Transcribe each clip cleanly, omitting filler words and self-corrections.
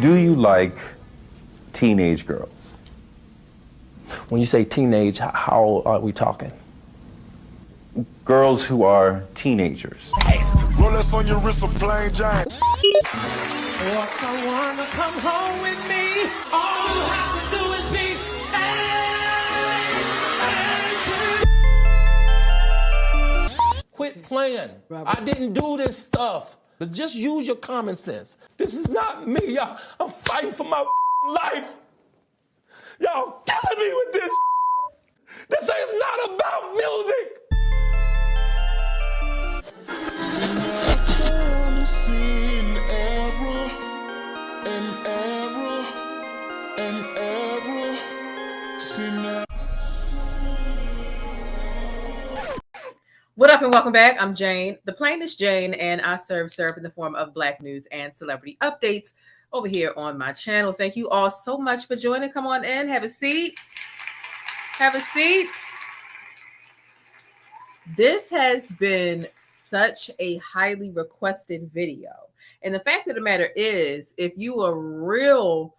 Do you like teenage girls? When you say teenage, how are we talking? Girls who are teenagers. Rolex on your wrist, a plain giant. For someone to come home with me, all you have to do is be Quit playing. I didn't do this stuff. But just use your common sense. This is not me, y'all. I'm fighting for my life. Y'all killing me with this. This is not about music. What up and welcome back. I'm Jane, the plainest Jane, and I serve in the form of Black news and celebrity updates over here on my channel. Thank you all so much for joining. Come on in, have a seat. Have a seat. This has been such a highly requested video. And the fact of the matter is, if you are a real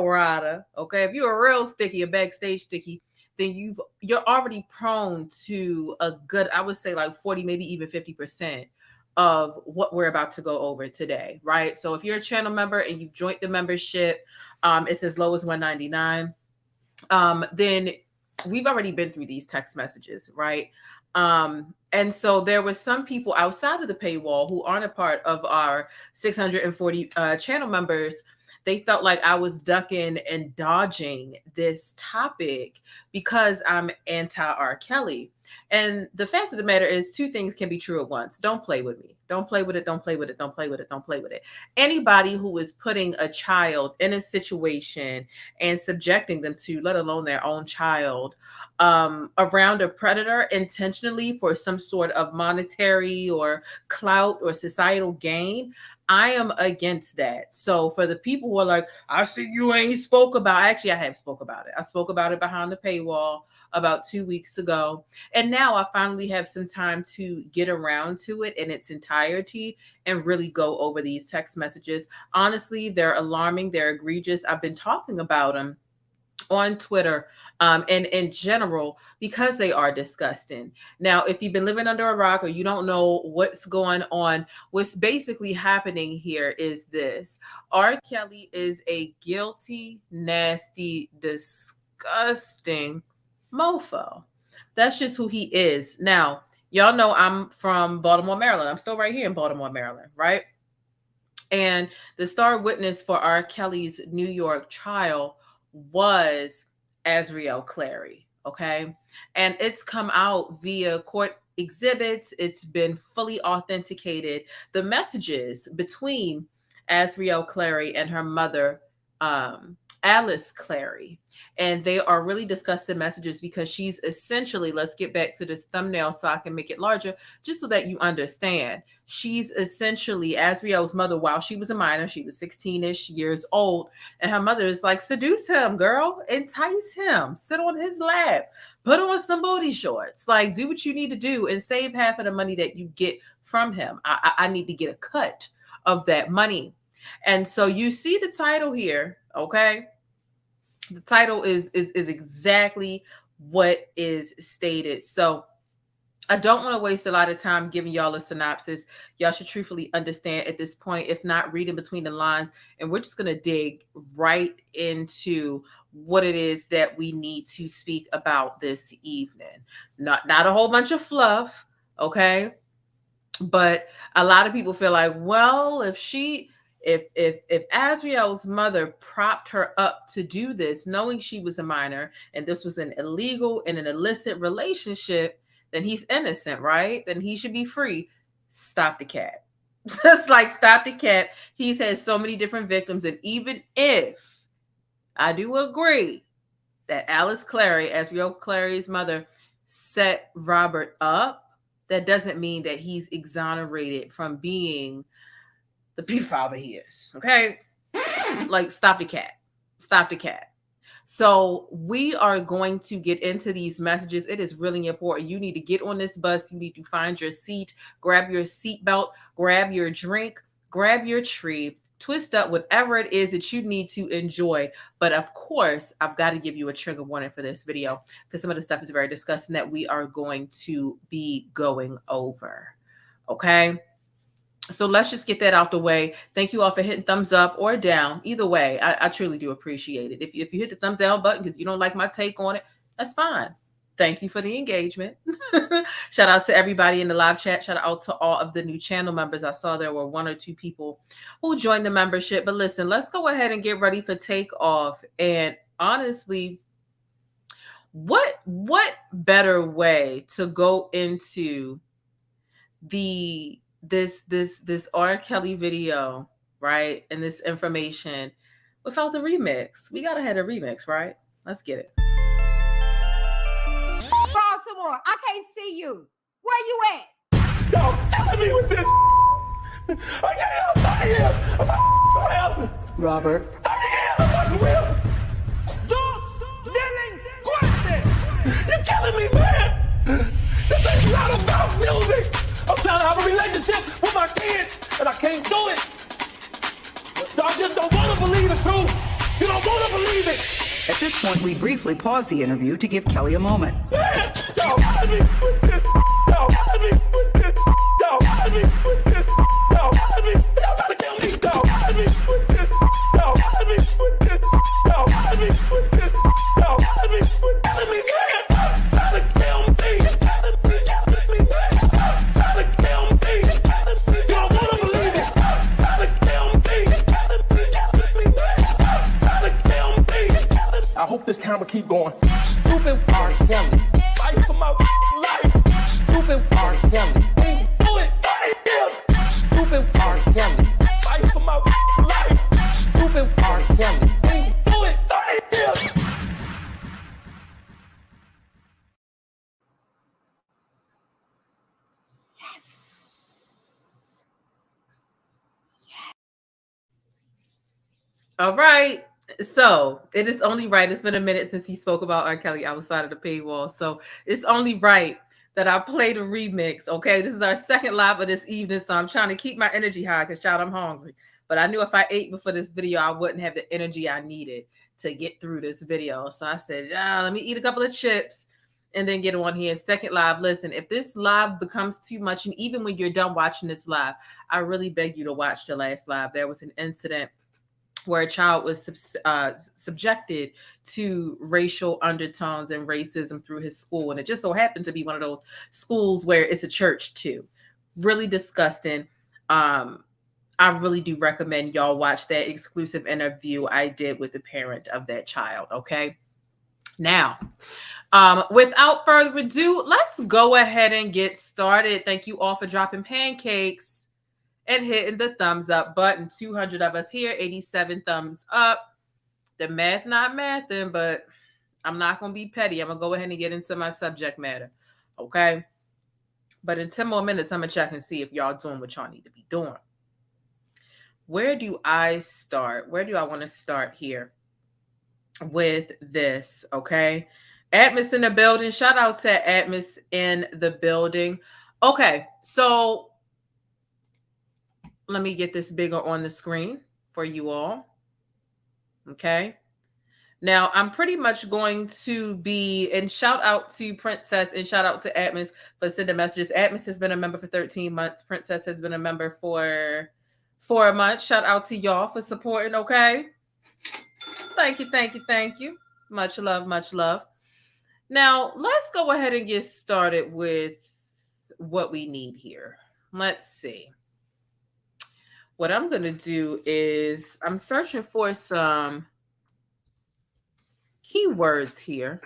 rider, okay, if you're a real sticky, a backstage sticky, then you're already prone to a good, I would say like 40, maybe even 50% of what we're about to go over today, right? So if you're a channel member and you've joined the membership, it's as low as $199, then we've already been through these text messages, right? And so there were some people outside of the paywall who aren't a part of our 640 channel members. They felt like I was ducking and dodging this topic because I'm anti-R. Kelly. And the fact of the matter is, two things can be true at once. Don't play with me. Don't play with it. Don't play with it. Don't play with it. Don't play with it. Anybody who is putting a child in a situation and subjecting them to, let alone their own child, around a predator intentionally for some sort of monetary or clout or societal gain, I am against that. So for the people who are like, I see you ain't spoke about, actually I have spoke about it. I spoke about it behind the paywall about 2 weeks ago. And now I finally have some time to get around to it in its entirety and really go over these text messages. Honestly, they're alarming. They're egregious. I've been talking about them on Twitter and in general because they are disgusting. Now, if you've been living under a rock or you don't know what's going on, what's basically happening here is this. R. Kelly is a guilty, nasty, disgusting mofo. That's just who he is. Now, y'all know I'm from Baltimore, Maryland. I'm still right here in Baltimore, Maryland, right? And the star witness for R. Kelly's New York trial was Azriel Clary, okay? And it's come out via court exhibits. It's been fully authenticated. The messages between Azriel Clary and her mother, Alice Clary, and they are really disgusting messages because she's essentially, let's get back to this thumbnail so I can make it larger, just so that you understand. She's essentially Azriel's mother while she was a minor. She was 16-ish years old. And her mother is like, seduce him, girl. Entice him. Sit on his lap. Put on some booty shorts. Like, do what you need to do and save half of the money that you get from him. I need to get a cut of that money. And so you see the title here, okay? The title is exactly what is stated. So I don't want to waste a lot of time giving y'all a synopsis. Y'all should truthfully understand at this point, if not reading between the lines. And we're just going to dig right into what it is that we need to speak about this evening. Not a whole bunch of fluff, okay? But a lot of people feel like, well, if Azriel's mother propped her up to do this, knowing she was a minor and this was an illegal and an illicit relationship, then he's innocent, right? Then he should be free. Stop the cat. Just like stop the cat. He's had so many different victims. And even if I do agree that Alice Clary, Azriel Clary's mother, set Robert up, that doesn't mean that he's exonerated from being the pedophile that he is, okay? Like, stop the cat. Stop the cat. So we are going to get into these messages. It is really important. You need to get on this bus. You need to find your seat, grab your seatbelt, grab your drink, grab your tree, twist up whatever it is that you need to enjoy. But of course, I've got to give you a trigger warning for this video because some of the stuff is very disgusting that we are going to be going over. Okay. So let's just get that out the way. Thank you all for hitting thumbs up or down. Either way, I truly do appreciate it. If you hit the thumbs down button because you don't like my take on it, that's fine. Thank you for the engagement. Shout out to everybody in the live chat. Shout out to all of the new channel members. I saw there were 1 or 2 people who joined the membership. But listen, let's go ahead and get ready for takeoff. And honestly, what better way to go into this R. Kelly video, right? And this information without the remix. We gotta have a remix, right? Let's get it. Baltimore, I can't see you. Where you at? Y'all killing me with this. I can't help. I'm around. Robert. I'm fucking real. You're killing me, man. This ain't not about music. I'm trying to have a relationship with my kids, and I can't do it. Y'all just don't want to believe the truth. You don't want to believe it. At this point, we briefly pause the interview to give Kelly a moment. Man, y'all killing me with this. Y'all killing me with this. Y'all killing me with this. Y'all killing me. Y'all trying to kill me. Y'all killing me with this. Y'all killing me with this. Y'all killing me with this. Y'all killing me with killing me, man. Trying to kill me. I hope this camera keep going. Stupid R. Kelly. Fight for my life. Stupid R. Kelly. Do it. Stupid R. Kelly. Fight for my life. Stupid R. Kelly. Do it. All right. So it is only right. It's been a minute since he spoke about R. Kelly outside of the paywall. So it's only right that I play the remix. Okay. This is our second live of this evening. So I'm trying to keep my energy high because, child, I'm hungry. But I knew if I ate before this video, I wouldn't have the energy I needed to get through this video. So I said, let me eat a couple of chips and then get on here. Second live. Listen, if this live becomes too much, and even when you're done watching this live, I really beg you to watch the last live. There was an incident where a child was subjected to racial undertones and racism through his school. And it just so happened to be one of those schools where it's a church too. Really disgusting. I really do recommend y'all watch that exclusive interview I did with the parent of that child. Okay. Now, without further ado, let's go ahead and get started. Thank you all for dropping pancakes and hitting the thumbs up button. 200 of us here, 87 thumbs up. The math not mathing, but I'm not going to be petty. I'm going to go ahead and get into my subject matter, okay? But in 10 more minutes, I'm going to check and see if y'all doing what y'all need to be doing. Where do I start? Where do I want to start here with this, okay? Atmos in the building. Shout out to Atmos in the building. Okay, so let me get this bigger on the screen for you all. Okay. Now, I'm pretty much going to be, and shout out to Princess and shout out to Atmos for sending messages. Atmos has been a member for 13 months. Princess has been a member for 4 months. Shout out to y'all for supporting, okay? Thank you, thank you, thank you. Much love, much love. Now, let's go ahead and get started with what we need here. Let's see. What I'm going to do is I'm searching for some keywords here,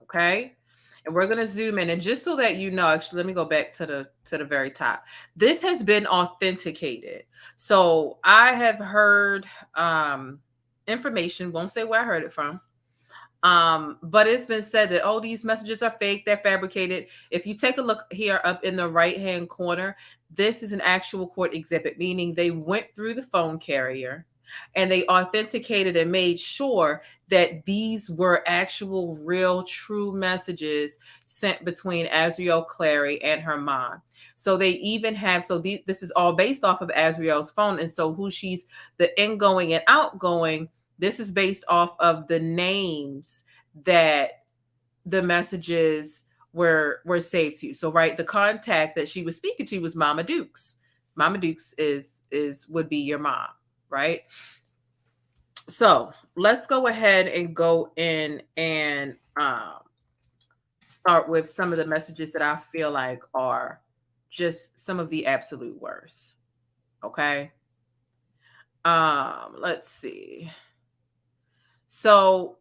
okay? And we're going to zoom in. And just so that you know, actually, let me go back to the very top. This has been authenticated. So I have heard information, won't say where I heard it from, but it's been said that, oh, these messages are fake, they're fabricated. If you take a look here up in the right-hand corner, this is an actual court exhibit, meaning they went through the phone carrier. And they authenticated and made sure that these were actual, real, true messages sent between Azriel Clary and her mom. So they even have, this is all based off of Azriel's phone. And so who she's, the ingoing and outgoing, this is based off of the names that the messages were saved to. So, right, the contact that she was speaking to was Mama Dukes. Mama Dukes would be your mom, right? So let's go ahead and go in and start with some of the messages that I feel like are just some of the absolute worst. Okay. Let's see. So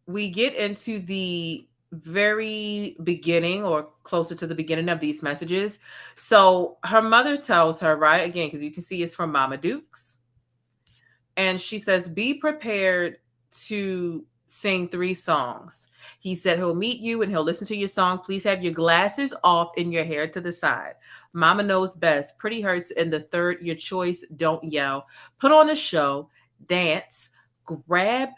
we get into the very beginning, or closer to the beginning of these messages. So her mother tells her, right, again, because you can see it's from Mama Dukes. And she says, be prepared to sing 3 songs. He said he'll meet you and he'll listen to your song. Please have your glasses off and your hair to the side. Mama knows best. Pretty hurts in the third, your choice. Don't yell. Put on a show. Dance. Grab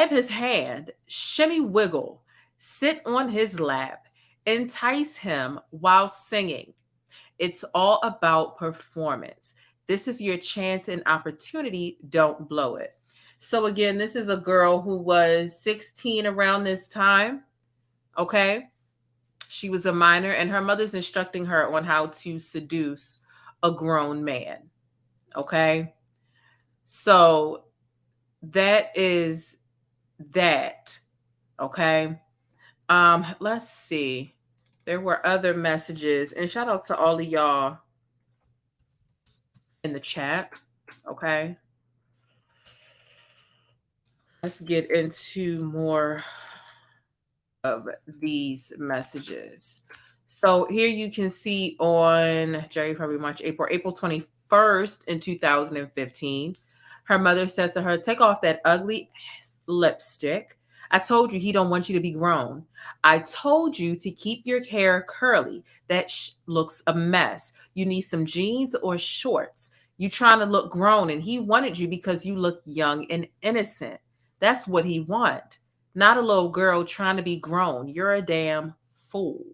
his hand. Shimmy wiggle. Sit on his lap. Entice him while singing. It's all about performance. This is your chance and opportunity. Don't blow it. So again, this is a girl who was 16 around this time. Okay. She was a minor, and her mother's instructing her on how to seduce a grown man. Okay. So that is that. Okay. Let's see. There were other messages, and shout out to all of y'all in the chat. Okay. Let's get into more of these messages. So here you can see on January, February, March, April 21st in 2015, her mother says to her, take off that ugly lipstick. I told you he don't want you to be grown. I told you to keep your hair curly. That looks a mess. You need some jeans or shorts. You trying to look grown, and he wanted you because you look young and innocent. That's what he want. Not a little girl trying to be grown. You're a damn fool.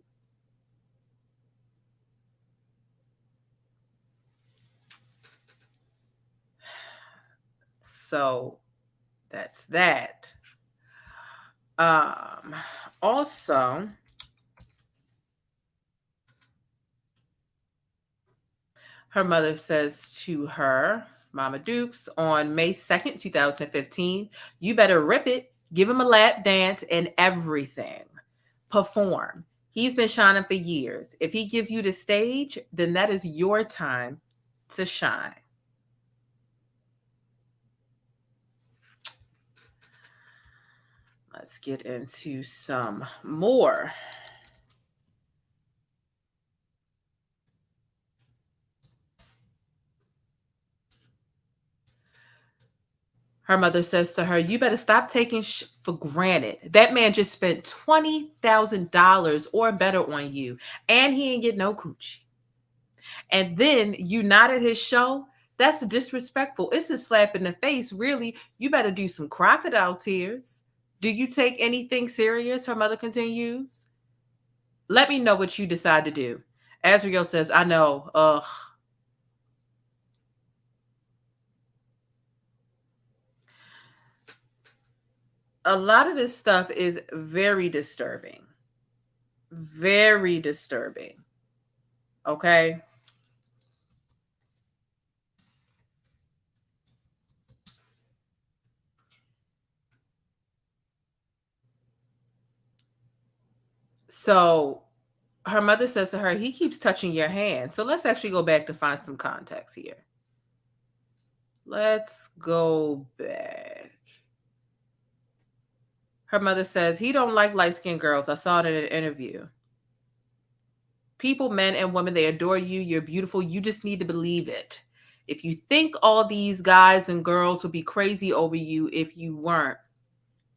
So that's that. Also, her mother says to her, Mama Dukes, on May 2nd, 2015, you better rip it, give him a lap dance and everything. Perform. He's been shining for years. If he gives you the stage, then that is your time to shine. Let's get into some more. Her mother says to her, you better stop taking for granted. That man just spent $20,000 or better on you, and he ain't get no coochie. And then you not at his show? That's disrespectful. It's a slap in the face, really. You better do some crocodile tears. Do you take anything serious? Her mother continues. Let me know what you decide to do. Azriel says, I know. Ugh. A lot of this stuff is very disturbing. Very disturbing. Okay? So her mother says to her, he keeps touching your hand. So let's actually go back to find some context here. Let's go back. Her mother says, he don't like light-skinned girls. I saw it in an interview. People, men and women, they adore you. You're beautiful. You just need to believe it. If you think all these guys and girls would be crazy over you if you weren't,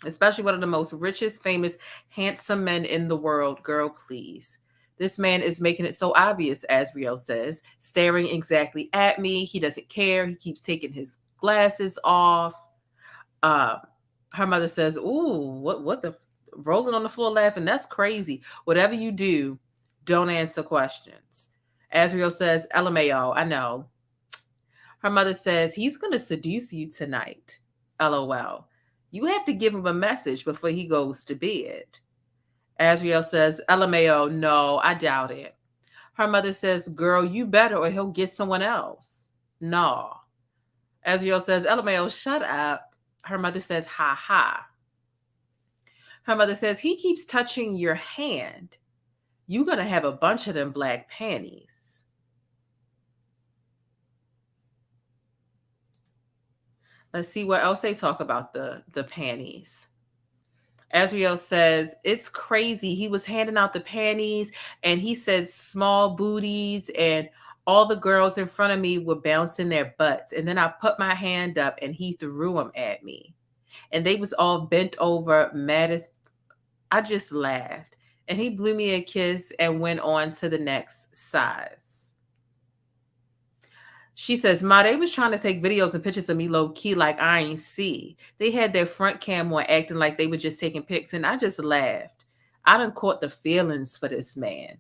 especially one of the most richest, famous, handsome men in the world, girl, please. This man is making it so obvious, Azriel says, staring exactly at me. He doesn't care. He keeps taking his glasses off. Her mother says, ooh, what the, rolling on the floor laughing. That's crazy. Whatever you do, don't answer questions. Azriel says, LMAO, I know. Her mother says, he's going to seduce you tonight. LOL. You have to give him a message before he goes to bed. Azriel says, LMAO, no, I doubt it. Her mother says, girl, you better or he'll get someone else. No. Azriel says, LMAO, shut up. Her mother says, ha ha. Her mother says, he keeps touching your hand. You're going to have a bunch of them black panties. Let's see what else they talk about the panties. Azriel says, it's crazy. He was handing out the panties and he said small booties and all the girls in front of me were bouncing their butts. And then I put my hand up and he threw them at me. And they was all bent over, mad as... I just laughed. And he blew me a kiss and went on to the next size. She says, Ma, they was trying to take videos and pictures of me low key like I ain't see. They had their front cam on acting like they were just taking pics. And I just laughed. I done caught the feelings for this man.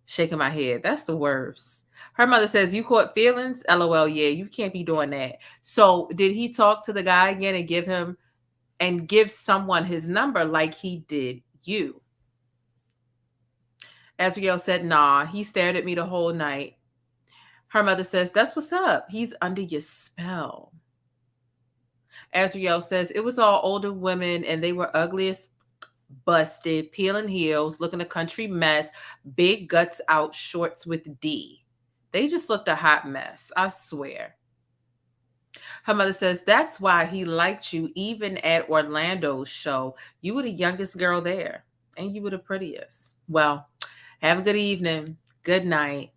Shaking my head. That's the worst. Her mother says, you caught feelings? LOL, yeah, you can't be doing that. So did he talk to the guy again and give someone his number like he did you? Azriel said, nah, he stared at me the whole night. Her mother says, that's what's up. He's under your spell. Azriel says, it was all older women and they were ugly as busted, peeling heels, looking a country mess, big guts out, shorts with D. They just looked a hot mess, I swear. Her mother says, that's why he liked you even at Orlando's show. You were the youngest girl there and you were the prettiest. Well, have a good evening. Good night.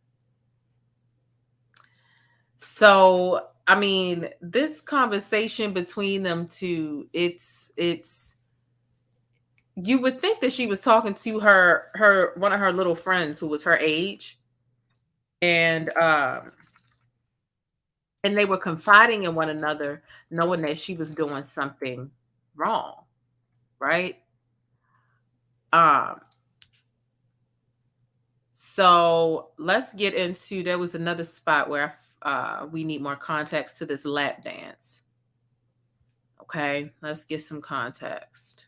So, I mean, this conversation between them two, it's you would think that she was talking to her one of her little friends who was her age. And they were confiding in one another, knowing that she was doing something wrong, right? So let's get into, there was another spot where we need more context to this lap dance. Okay, let's get some context.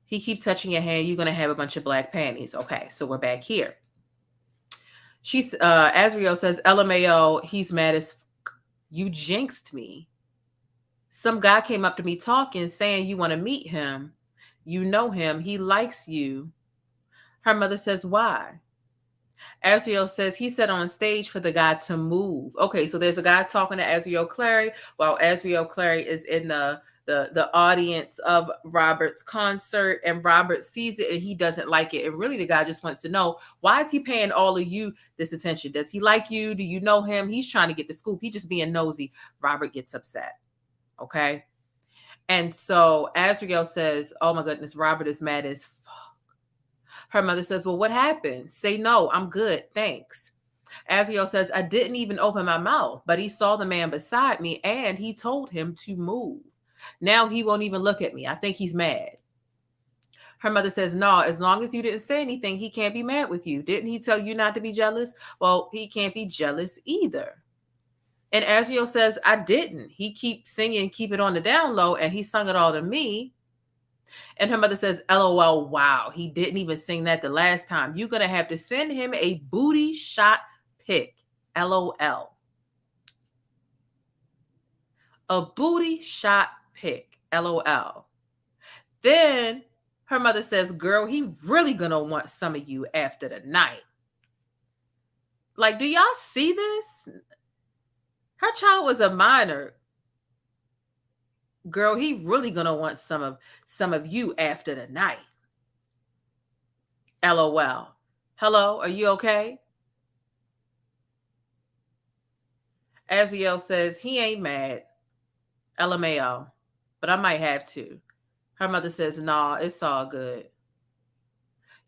He keeps touching your hand. You're going to have a bunch of black panties. Okay, so we're back here. She's Azriel says, LMAO, he's mad as fuck. You jinxed me. Some guy came up to me talking, saying you want to meet him. You know him. He likes you. Her mother says, why? Azriel says he said on stage for the guy to move. Okay, so there's a guy talking to Azriel Clary while Azriel Clary is in the audience of Robert's concert, and Robert sees it and he doesn't like it. And really the guy just wants to know, why is he paying all of you this attention? Does he like you? Do you know him? He's trying to get the scoop. He's just being nosy. Robert gets upset. Okay. And so Azriel says, oh my goodness, Robert is mad as fuck. Her mother says, well, what happened? Say no, I'm good. Thanks. Azriel says, I didn't even open my mouth, but he saw the man beside me and he told him to move. Now he won't even look at me. I think he's mad. Her mother says, no, as long as you didn't say anything, he can't be mad with you. Didn't he tell you not to be jealous? Well, he can't be jealous either. And Azriel says, I didn't. He keeps singing, keep it on the down low, and he sung it all to me. And her mother says, LOL, wow, he didn't even sing that the last time. You're going to have to send him a booty shot pic. LOL. A booty shot pic. LOL. Then her mother says, girl, he really going to want some of you after the night. Like, do y'all see this? Her child was a minor. Girl, he really gonna want some of you after the night. LOL. Hello, are you okay? Azriel says he ain't mad. LMAO. But I might have to. Her mother says, nah, it's all good.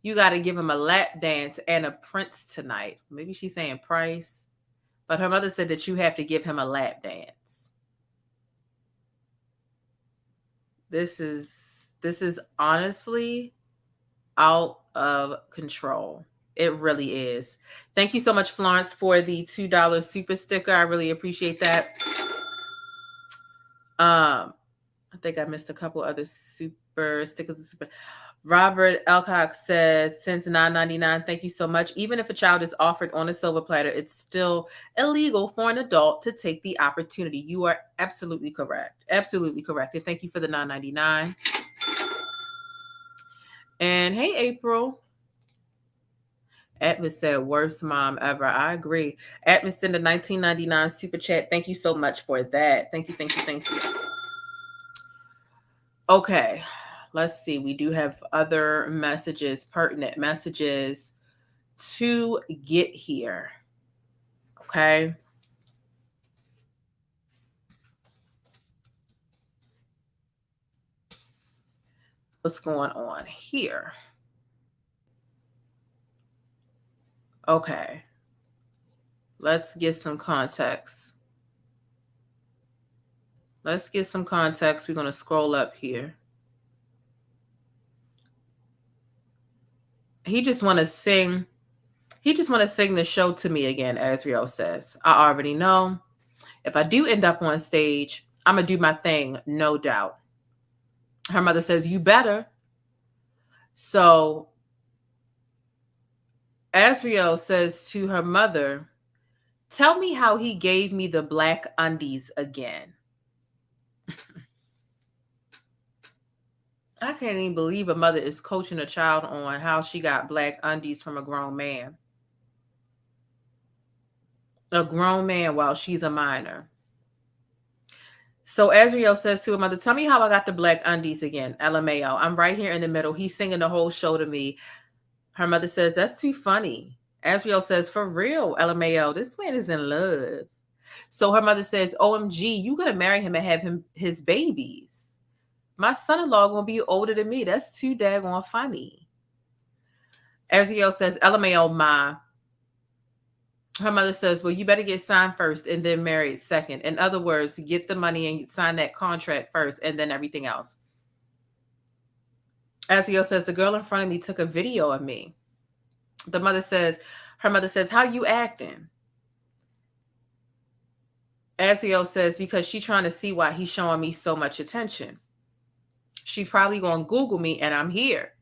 You got to give him a lap dance and a prince tonight. Maybe she's saying price. But her mother said that you have to give him a lap dance. This is honestly out of control. It really is. Thank you so much, Florence, for the $2 super sticker. I really appreciate that. I think I missed a couple other super stickers. Robert Elcock says, since $9.99, thank you so much. Even if a child is offered on a silver platter, it's still illegal for an adult to take the opportunity. You are absolutely correct. Absolutely correct. And thank you for the $9.99. And hey, April. Atmos said, worst mom ever. I agree. Atmos sent a $19.99 super chat. Thank you so much for that. Thank you, thank you, thank you. Okay. Let's see. We do have other messages, pertinent messages to get here. Okay. What's going on here? Okay. Let's get some context. Let's get some context. We're going to scroll up here. He just want to sing. He just want to sing the show to me again, Azriel says. I already know. If I do end up on stage, I'm going to do my thing, no doubt. Her mother says, you better. So Azriel says to her mother, tell me how he gave me the black undies again. I can't even believe a mother is coaching a child on how she got black undies from a grown man. A grown man while she's a minor. So Azriel says to her mother, tell me how I got the black undies again. LMAO. I'm right here in the middle. He's singing the whole show to me. Her mother says, that's too funny. Azriel says, for real, LMAO. This man is in love. So her mother says, OMG, you gonna marry him and have him his babies. My son-in-law gonna be older than me. That's too daggone funny. Azriel says, LMAO, ma. Her mother says, well, you better get signed first and then married second. In other words, get the money and sign that contract first and then everything else. Azriel says, the girl in front of me took a video of me. Her mother says, how you acting? Azriel says, because she's trying to see why he's showing me so much attention. She's probably going to Google me and I'm here.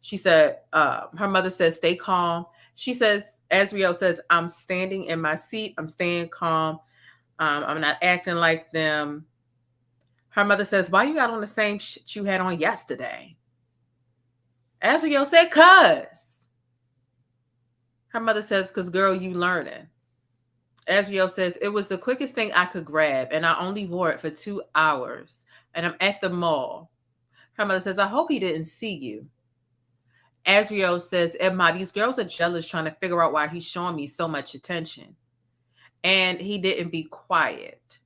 She said, her mother says, stay calm. She says, Azriel says, I'm standing in my seat. I'm staying calm. I'm not acting like them. Her mother says, why you got on the same shit you had on yesterday? Azriel said, cuz. Her mother says, cuz girl, you learning. Azriel says, it was the quickest thing I could grab, and I only wore it for 2 hours, and I'm at the mall. Her mother says, I hope he didn't see you. Azriel says, Emma, these girls are jealous trying to figure out why he's showing me so much attention. And he didn't be quiet.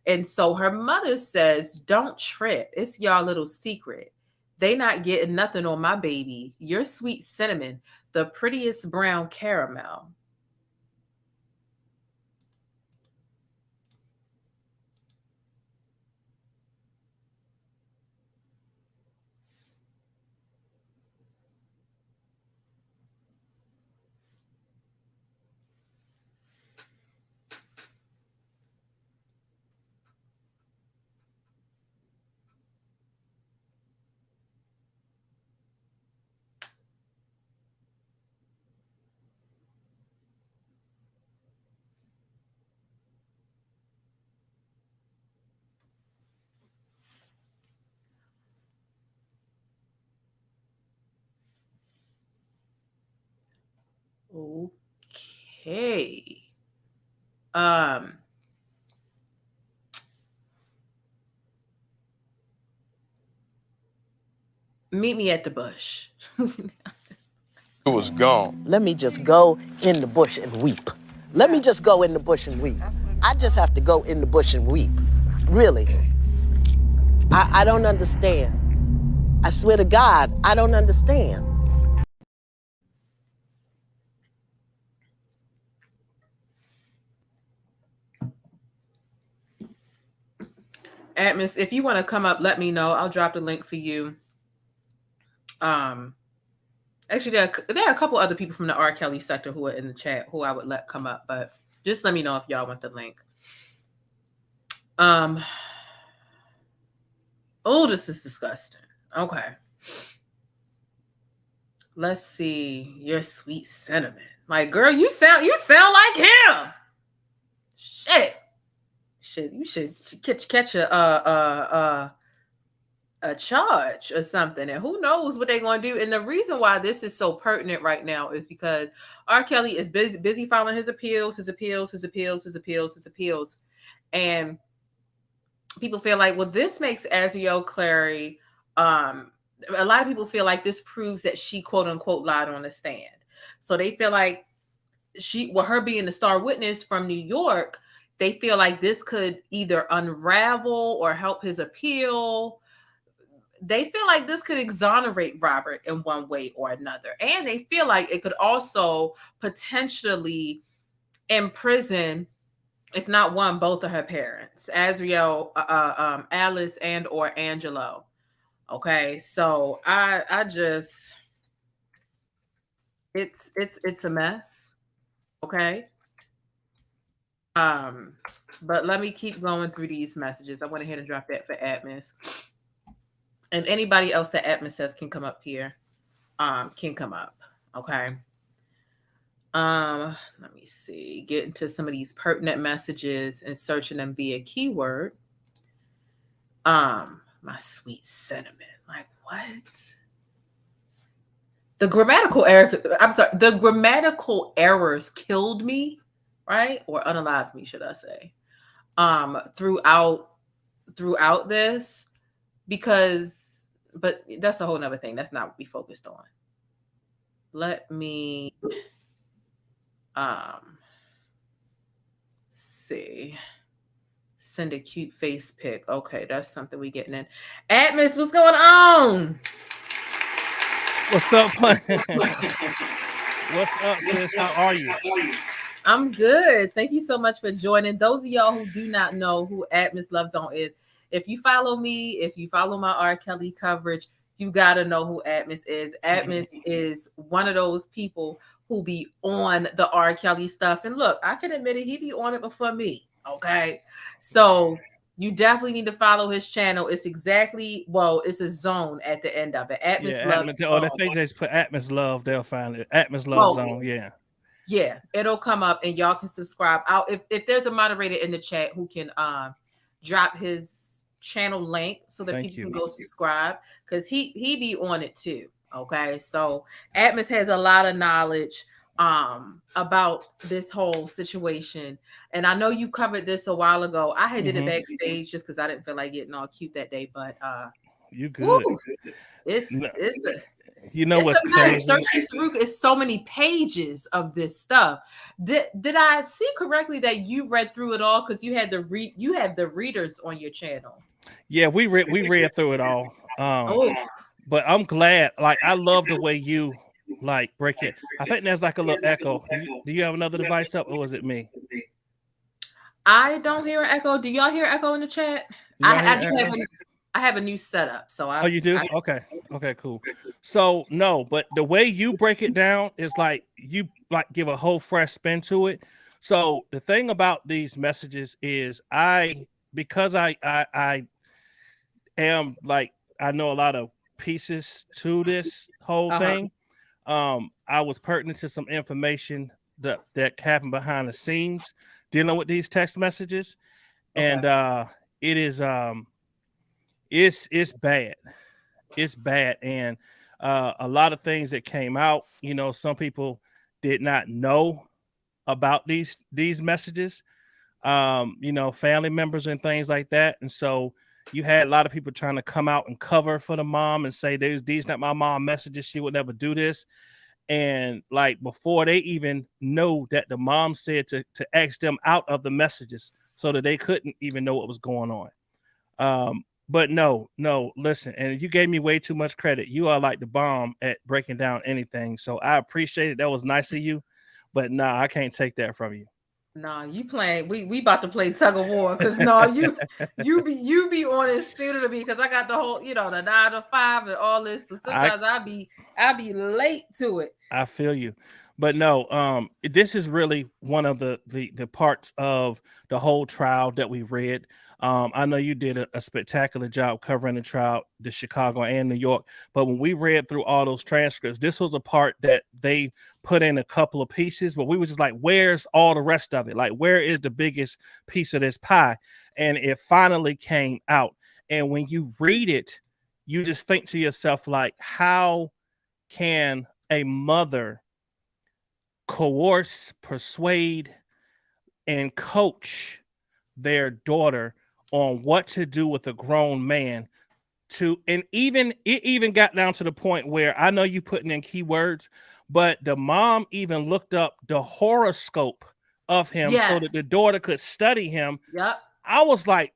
And so her mother says, don't trip. It's y'all little secret. They not getting nothing on my baby. You're sweet cinnamon, the prettiest brown caramel. Okay. Meet me at the bush. It was gone. Let me just go in the bush and weep. Let me just go in the bush and weep. I just have to go in the bush and weep. Really. I don't understand. I swear to God, I don't understand. Atmos, if you want to come up, let me know. I'll drop the link for you. Actually, there are a couple other people from the R. Kelly sector who are in the chat who I would let come up, but just let me know if y'all want the link. Oh, this is disgusting. Okay. Let's see. Your sweet sentiment. Like, girl, you sound like him. Shit. You should catch a charge or something, and who knows what they're going to do. And the reason why this is so pertinent right now is because R. Kelly is busy filing his appeals, and people feel like, well, this makes Azriel Clary. A lot of people feel like this proves that she quote unquote lied on the stand. So they feel like her being the star witness from New York, they feel like this could either unravel or help his appeal. They feel like this could exonerate Robert in one way or another. And they feel like it could also potentially imprison, if not one, both of her parents, Azriel, Alice, and or Angelo. Okay, so I just, it's a mess. Okay. But let me keep going through these messages. I went ahead and dropped that for Atmos. And anybody else that Atmos says can come up here, can come up. Okay. Let me see. Get into some of these pertinent messages and searching them via keyword. My sweet sentiment. Like, what? The grammatical errors killed me, right? Or unalived me, should I say? Throughout this, because, but that's a whole nother thing. That's not what we focused on. Let me see. Send a cute face pic. Okay, that's something we getting in. Atmos, what's going on? What's up, What's up, sis? How are you? I'm good. Thank you so much for joining. Those of y'all who do not know who Atmos Love Zone is, if you follow me, if you follow my R. Kelly coverage, you got to know who Atmos is. Atmos is one of those people who be on the R. Kelly stuff. And look, I can admit it, he be on it before me. Okay. So you definitely need to follow his channel. It's exactly, well, it's a zone at the end of it. Atmos Love Zone. Or if they just put Atmos Love, they'll find it. Atmos Love Zone, yeah. Yeah, it'll come up and y'all can subscribe. If there's a moderator in the chat who can drop his channel link so that people can go subscribe, because he be on it too. Okay, so Atmos has a lot of knowledge about this whole situation, and I know you covered this a while ago. I had did it backstage just because I didn't feel like getting all cute that day, but you good. Woo, it's a, you know what's crazy? Searching through is so many pages of this stuff. Did I see correctly that you read through it all? Because you had the readers on your channel. Yeah, we read through it all. But I'm glad. Like, I love the way you like break it. I think there's like a little echo. Do you have another device up, or was it me? I don't hear an echo. Do y'all hear echo in the chat? I have a new setup, so I. Oh, you do? Okay, cool. So no, but the way you break it down is like you like give a whole fresh spin to it. So the thing about these messages is because I am like, I know a lot of pieces to this whole thing. I was pertinent to some information that happened behind the scenes dealing with these text messages, and it is it's bad. It's bad, and a lot of things that came out. You know, some people did not know about these messages. You know, family members and things like that, and so you had a lot of people trying to come out and cover for the mom and say these not my mom messages. She would never do this. And like before they even know that the mom said to ask them out of the messages so that they couldn't even know what was going on. But no, listen, and you gave me way too much credit. You are like the bomb at breaking down anything. So I appreciate it. That was nice of you. But nah, I can't take that from you. Nah, you playing. We about to play tug of war because no, you be on it sooner to me because I got the whole, the 9 to 5 and all this. So sometimes I'll be late to it. I feel you. But no, this is really one of the parts of the whole trial that we read. I know you did a spectacular job covering the trial, the Chicago and New York. But when we read through all those transcripts, this was a part that they put in a couple of pieces, but we were just like, where's all the rest of it? Like, where is the biggest piece of this pie? And it finally came out. And when you read it, you just think to yourself, like, how can a mother coerce, persuade, and coach their daughter on what to do with a grown man? And it even got down to the point where, I know you putting in keywords, but the mom even looked up the horoscope of him so that the daughter could study him. Yep. I was like,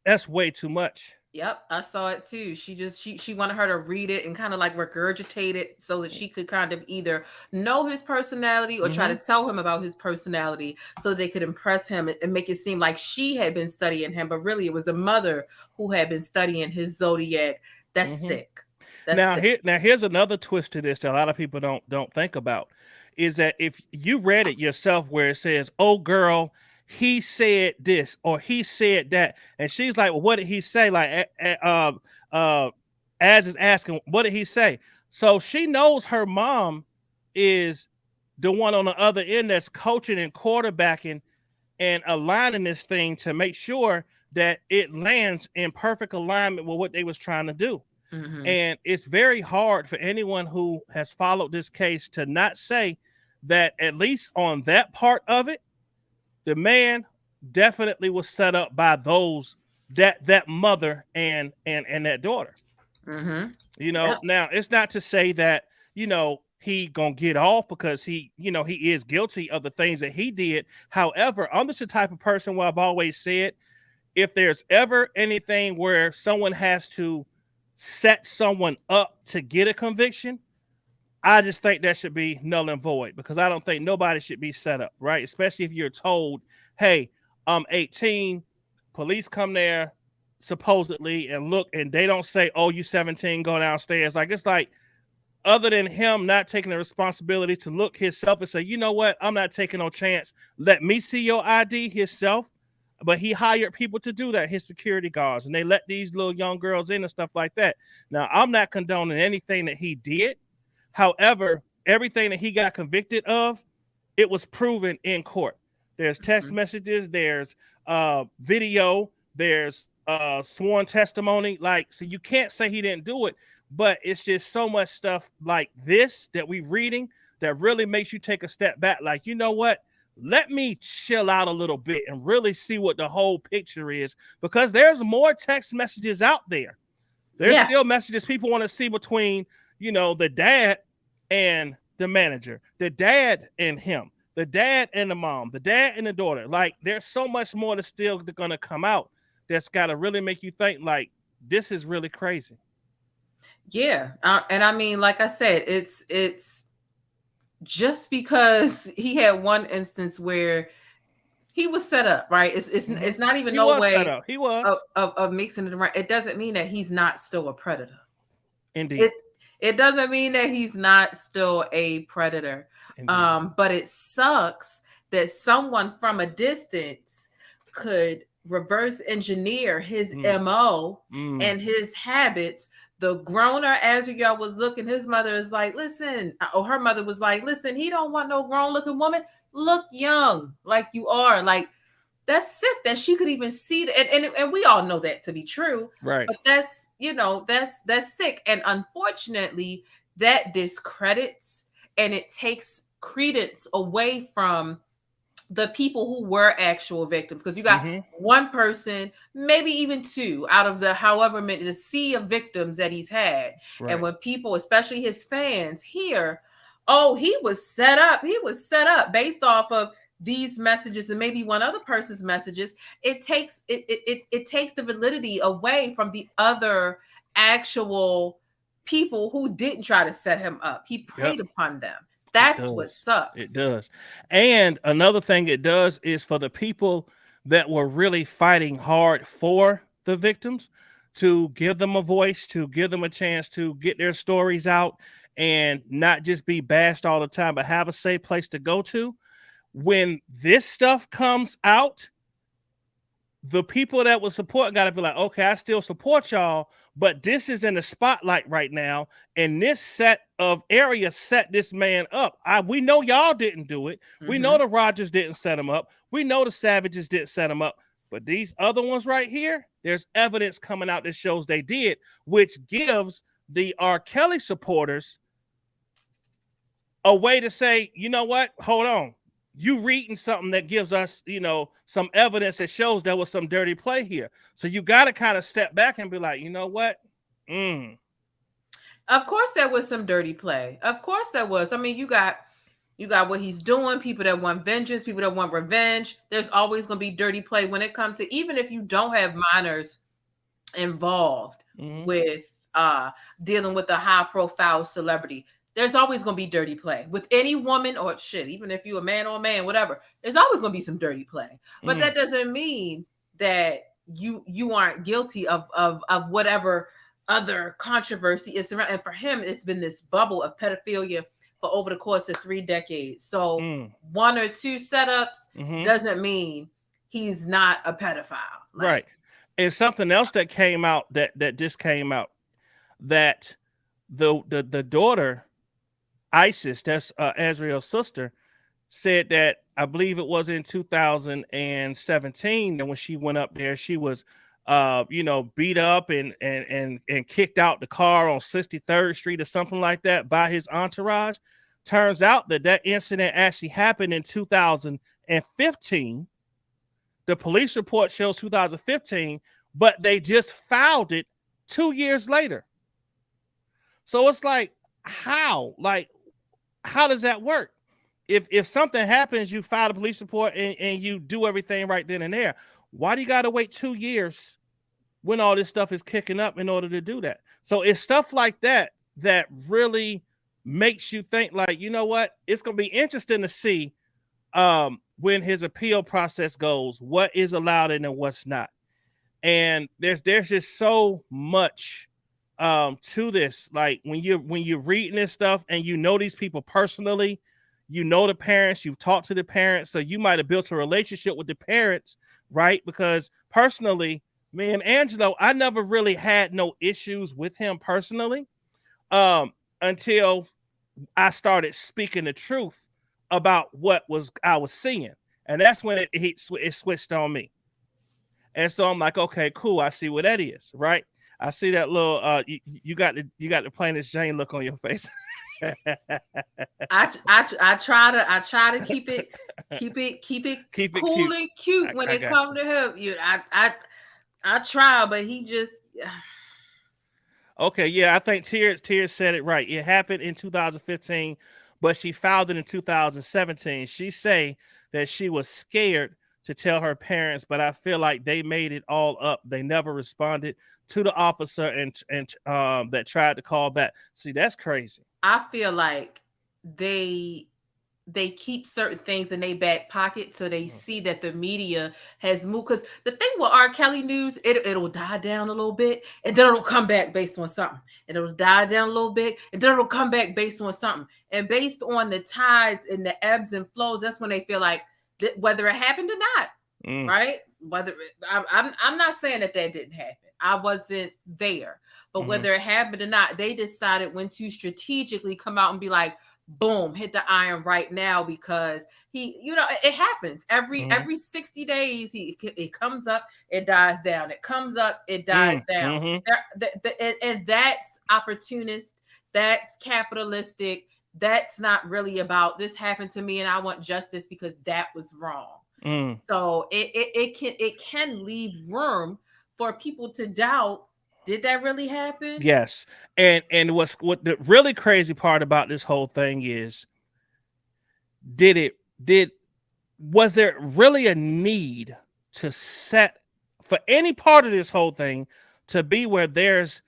that's way too much. Yep, I saw it too. She wanted her to read it and kind of like regurgitate it so that she could kind of either know his personality or try to tell him about his personality so they could impress him and make it seem like she had been studying him, but really it was a mother who had been studying his zodiac. That's sick. Now here's another twist to this that a lot of people don't think about, is that if you read it yourself where it says, "Oh girl, he said this or he said that," and she's like, "Well, what did he say?" Like, Az is asking, "What did he say?" So she knows her mom is the one on the other end that's coaching and quarterbacking and aligning this thing to make sure that it lands in perfect alignment with what they was trying to do. And it's very hard for anyone who has followed this case to not say that, at least on that part of it, the man definitely was set up by those that mother and that daughter. Now it's not to say that he gonna get off because he is guilty of the things that he did. However, I'm just the type of person where I've always said, if there's ever anything where someone has to set someone up to get a conviction, I just think that should be null and void, because I don't think nobody should be set up, right? Especially if you're told, hey, I'm 18, police come there supposedly and look, and they don't say, oh, you 17, go downstairs. Like, it's like, other than him not taking the responsibility to look himself and say, you know what, I'm not taking no chance, let me see your ID himself. But he hired people to do that, his security guards, and they let these little young girls in and stuff like that. Now, I'm not condoning anything that he did. However, everything that he got convicted of, it was proven in court. There's text messages, there's video, there's sworn testimony. Like, so you can't say he didn't do it, but it's just so much stuff like this that we're reading that really makes you take a step back. Like, you know what? Let me chill out a little bit and really see what the whole picture is, because there's more text messages out there. There's still messages people want to see between, the dad and the manager, the dad and him, the dad and the mom, the dad and the daughter. Like, there's so much more that's still going to come out that's got to really make you think, like, this is really crazy. Yeah. And I mean, like I said, it's just because he had one instance where he was set up, right? It's not even no way he was of mixing it around. It doesn't mean that he's not still a predator. Indeed. It doesn't mean that he's not still a predator. But it sucks that someone from a distance could reverse engineer his MO and his habits. The grown-er Azriel was looking, his mother is like, listen, or her mother was like, listen, he don't want no grown-looking woman. Look young like you are. Like, that's sick that she could even see that. And we all know that to be true. Right. But that's sick. And unfortunately, that discredits and it takes credence away from the people who were actual victims, because you got one person, maybe even two out of the however many, the sea of victims that he's had. Right. And when people, especially his fans, hear, oh, he was set up based off of these messages and maybe one other person's messages, it takes the validity away from the other actual people who didn't try to set him up. He preyed upon them. That's what sucks. It does. And another thing it does is for the people that were really fighting hard for the victims to give them a voice, to give them a chance to get their stories out and not just be bashed all the time, but have a safe place to go to. When this stuff comes out, the people that will support got to be like, okay, I still support y'all, but this is in the spotlight right now. And this set of areas set this man up. We know y'all didn't do it. We know the Rogers didn't set him up. We know the Savages didn't set him up. But these other ones right here, there's evidence coming out that shows they did, which gives the R. Kelly supporters a way to say, you know what? Hold on. You reading something that gives us, you know, some evidence that shows there was some dirty play here. So you got to kind of step back and be like, you know what? Of course there was some dirty play. Of course there was. I mean, you got what he's doing, people that want vengeance, people that want revenge. There's always going to be dirty play when it comes to, even if you don't have minors involved with dealing with a high profile celebrity. There's always going to be dirty play with any woman or shit, even if you're a man or a man, whatever. There's always going to be some dirty play. But that doesn't mean that you aren't guilty of whatever other controversy is around. And for him, it's been this bubble of pedophilia for over the course of 3 decades. So 1 or 2 setups doesn't mean he's not a pedophile. Right. And something else that came out that just came out, that the daughter, Isis, that's Azriel's sister, said that, I believe it was in 2017, that when she went up there, she was beat up and kicked out the car on 63rd Street or something like that by his entourage. Turns out that incident actually happened in 2015. The police report shows 2015, but they just filed it 2 years later. So it's like, how does that work? If something happens, you file a police report and you do everything right then and there. Why do you got to wait 2 years when all this stuff is kicking up in order to do that? So it's stuff like that that really makes you think, like, you know what? It's going to be interesting to see when his appeal process goes, what is allowed and what's not. And there's just so much to this. Like when you're reading this stuff and you know these people personally, you know the parents, you've talked to the parents, so you might have built a relationship with the parents, right? Because personally, me and Angelo, I never really had no issues with him personally until I started speaking the truth about what I was seeing, and that's when it switched on me. And so I'm like, okay, cool, I see what that is, right? I see that little you got the plainest Jane look on your face. I try to keep it cool cute and cute when it comes to him. I try, but he just okay. Yeah, I think Tears said it right. It happened in 2015, but she filed it in 2017. She say that she was scared to tell her parents, but I feel like they made it all up. They never responded to the officer and that tried to call back. See, that's crazy. I feel like they keep certain things in their back pocket so they see that the media has moved. Because the thing with R. Kelly news, it'll die down a little bit and then it'll come back based on something. And it'll die down a little bit and then it'll come back based on something. And based on the tides and the ebbs and flows, that's when they feel like whether it happened or not, right? I'm not saying that didn't happen. I wasn't there. But whether it happened or not, they decided when to strategically come out and be like, boom, hit the iron right now, because it happens every 60 days. It comes up, it dies down. It comes up, it dies down. And that's opportunist. That's capitalistic. That's not really about this happened to me and I want justice because that was wrong. So it can leave room for people to doubt, did that really happen? Yes. And what the really crazy part about this whole thing is, was there really a need to set for any part of this whole thing to be where there's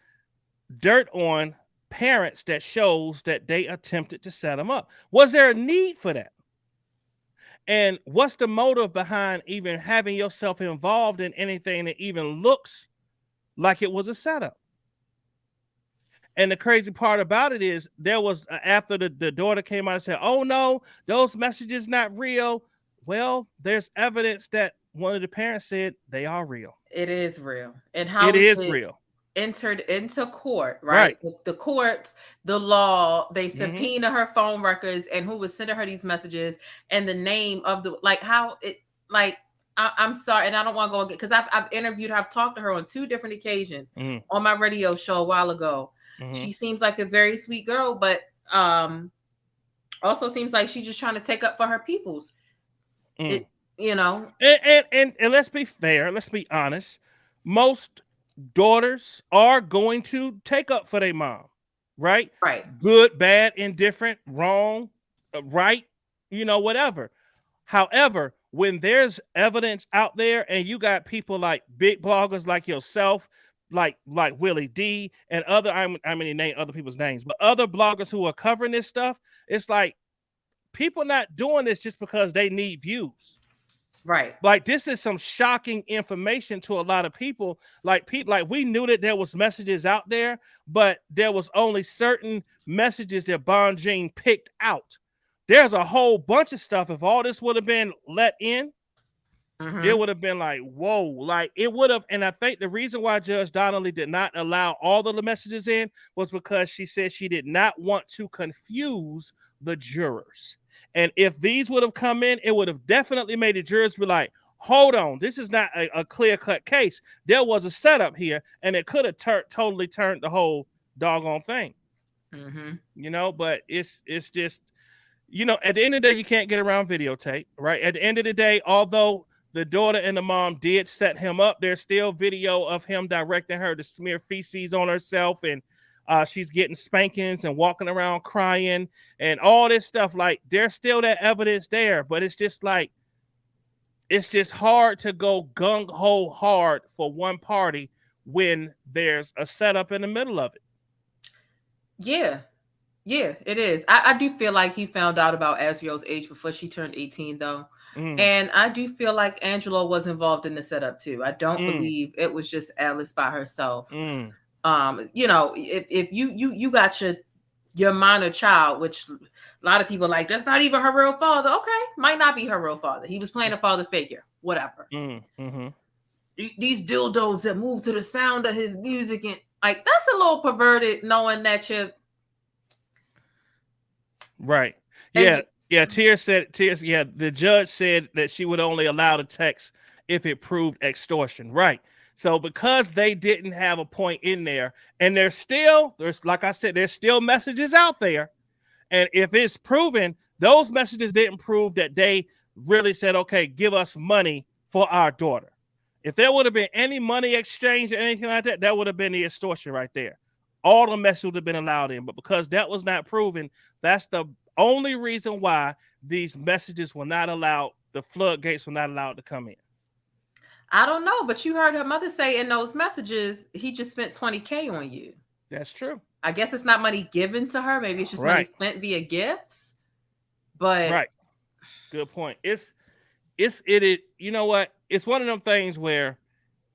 dirt on parents that shows that they attempted to set them up. Was there a need for that? And what's the motive behind even having yourself involved in anything that even looks like it was a setup? And the crazy part about it is there was, after the daughter came out and said, oh no, those messages not real. Well, there's evidence that one of the parents said they are real. It is real. And how it is real. Entered into court, right? The courts, the law, they subpoena her phone records and who was sending her these messages and the name of the, like how it, like, I'm sorry, and I don't want to go again because I've talked to her on 2 different occasions on my radio show a while ago. She seems like a very sweet girl, but also seems like she's just trying to take up for her peoples. It, you know, and let's be fair, let's be honest. Most daughters are going to take up for their mom, right? Good, bad, indifferent, wrong, right, you know, whatever. However, when there's evidence out there and you got people like big bloggers like yourself, like Willie D and other, I'm gonna name other people's names, but other bloggers who are covering this stuff, it's like people not doing this just because they need views. Right. Like this is some shocking information to a lot of people. Like we knew that there was messages out there, but there was only certain messages that Bonjean picked out. There's a whole bunch of stuff. If all this would have been let in, it would have been like, whoa, like it would have. And I think the reason why Judge Donnelly did not allow all of the messages in was because she said she did not want to confuse the jurors. And if these would have come in, it would have definitely made the jurors be like, hold on, this is not a clear-cut case. There was a setup here, and it could have totally turned the whole doggone thing. You know, but it's just, you know, at the end of the day, you can't get around videotape, right? At the end of the day, although the daughter and the mom did set him up, there's still video of him directing her to smear feces on herself, and she's getting spankings and walking around crying and all this stuff. Like there's still that evidence there, but it's just like, it's just hard to go gung-ho hard for one party when there's a setup in the middle of it. Yeah, it is. I do feel like he found out about Azriel's age before she turned 18 though. And I do feel like Angela was involved in the setup too. I don't believe it was just Alice by herself. You know, if you got your minor child, which a lot of people like, that's not even her real father. Okay, might not be her real father. He was playing a father figure, whatever. These dildos that move to the sound of his music, and like that's a little perverted, knowing that you're right. Tears, the judge said that she would only allow the text if it proved extortion, right? So because they didn't have a point in there, and there's like I said, there's still messages out there. And if it's proven, those messages didn't prove that they really said, okay, give us money for our daughter. If there would have been any money exchange or anything like that, that would have been the extortion right there. All the messages would have been allowed in. But because that was not proven, that's the only reason why these messages were not allowed, the floodgates were not allowed to come in. I don't know, but you heard her mother say in those messages, he just spent $20K on you. That's true. I guess it's not money given to her. Maybe it's just money spent via gifts. But good point. You know what? It's one of them things where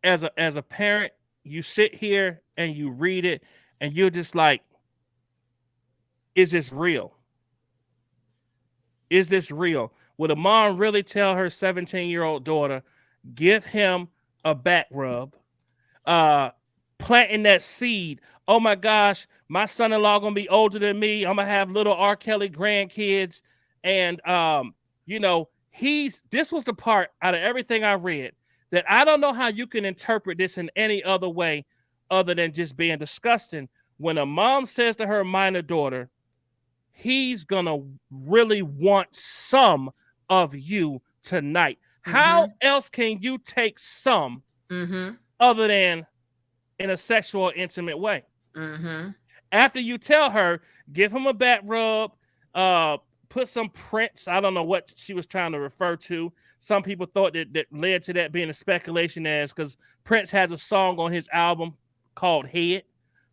as a parent, you sit here and you read it and you're just like, is this real? Is this real? Would a mom really tell her 17-year-old daughter, give him a back rub, planting that seed? Oh my gosh, my son-in-law gonna be older than me. I'm gonna have little R. Kelly grandkids. And you know, this was the part out of everything I read that I don't know how you can interpret this in any other way other than just being disgusting. When a mom says to her minor daughter, he's gonna really want some of you tonight. How else can you take some other than in a sexual, intimate way? After you tell her, give him a back rub, put some prints. I don't know what she was trying to refer to. Some people thought that led to that being a speculation as because Prince has a song on his album called Head.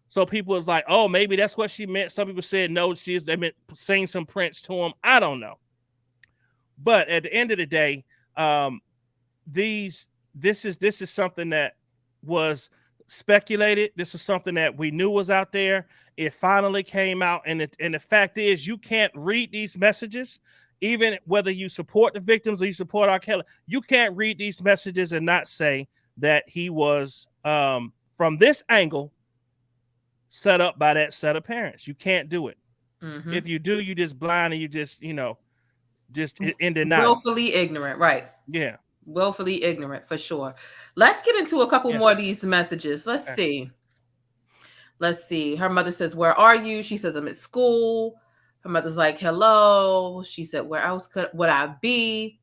So people was like, oh, maybe that's what she meant. Some people said no, they meant saying some prints to him. I don't know. But at the end of the day, this is something that was speculated. This is something that we knew was out there. It finally came out, and the fact is, you can't read these messages, even whether you support the victims or you support R. Kelly. You can't read these messages and not say that he was from this angle set up by that set of parents. You can't do it. Mm-hmm. If you do, you just blind and you just in denial. Willfully ignorant, right? Yeah. Willfully ignorant for sure. Let's get into a couple more of these messages. Let's see. Her mother says, "Where are you?" She says, "I'm at school." Her mother's like, "Hello." She said, "Where else would I be?"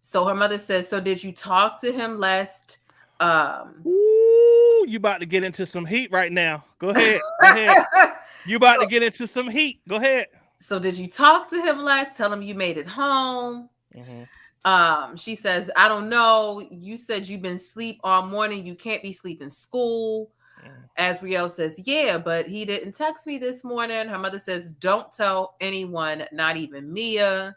So her mother says, "So did you talk to him last?" Ooh, you about to get into some heat right now. Go ahead. You about to get into some heat. Go ahead. So did you talk to him last? Tell him you made it home. Mm-hmm. She says, "I don't know. You said you've been asleep all morning. You can't be asleep in school." Azriel says, "Yeah, but he didn't text me this morning." Her mother says, "Don't tell anyone, not even Mia."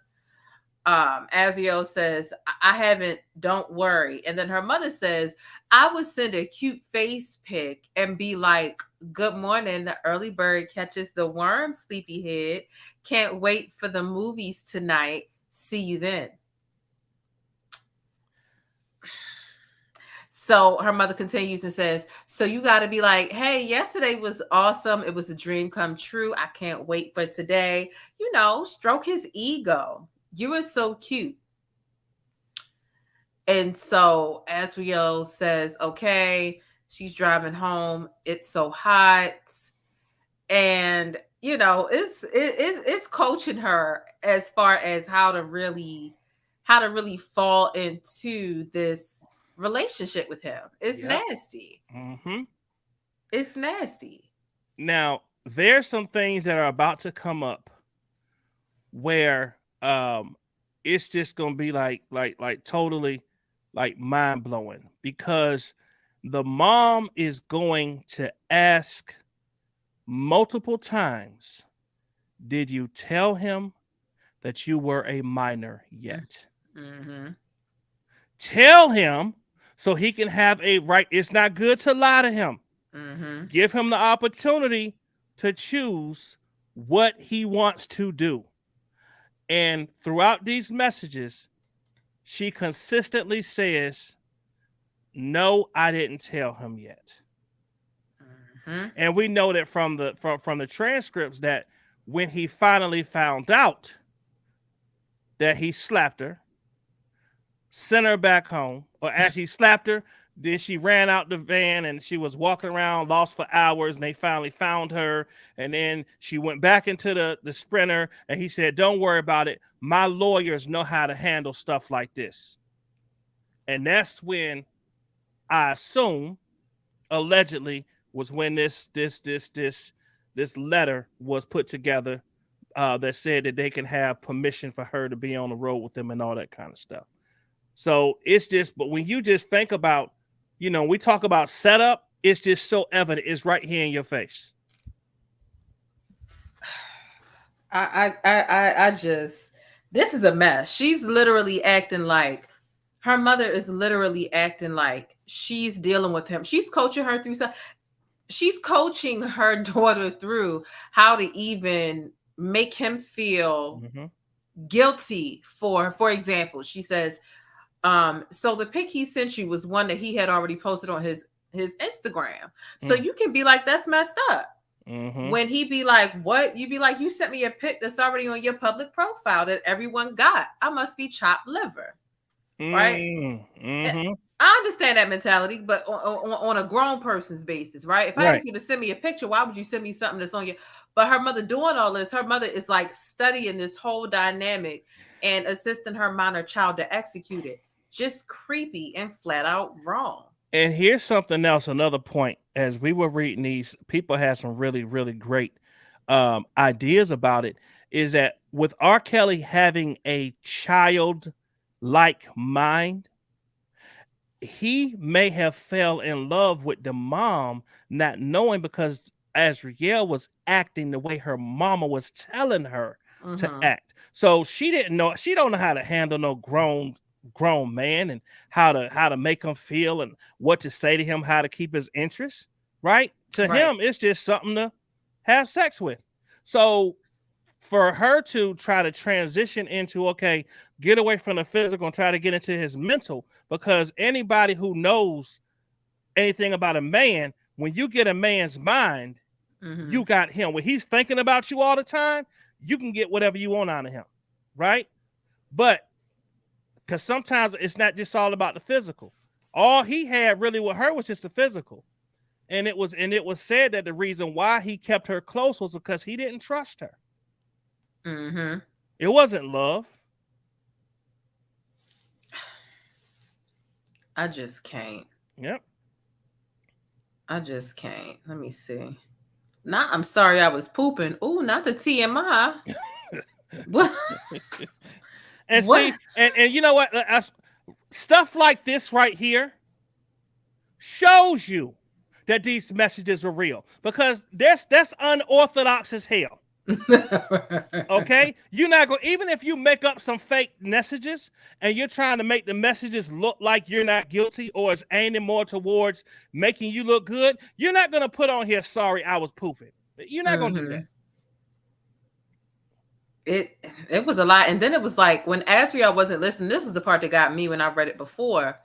Azriel says, "I haven't, don't worry." And then her mother says, "I would send a cute face pic and be like, 'Good morning. The early bird catches the worm, sleepyhead. Can't wait for the movies tonight. See you then.'" So her mother continues and says, "So you got to be like, 'Hey, yesterday was awesome. It was a dream come true. I can't wait for today.' You know, stroke his ego. You were so cute." And so Azriel says, "Okay." She's driving home. It's so hot. And, you know, it's coaching her as far as how to really fall into this relationship with him. It's nasty. Mm-hmm. It's nasty. Now, there's some things that are about to come up where it's just gonna be like totally like mind-blowing, because the mom is going to ask multiple times, "Did you tell him that you were a minor yet?" Mm-hmm. Tell him so he can have a right. It's not good to lie to him. Mm-hmm. Give him the opportunity to choose what he wants to do. And throughout these messages, she consistently says, "No, I didn't tell him yet." Mm-hmm. And we know that from the transcripts that when he finally found out that he slapped her, sent her back home, or actually slapped her, then she ran out the van and she was walking around lost for hours, and they finally found her. And then she went back into the Sprinter, and he said, "Don't worry about it. My lawyers know how to handle stuff like this." And that's when, I assume, allegedly, was when this letter was put together that said that they can have permission for her to be on the road with them and all that kind of stuff. So it's just, but when you just think about, you know, we talk about setup, it's just so evident. It's right here in your face. This is a mess. She's literally acting like, her mother is literally acting like she's dealing with him. She's coaching her through she's coaching her daughter through how to even make him feel guilty for example, she says, so the pic he sent you was one that he had already posted on his Instagram. So you can be like, that's messed up. When he be like, what? You be like, you sent me a pic that's already on your public profile that everyone got. I must be chopped liver. Right? I understand that mentality, but on a grown person's basis, right? If I ask you to send me a picture, why would you send me something that's on your? But her mother doing all this, her mother is like studying this whole dynamic and assisting her minor child to execute it. Just creepy and flat out wrong. And here's something else, another point. As we were reading these, people had some really, really great ideas about it, is that with R. Kelly having a child-like mind, he may have fell in love with the mom, not knowing, because Azriel was acting the way her mama was telling her to act. So she didn't know, she don't know how to handle no grown man and how to make him feel and what to say to him, how to keep his interest, right? To him, it's just something to have sex with. So for her to try to transition into, okay, get away from the physical and try to get into his mental, because anybody who knows anything about a man, when you get a man's mind, you got him. When he's thinking about you all the time, you can get whatever you want out of him, right? But because sometimes it's not just all about the physical. All he had really with her was just the physical. And it was said that the reason why he kept her close was because he didn't trust her. It wasn't love. I just can't. Yep. I just can't. Let me see. I'm sorry I was pooping. Oh, not the TMI. What? And see, and you know what? Stuff like this right here shows you that these messages are real, because that's unorthodox as hell. Okay, you're not going, even if you make up some fake messages and you're trying to make the messages look like you're not guilty or it's aiming more towards making you look good, you're not going to put on here, sorry, I was pooping. You're not going to do that. It was a lot. And then it was like, when Azriel wasn't listening, this was the part that got me when I read it before.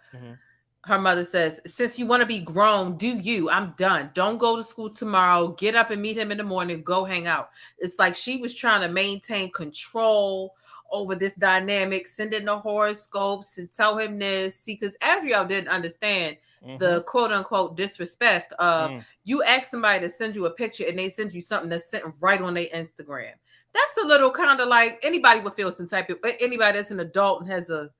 Her mother says, since you want to be grown, do you? I'm done. Don't go to school tomorrow. Get up and meet him in the morning. Go hang out. It's like she was trying to maintain control over this dynamic, sending the horoscopes and tell him this. See, because Azriel didn't understand the quote unquote disrespect of you ask somebody to send you a picture and they send you something that's sent right on their Instagram. That's a little kind of like anybody would feel some type of, anybody that's an adult and has a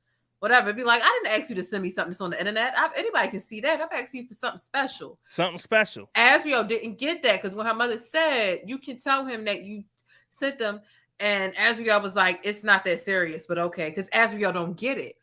whatever, be like, I didn't ask you to send me something that's on the internet. Anybody can see that. I've asked you for something special. Something special. Azriel didn't get that, because when her mother said, you can tell him that you sent them, and Azriel was like, it's not that serious, but okay, because Azriel don't get it.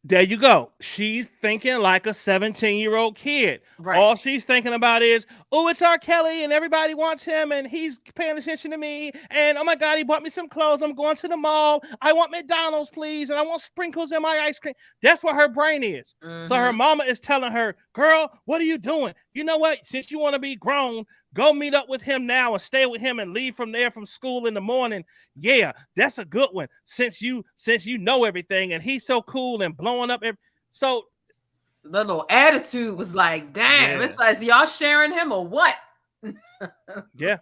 There you go. She's thinking like a 17-year-old kid. Right. All she's thinking about is, oh, it's R. Kelly and everybody wants him and he's paying attention to me. And oh my God, he bought me some clothes. I'm going to the mall. I want McDonald's, please. And I want sprinkles in my ice cream. That's what her brain is. So her mama is telling her, girl, what are you doing? You know what? Since you want to be grown, go meet up with him now and stay with him and leave from there from school in the morning. Yeah, that's a good one. Since you know everything and he's so cool and blowing up. So the little attitude was like, damn, it's like, y'all sharing him or what? Yeah.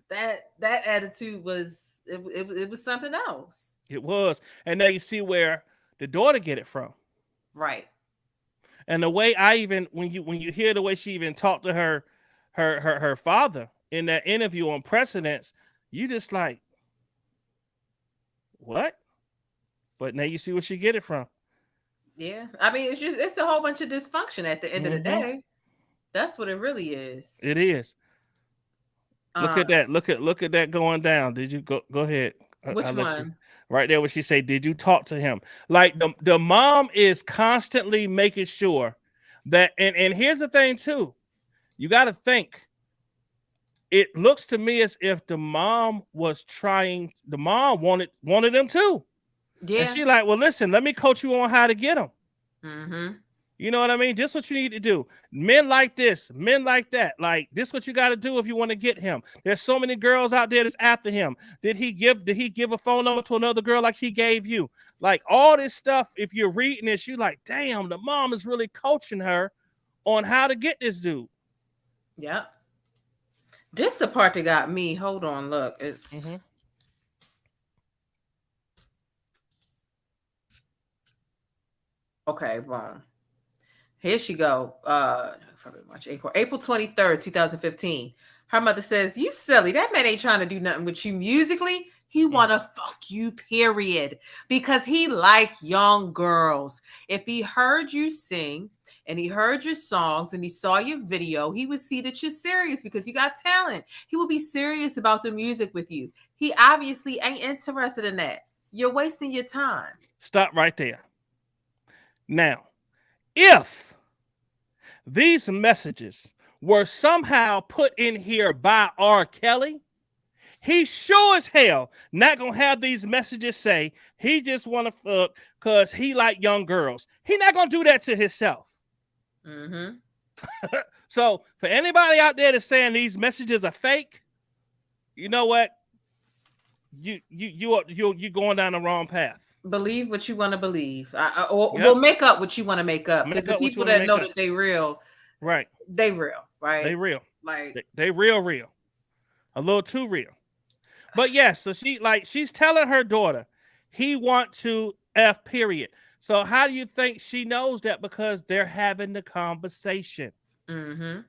That attitude was, it was something else. It was. And now you see where the daughter get it from. Right. And the way when you hear the way she even talked to her father in that interview on Precedence, you just like, what? But now you see where she get it from. Yeah, I mean, it's a whole bunch of dysfunction at the end of the day. That's what it really is. It is. Look at that. Look at that going down. Did you go ahead? Which one? Right there, where she say, did you talk to him? Like the mom is constantly making sure that, and here's the thing too. You got to think, it looks to me as if the mom wanted them too. Yeah. And she like, well, listen, let me coach you on how to get them. You know what I mean? Just what you need to do. Men like this, men like that. Like, this what you got to do if you want to get him. There's so many girls out there that's after him. Did he give a phone number to another girl like he gave you? Like, all this stuff, if you're reading this, you're like, damn, the mom is really coaching her on how to get this dude. Yep. This the part that got me. Hold on, look. It's okay, boom. Here she go. April 23rd, 2015. Her mother says, you silly. That man ain't trying to do nothing with you musically. He wanna fuck you, period. Because he like young girls. If he heard you sing and he heard your songs and he saw your video, he would see that you're serious because you got talent. He will be serious about the music with you. He obviously ain't interested in that. You're wasting your time. Stop right there. Now, if these messages were somehow put in here by R. Kelly, he sure as hell not gonna have these messages say he just want to fuck because he like young girls. He not gonna do that to himself. Mm-hmm. So for anybody out there that's saying these messages are fake, you know what? You're going down the wrong path. Believe what you want to believe, or make up what you want to make up. Because the people that know that they real, right? They real, right? They real, like they real, a little too real. But yes, so she's telling her daughter he want to F period. So how do you think she knows that? Because they're having the conversation. Mm-hmm.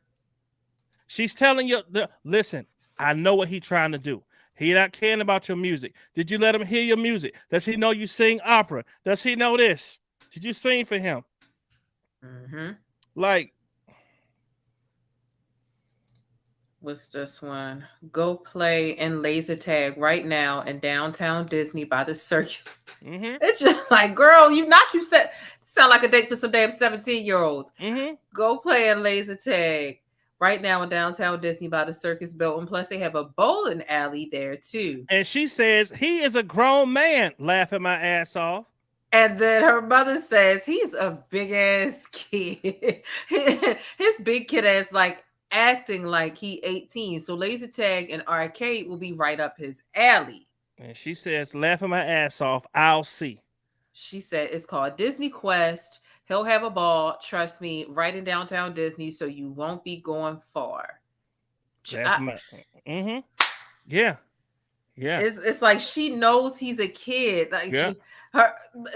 She's telling you, listen, I know what he's trying to do. He not caring about your music. Did you let him hear your music? Does he know you sing opera? Does he know this? Did you sing for him? Mm-hmm. Like, what's this one? Go play in laser tag right now in downtown Disney by the circuit. Mm-hmm. It's just like, girl, you said sound like a date for some damn 17-year-olds. Mm-hmm. Go play in laser tag right now in downtown Disney by the Circus Building. Plus, they have a bowling alley there too. And she says he is a grown man, laughing my ass off. And then her mother says he's a big ass kid. His big kid ass like acting like he 18. So laser tag and arcade will be right up his alley. And she says, laughing my ass off, I'll see. She said it's called Disney Quest. He'll have a ball, trust me, right in downtown Disney, so you won't be going far. Mm-hmm. Yeah. Yeah. It's like she knows he's a kid. Like yeah.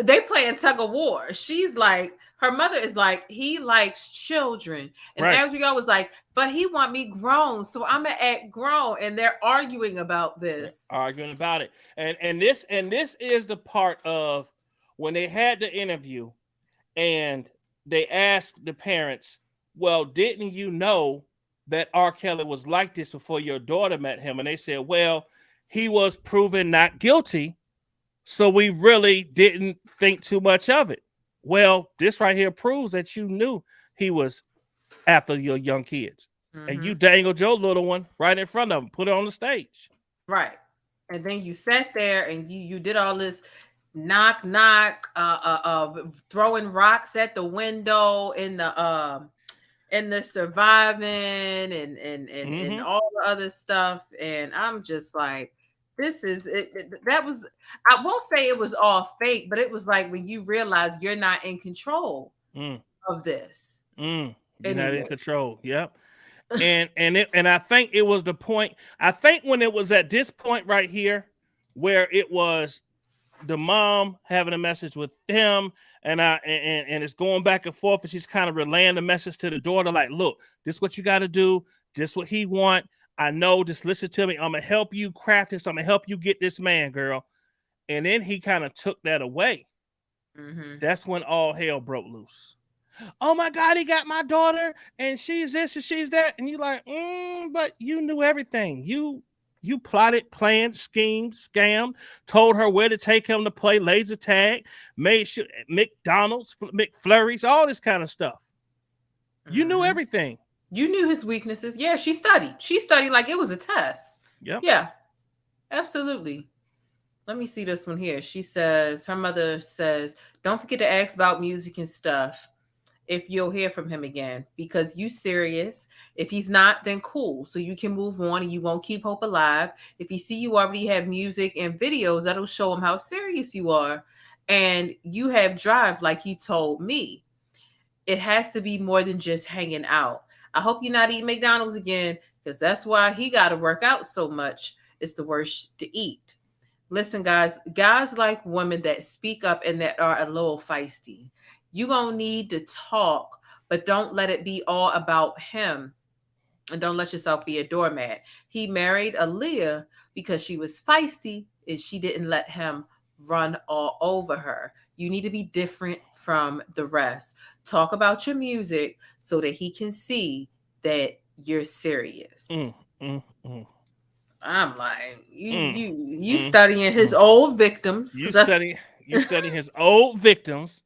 They playing tug of war. She's like, her mother is like, he likes children. And Azriel was like, but he want me grown, so I'm gonna act grown. And they're arguing about this. Arguing about it. And this is the part of when they had the interview and they asked the parents, well, didn't you know that R. Kelly was like this before your daughter met him? And they said, well, he was proven not guilty, so we really didn't think too much of it. Well, this right here proves that you knew he was after your young kids. Mm-hmm. And you dangled your little one right in front of him, put it on the stage. Right. And then you sat there and you did all this knock, throwing rocks at the window in the surviving and all the other stuff. And I'm just like, this is it. That was, I won't say it was all fake, but it was like when you realize you're not in control of this. You're not in control. Yep. And I think it was the point. I think when it was at this point right here, where it was the mom having a message with him, and it's going back and forth, and she's kind of relaying the message to the daughter, like, look, this is what you got to do. This is what he want. I know, just listen to me. I'm going to help you craft this. I'm going to help you get this man, girl. And then he kind of took that away. Mm-hmm. That's when all hell broke loose. Oh my God, he got my daughter and she's this and she's that. And you're like, but you knew everything. You plotted, planned, schemed, scammed, told her where to take him to play laser tag, made sure McDonald's, McFlurries, all this kind of stuff. Mm-hmm. You knew everything. You knew his weaknesses. Yeah, she studied. She studied like it was a test. Yep. Yeah, absolutely. Let me see this one here. She says, her mother says, don't forget to ask about music and stuff if you'll hear from him again, because you serious. If he's not, then cool. So you can move on and you won't keep hope alive. If you see you already have music and videos, that'll show him how serious you are. And you have drive like he told me. It has to be more than just hanging out. I hope you're not eating McDonald's again, because that's why he got to work out so much. It's the worst to eat. Listen, guys like women that speak up and that are a little feisty. You're going to need to talk, but don't let it be all about him. And don't let yourself be a doormat. He married Aaliyah because she was feisty and she didn't let him run all over her. You need to be different from the rest. Talk about your music so that he can see that you're serious. I'm like, you studying his old victims. You studying his old victims,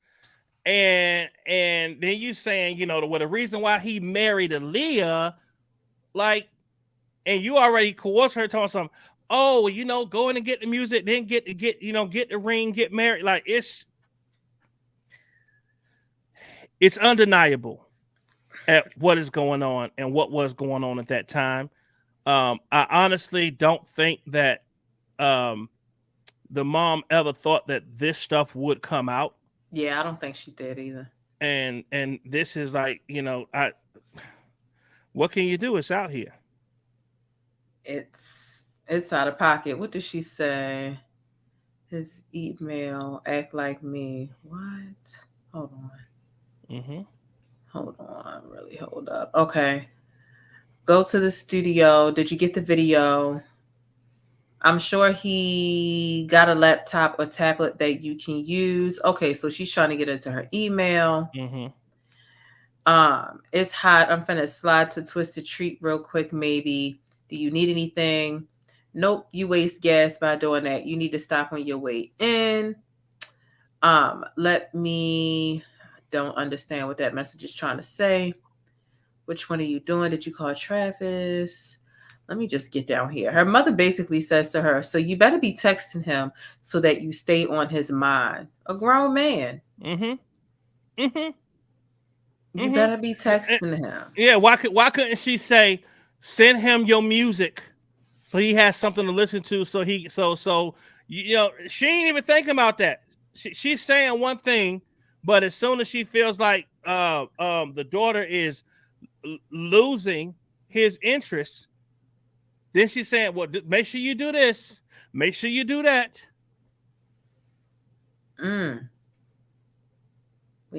And then you saying, you know, the reason why he married Aaliyah, like, and you already coerced her telling some, oh, you know, go in and get the music, then get the ring, get married. Like, it's undeniable at what is going on and what was going on at that time. I honestly don't think that the mom ever thought that this stuff would come out. Yeah, I don't think she did either. And this is like, you know, what can you do? It's out here. It's out of pocket. What did she say? His email, act like me. What? Hold on. Hold on. Really hold up. Okay. Go to the studio. Did you get the video? I'm sure he got a laptop or tablet that you can use. Okay, so she's trying to get into her email. It's hot. I'm finna slide to Twisted Treat real quick, maybe. Do you need anything? Nope, you waste gas by doing that. You need to stop on your way in. Don't understand what that message is trying to say. Which one are you doing? Did you call Travis? Let me just get down here. Her mother basically says to her, so you better be texting him so that you stay on his mind. A grown man. You better be texting him. Yeah, why couldn't she say, send him your music so he has something to listen to, so you know, she ain't even thinking about that. She's saying one thing, but as soon as she feels like the daughter is losing his interest, then she's saying, well, make sure you do this, make sure you do that. We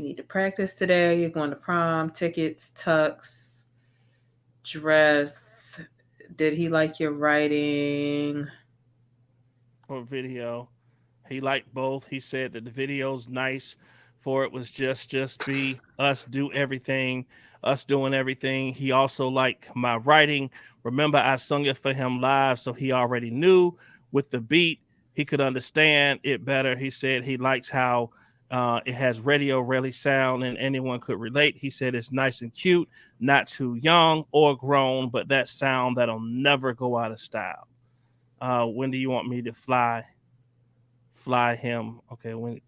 need to practice today. You're going to prom, tickets, tux, dress. Did he like your writing? Or video. He liked both. He said that the video's nice, for it was just be us doing everything. He also liked my writing. Remember, I sung it for him live, so he already knew with the beat, he could understand it better. He said he likes how it has radio ready sound and anyone could relate. He said it's nice and cute, not too young or grown, but that sound that'll never go out of style. When do you want me to fly him? Okay, when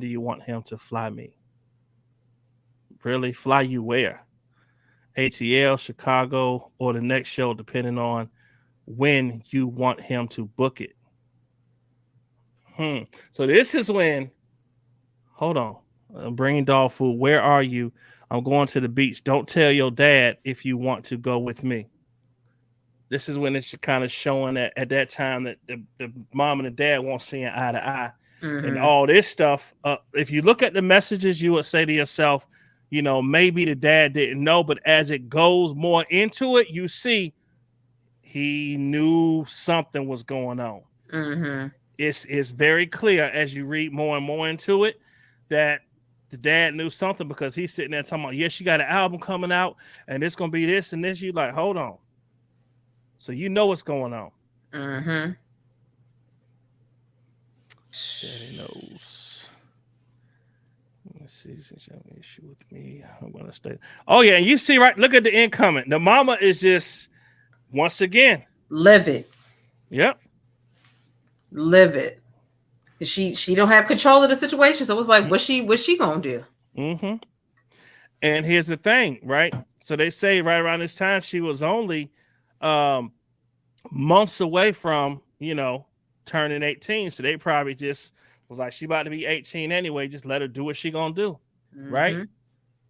do you want him to fly me? Really? Fly you where? ATL, Chicago, or the next show, depending on when you want him to book it. So this is when, hold on, I'm bringing dog food. Where are you? I'm going to the beach. Don't tell your dad if you want to go with me. This is when it's kind of showing that at that time that the mom and the dad won't see an eye to eye. And all this stuff. If you look at the messages, you would say to yourself, you know, maybe the dad didn't know, but as it goes more into it, you see he knew something was going on. It's very clear as you read more and more into it that the dad knew something, because he's sitting there talking about, yes, you got an album coming out and it's going to be this and this. You like, hold on. So you know what's going on. Daddy knows. Let's see, since you have an issue with me, I'm going to stay. Oh, yeah, and you see, right, look at the incoming. The mama is just, once again, livid. Yep. Livid. She don't have control of the situation, so it was like, what's she gonna do? And here's the thing, right? So they say right around this time she was only months away from, you know, turning 18. So they probably just was like, she about to be 18 anyway. Just let her do what she gonna do, right?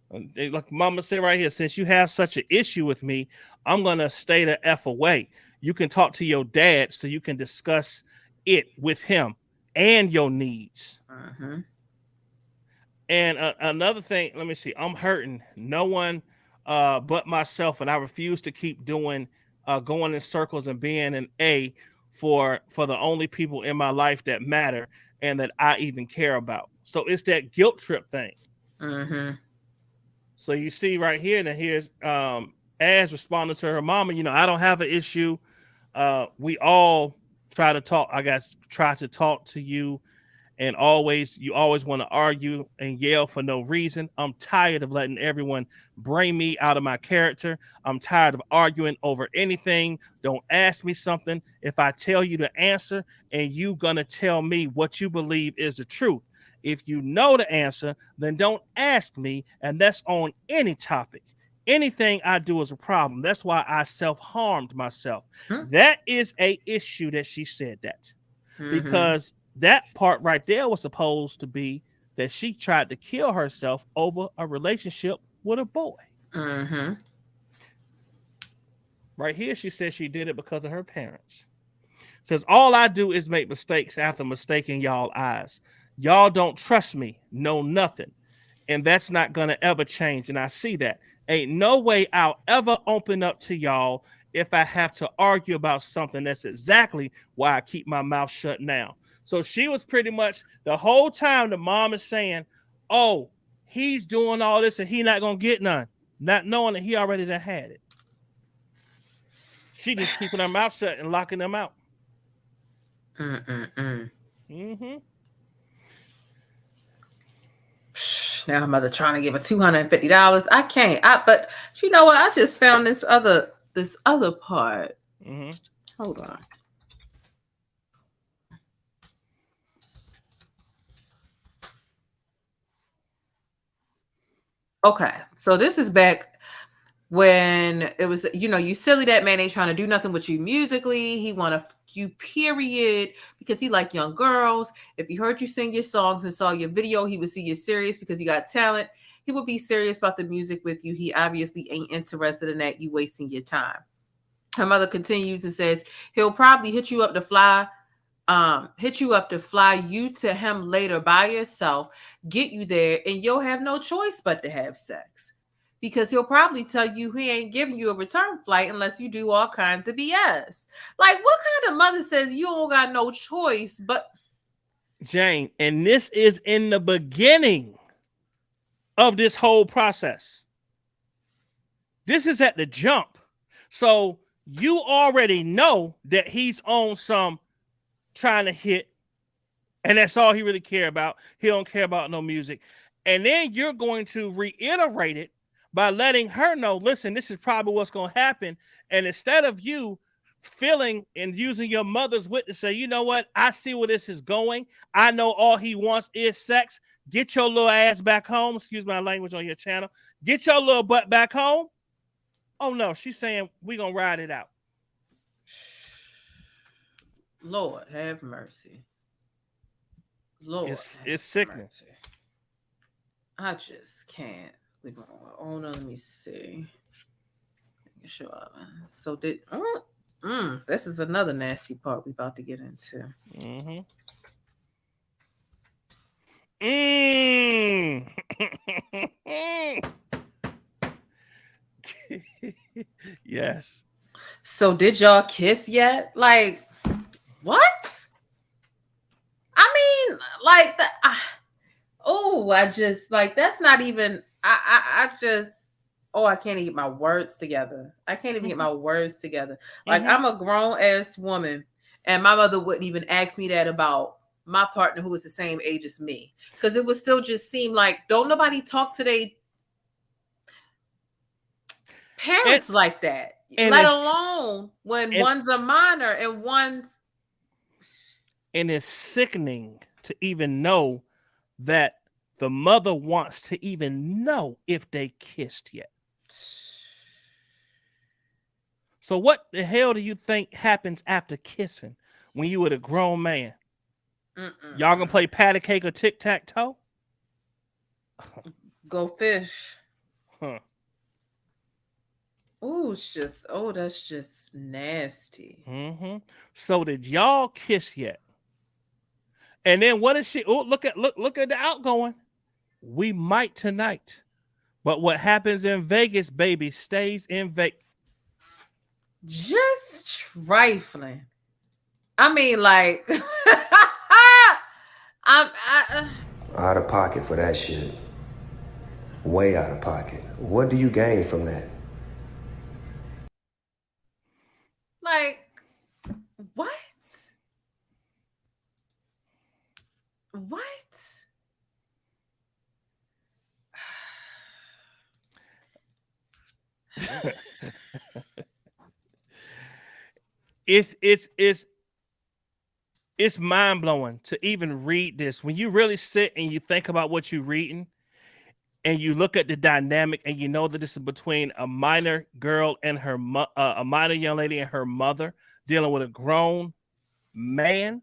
And they, like mama said right here, since you have such an issue with me, I'm gonna stay the F away. You can talk to your dad so you can discuss it with him and your needs. And another thing, let me see, I'm hurting. No one but myself, and I refuse to keep doing going in circles and being an A for the only people in my life that matter and that I even care about. So it's that guilt trip thing. So you see right here, and here's Az responding to her mama, you know, I don't have an issue. We all try to talk. I got try to talk to you and you always want to argue and yell for no reason. I'm tired of letting everyone bring me out of my character. I'm tired of arguing over anything. Don't ask me something if I tell you the answer and you gonna tell me what you believe is the truth. If you know the answer, then don't ask me, and that's on any topic. Anything I do is a problem. That's why I self-harmed myself. That is a issue that she said that. Because that part right there was supposed to be that she tried to kill herself over a relationship with a boy. Right here, she says she did it because of her parents. Says, all I do is make mistakes after mistaking y'all eyes. Y'all don't trust me, know nothing. And that's not going to ever change. And I see that. Ain't no way I'll ever open up to y'all if I have to argue about something. That's exactly why I keep my mouth shut now. So she was pretty much the whole time the mom is saying, oh, he's doing all this and he not going to get none. Not knowing that he already done had it. She just keeping her mouth shut and locking them out. Now her mother trying to give her $250. I can't. But you know what? I just found this other part. Hold on. Okay, so this is back when it was, you silly that man ain't trying to do nothing with you musically. He want to fuck you, period, because he like young girls. If he heard you sing your songs and saw your video, he would see you serious because you got talent. He would be serious about the music with you. He obviously ain't interested in that. You wasting your time. Her mother continues and says, he'll probably hit you up to fly you to him later by yourself, get you there, and you'll have no choice but to have sex. Because he'll probably tell you he ain't giving you a return flight unless you do all kinds of BS. Like, what kind of mother says you don't got no choice but... Jane, and this is in the beginning of this whole process. This is at the jump. So you already know that he's on some trying to hit, and that's all he really care about. He don't care about no music. And then you're going to reiterate it by letting her know, listen, this is probably what's going to happen. And instead of you feeling and using your mother's wit to say, you know what, I see where this is going. I know all he wants is sex. Get your little ass back home. Excuse my language on your channel. Get your little butt back home. Oh, no, she's saying we're going to ride it out. Lord, have mercy. Lord, it's sickening. Mercy. I just can't. Oh no, let me see. Sure. So this is another nasty part we about to get into. Yes. So did y'all kiss yet? Like, what? I mean, like I just like that's not even. I can't even get my words together. I can't even get my words together. Like, I'm a grown ass woman, and my mother wouldn't even ask me that about my partner who was the same age as me, because it would still just seem like don't nobody talk to their parents like that, let alone when one's a minor and one's. And it's sickening to even know that the mother wants to even know if they kissed yet. So what the hell do you think happens after kissing when you were a grown man? Y'all gonna play patty cake or tic-tac-toe? Go fish. Huh. Oh, that's just nasty. So did y'all kiss yet? And then what is she? Oh, look at the outgoing. We might tonight, but what happens in Vegas, baby, stays in Vegas. Just trifling. I mean, like, out of pocket for that shit. Way out of pocket. What do you gain from that? Like, what? What? It's mind-blowing to even read this. When you really sit and you think about what you're reading and you look at the dynamic and you know that this is between a minor girl and her a minor young lady and her mother dealing with a grown man,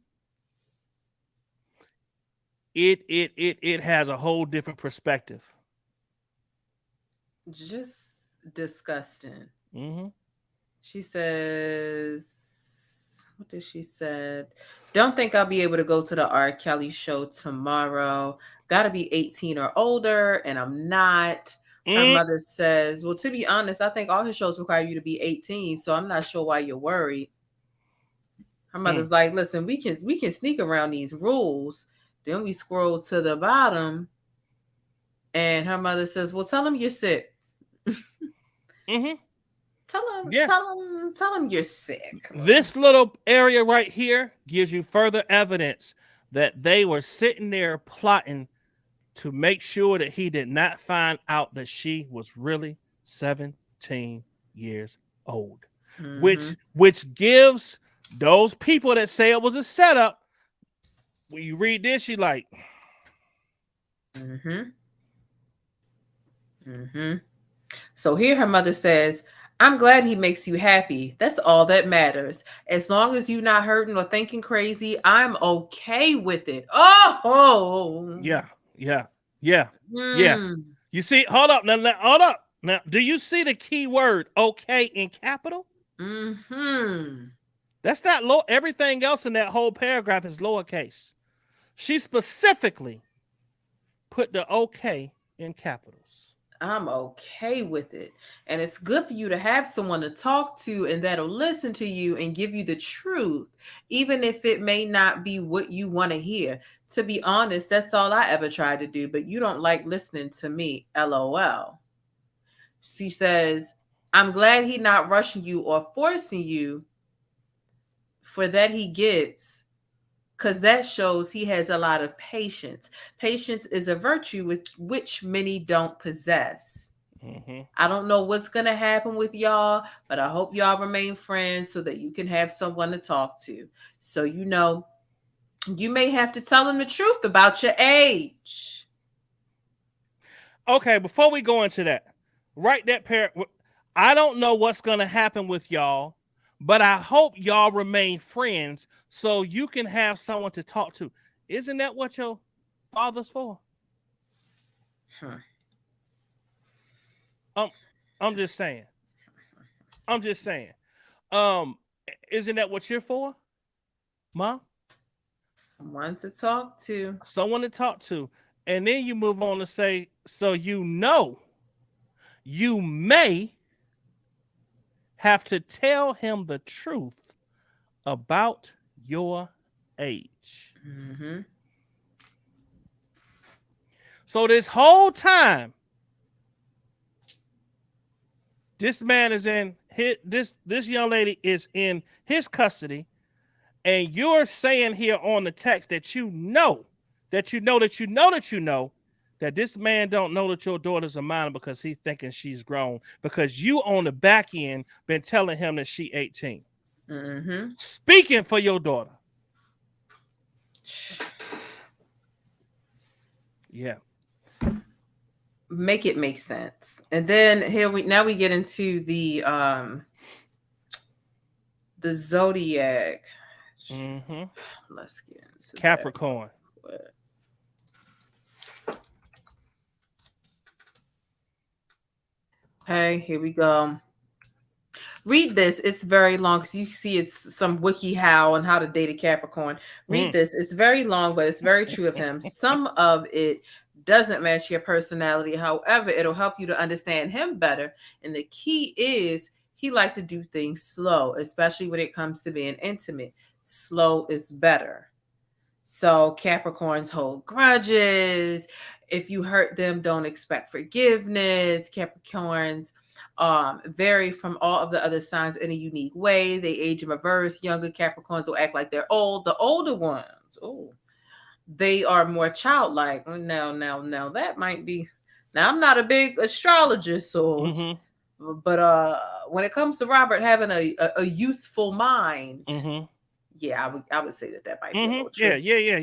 it has a whole different perspective. Just disgusting. Mm-hmm. She says, what did she say? Don't think I'll be able to go to the R. Kelly show tomorrow. Got to be 18 or older, and I'm not. Her mother says, well, to be honest, I think all his shows require you to be 18, so I'm not sure why you're worried. Her mother's like, listen, we can sneak around these rules. Then we scroll to the bottom, and her mother says, well, tell him you're sick. Mm-hmm. Tell him you're sick. This little area right here gives you further evidence that they were sitting there plotting to make sure that he did not find out that she was really 17 years old, which gives those people that say it was a setup. When you read this, you like, So here her mother says, I'm glad he makes you happy. That's all that matters. As long as you're not hurting or thinking crazy, I'm okay with it. Oh, yeah. You see, hold up. Now, do you see the key word okay in capital? That's not low. Everything else in that whole paragraph is lowercase. She specifically put the okay in capitals. I'm okay with it. And it's good for you to have someone to talk to and that'll listen to you and give you the truth, even if it may not be what you want to hear. To be honest, that's all I ever tried to do, but you don't like listening to me. LOL. She says, I'm glad he's not rushing you or forcing you. For that he gets, because that shows he has a lot of patience. Patience is a virtue with which many don't possess. I don't know what's going to happen with y'all, but I hope y'all remain friends so that you can have someone to talk to. So, you know, you may have to tell him the truth about your age. Okay, before we go into that, write that I don't know what's going to happen with y'all, but I hope y'all remain friends so you can have someone to talk to. Isn't that what your father's for? I'm just saying. Isn't that what you're for, Mom? Someone to talk to. Someone to talk to. And then you move on to say, so you know, you may have to tell him the truth about your age. So this whole time, this man is in this young lady is in his custody, and you're saying here on the text that you know that this man don't know that your daughter's a minor because he's thinking she's grown, because you on the back end been telling him that she 18. Speaking for your daughter. Yeah. Make it make sense. And then now we get into the zodiac. Let's get into Capricorn. Okay, here we go. Read this. It's very long because you see it's some wiki how and how to date a Capricorn. Read this. It's very long, but it's very true of him. Some of it doesn't match your personality. However, it'll help you to understand him better. And the key is he likes to do things slow, especially when it comes to being intimate. Slow is better. So Capricorns hold grudges. If you hurt them, don't expect forgiveness. Capricorns vary from all of the other signs in a unique way. They age in reverse. Younger Capricorns will act like they're old. The older ones, they are more childlike. Now that might be. Now I'm not a big astrologist, so but when it comes to Robert having a youthful mind, yeah, I would say that might be a little true. Yeah.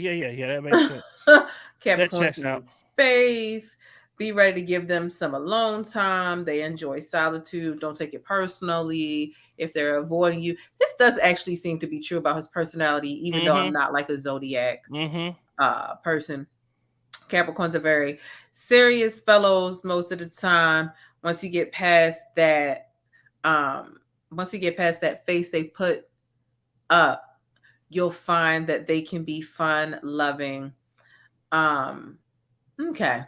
That makes sense. Capricorns need space. Be ready to give them some alone time. They enjoy solitude. Don't take it personally if they're avoiding you. This does actually seem to be true about his personality, even though I'm not like a zodiac person. Capricorns are very serious fellows most of the time. Once you get past that, face they put up, you'll find that they can be fun, loving. Okay.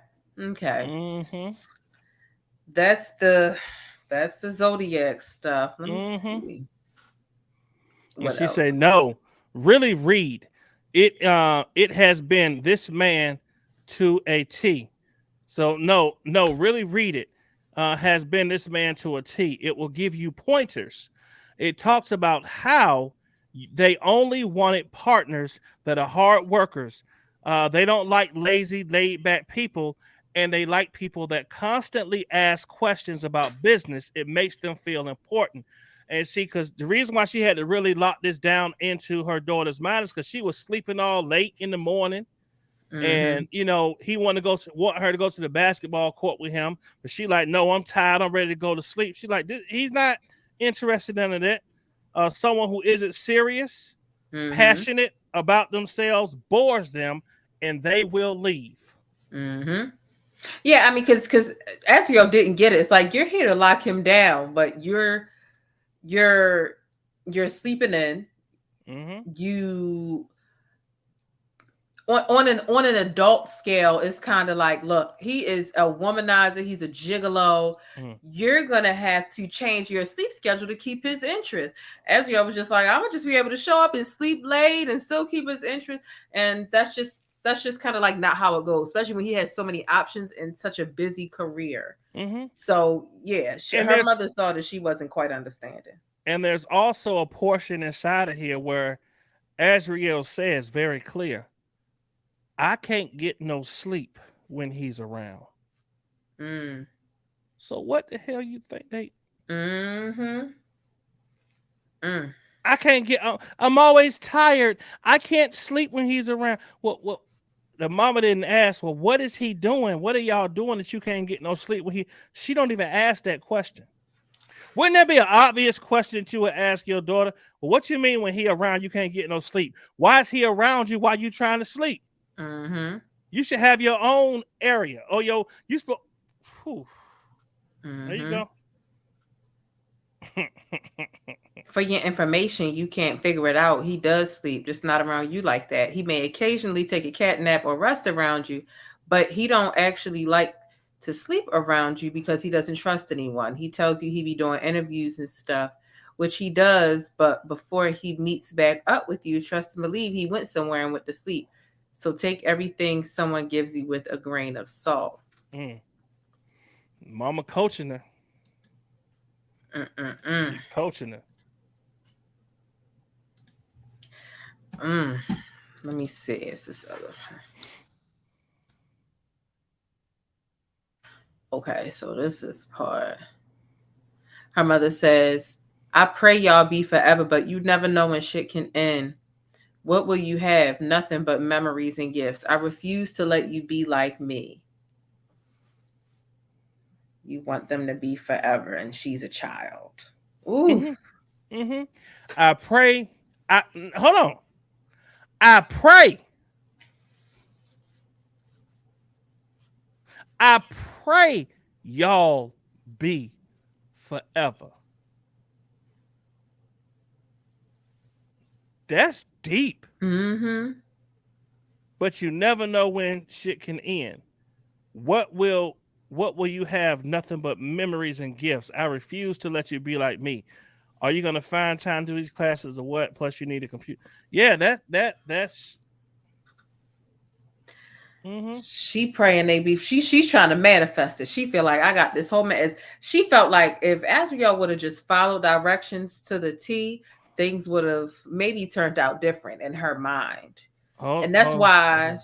That's the zodiac stuff. Let me see. And she said, no, really read it. It has been this man to a T. So no, really read it. Has been this man to a T. It will give you pointers. It talks about how they only wanted partners that are hard workers. They don't like lazy, laid back people, and they like people that constantly ask questions about business. It makes them feel important. And see, because the reason why she had to really lock this down into her daughter's mind is because she was sleeping all late in the morning. And he want her to go to the basketball court with him, but she like, no, I'm tired, I'm ready to go to sleep. She like, he's not interested in that. Someone who isn't serious, passionate about themselves, bores them, and they will leave. Yeah, I mean, because Azriel didn't get it. It's like, you're here to lock him down, but you're sleeping in. You on an adult scale, it's kind of like, look, he is a womanizer, he's a gigolo. You're gonna have to change your sleep schedule to keep his interest. Azriel was just like, I'm gonna just be able to show up and sleep late and still keep his interest, and that's just kind of like not how it goes, especially when he has so many options and such a busy career. So yeah, her mother saw that she wasn't quite understanding. And there's also a portion inside of here where Azriel says very clear, I can't get no sleep when he's around. So what the hell you think they? I can't get. I'm always tired. I can't sleep when he's around. Well, the mama didn't ask. Well, what is he doing? What are y'all doing that you can't get no sleep when he? She don't even ask that question. Wouldn't that be an obvious question that you would ask your daughter? Well, what you mean when he around you can't get no sleep? Why is he around you while you trying to sleep? You should have your own area. Oh, you spoke. There you go. For your information, you can't figure it out. He does sleep, just not around you like that. He may occasionally take a cat nap or rest around you, but he don't actually like to sleep around you because he doesn't trust anyone. He tells you he be doing interviews and stuff, which he does, but before he meets back up with you, trust and believe he went somewhere and went to sleep. So take everything someone gives you with a grain of salt. Mama coaching her. She's coaching her. Let me see. It's this other. Okay, so this is part. Her mother says, I pray y'all be forever, but you never know when shit can end. What will you have? Nothing but memories and gifts. I refuse to let you be like me. You want them to be forever, and she's a child. Ooh. I pray. Hold on. I pray y'all be forever. That's deep. But you never know when shit can end. What will you have? Nothing but memories and gifts. I refuse to let you be like me. Are you gonna find time to do these classes or what? Plus, you need a computer. Yeah, that's. She praying they be. She's trying to manifest it. She feel like I got this whole mess. She felt like if Azriel would have just followed directions to the T, things would have maybe turned out different in her mind. And that's why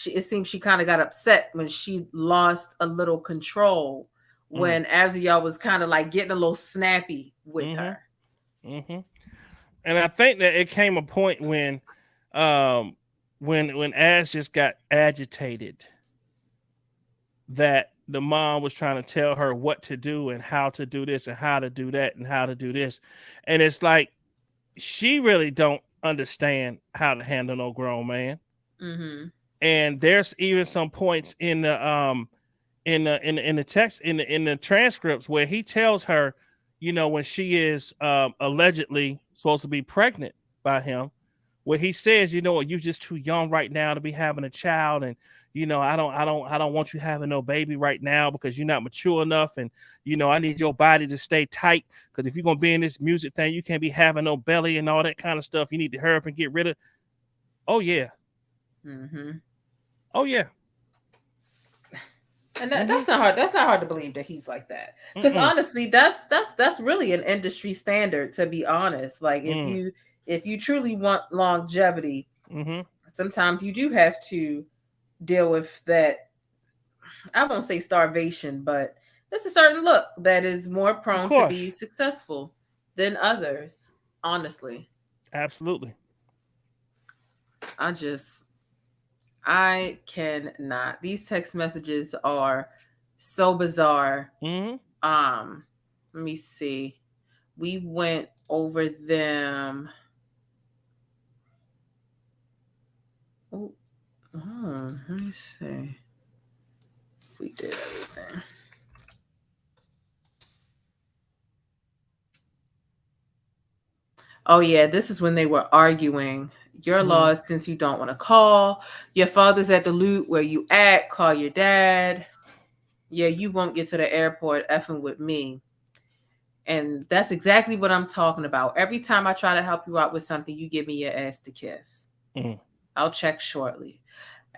it seems she kind of got upset when she lost a little control when Azriel was kind of like getting a little snappy with her. And I think that it came a point when Az just got agitated that the mom was trying to tell her what to do and how to do this and how to do that and how to do this. And it's like, she really don't understand how to handle no grown man. And there's even some points in the text, in the transcripts where he tells her, you know, when she is allegedly supposed to be pregnant by him, where he says, you know what, you're just too young right now to be having a child, and you know, I don't want you having no baby right now because you're not mature enough, and you know, I need your body to stay tight, because if you're gonna be in this music thing, you can't be having no belly and all that kind of stuff. You need to hurry up and get rid of. Oh yeah. Oh yeah. And that's not hard. That's not hard to believe that he's like that. Because honestly, that's really an industry standard, to be honest. Like if you truly want longevity, sometimes you do have to deal with that. I won't say starvation, but there's a certain look that is more prone to be successful than others. Honestly, absolutely. I cannot. These text messages are so bizarre. Let me see. We went over them. Let me see. We did everything. Oh yeah, this is when they were arguing. Your laws, since you don't want to call. Your father's at the loot where you at. Call your dad. Yeah, you won't get to the airport effing with me. And that's exactly what I'm talking about. Every time I try to help you out with something, you give me your ass to kiss. I'll check shortly.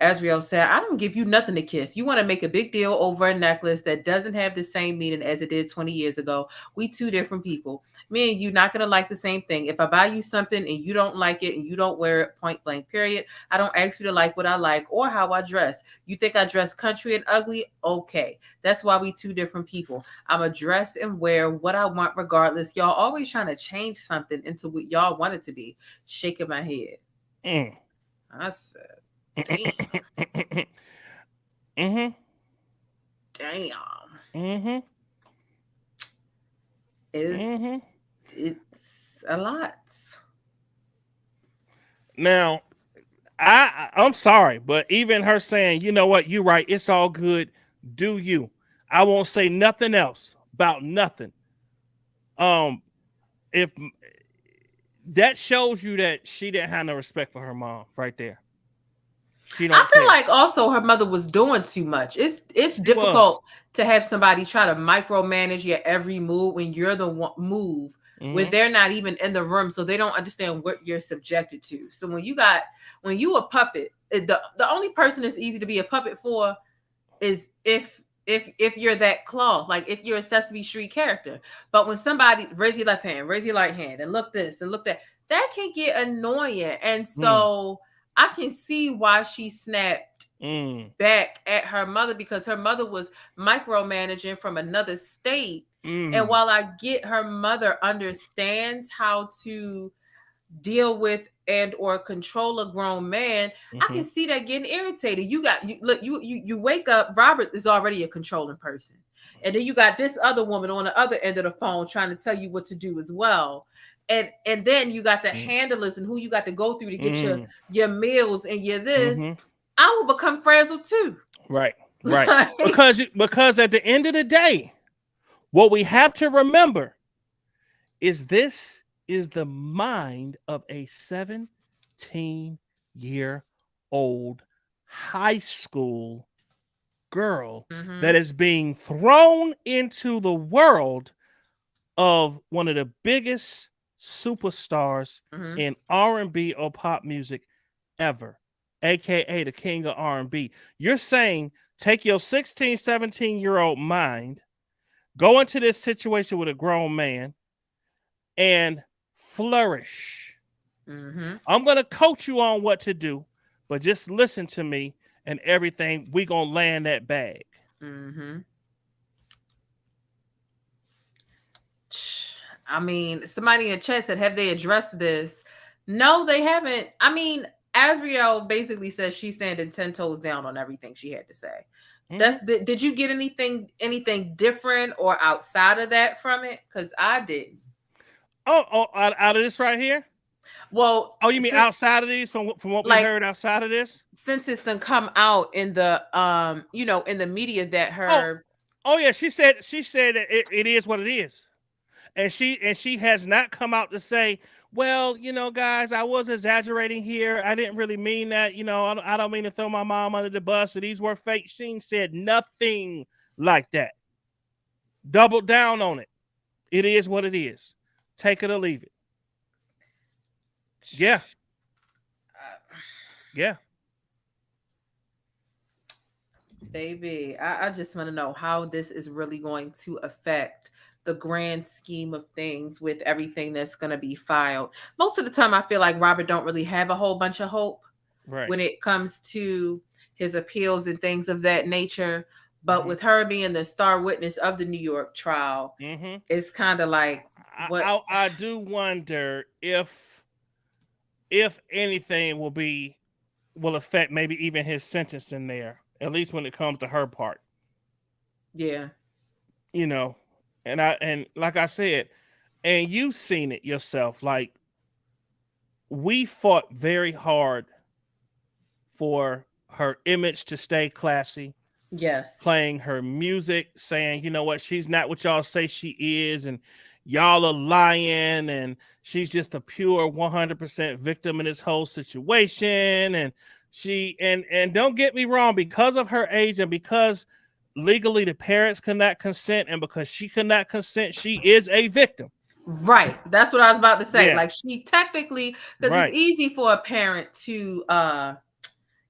Azriel said, I don't give you nothing to kiss. You want to make a big deal over a necklace that doesn't have the same meaning as it did 20 years ago. We two different people. Me and you not going to like the same thing. If I buy you something and you don't like it and you don't wear it, point blank, period, I don't ask you to like what I like or how I dress. You think I dress country and ugly? Okay. That's why we two different people. I'm a dress and wear what I want regardless. Y'all always trying to change something into what y'all want it to be. Shaking my head. I said, damn. Damn. It's a lot. Now, I'm sorry, but even her saying, you know what, you're right, it's all good, do you. I won't say nothing else about nothing. If that shows you that she didn't have no respect for her mom right there. I feel like also her mother was doing too much. It's difficult to have somebody try to micromanage your every move when you're the one move when they're not even in the room, so they don't understand what you're subjected to. So when you a puppet, the only person that's easy to be a puppet for is if you're that cloth, like if you're a Sesame Street character. But when somebody raise your left hand, raise your right hand, and look this and look that can get annoying. And so I can see why she snapped back at her mother, because her mother was micromanaging from another state. And while I get her mother understands how to deal with and or control a grown man, I can see that getting irritated. You wake up, Robert is already a controlling person. And then you got this other woman on the other end of the phone trying to tell you what to do as well. And then you got the handlers and who you got to go through to get your meals and your this. I will become frazzled too. Right. because at the end of the day, what we have to remember is this is the mind of a 17-year-old high school girl that is being thrown into the world of one of the biggest superstars in R&B or pop music ever, aka the king of R&B. You're saying take your 16, 17-year-old mind, go into this situation with a grown man, and flourish. I'm going to coach you on what to do, but just listen to me and everything. We gonna land that bag. Mm-hmm. I mean, somebody in the chat said, have they addressed this? No, they haven't. I mean, Azriel basically says she's standing 10 toes down on everything she had to say. Did you get anything different or outside of that from it? Because I didn't. Oh, out of this right here? Well, you mean outside of these from what we heard outside of this? Since it's done come out in the in the media that her yeah, she said that it is what it is. And she has not come out to say, well, guys, I was exaggerating here. I didn't really mean that. I don't mean to throw my mom under the bus. So these were fake. She said nothing like that. Doubled down on it. It is what it is. Take it or leave it. Yeah. Yeah. Baby, I just want to know how this is really going to affect the grand scheme of things with everything that's going to be filed. Most of the time, I feel like Robert don't really have a whole bunch of hope when it comes to his appeals and things of that nature. But with her being the star witness of the New York trial, it's kind of like what I do wonder if anything will affect maybe even his sentence in there, at least when it comes to her part. Yeah. And like I said, and you've seen it yourself, like we fought very hard for her image to stay classy. Yes. Playing her music, saying, you know what, she's not what y'all say she is, and y'all are lying, and she's just a pure 100% victim in this whole situation. And and don't get me wrong, because of her age and because legally the parents could not consent, and because she could not consent, she is a victim. Right. That's what I was about to say. Yeah. Like she technically, because it's easy for a parent to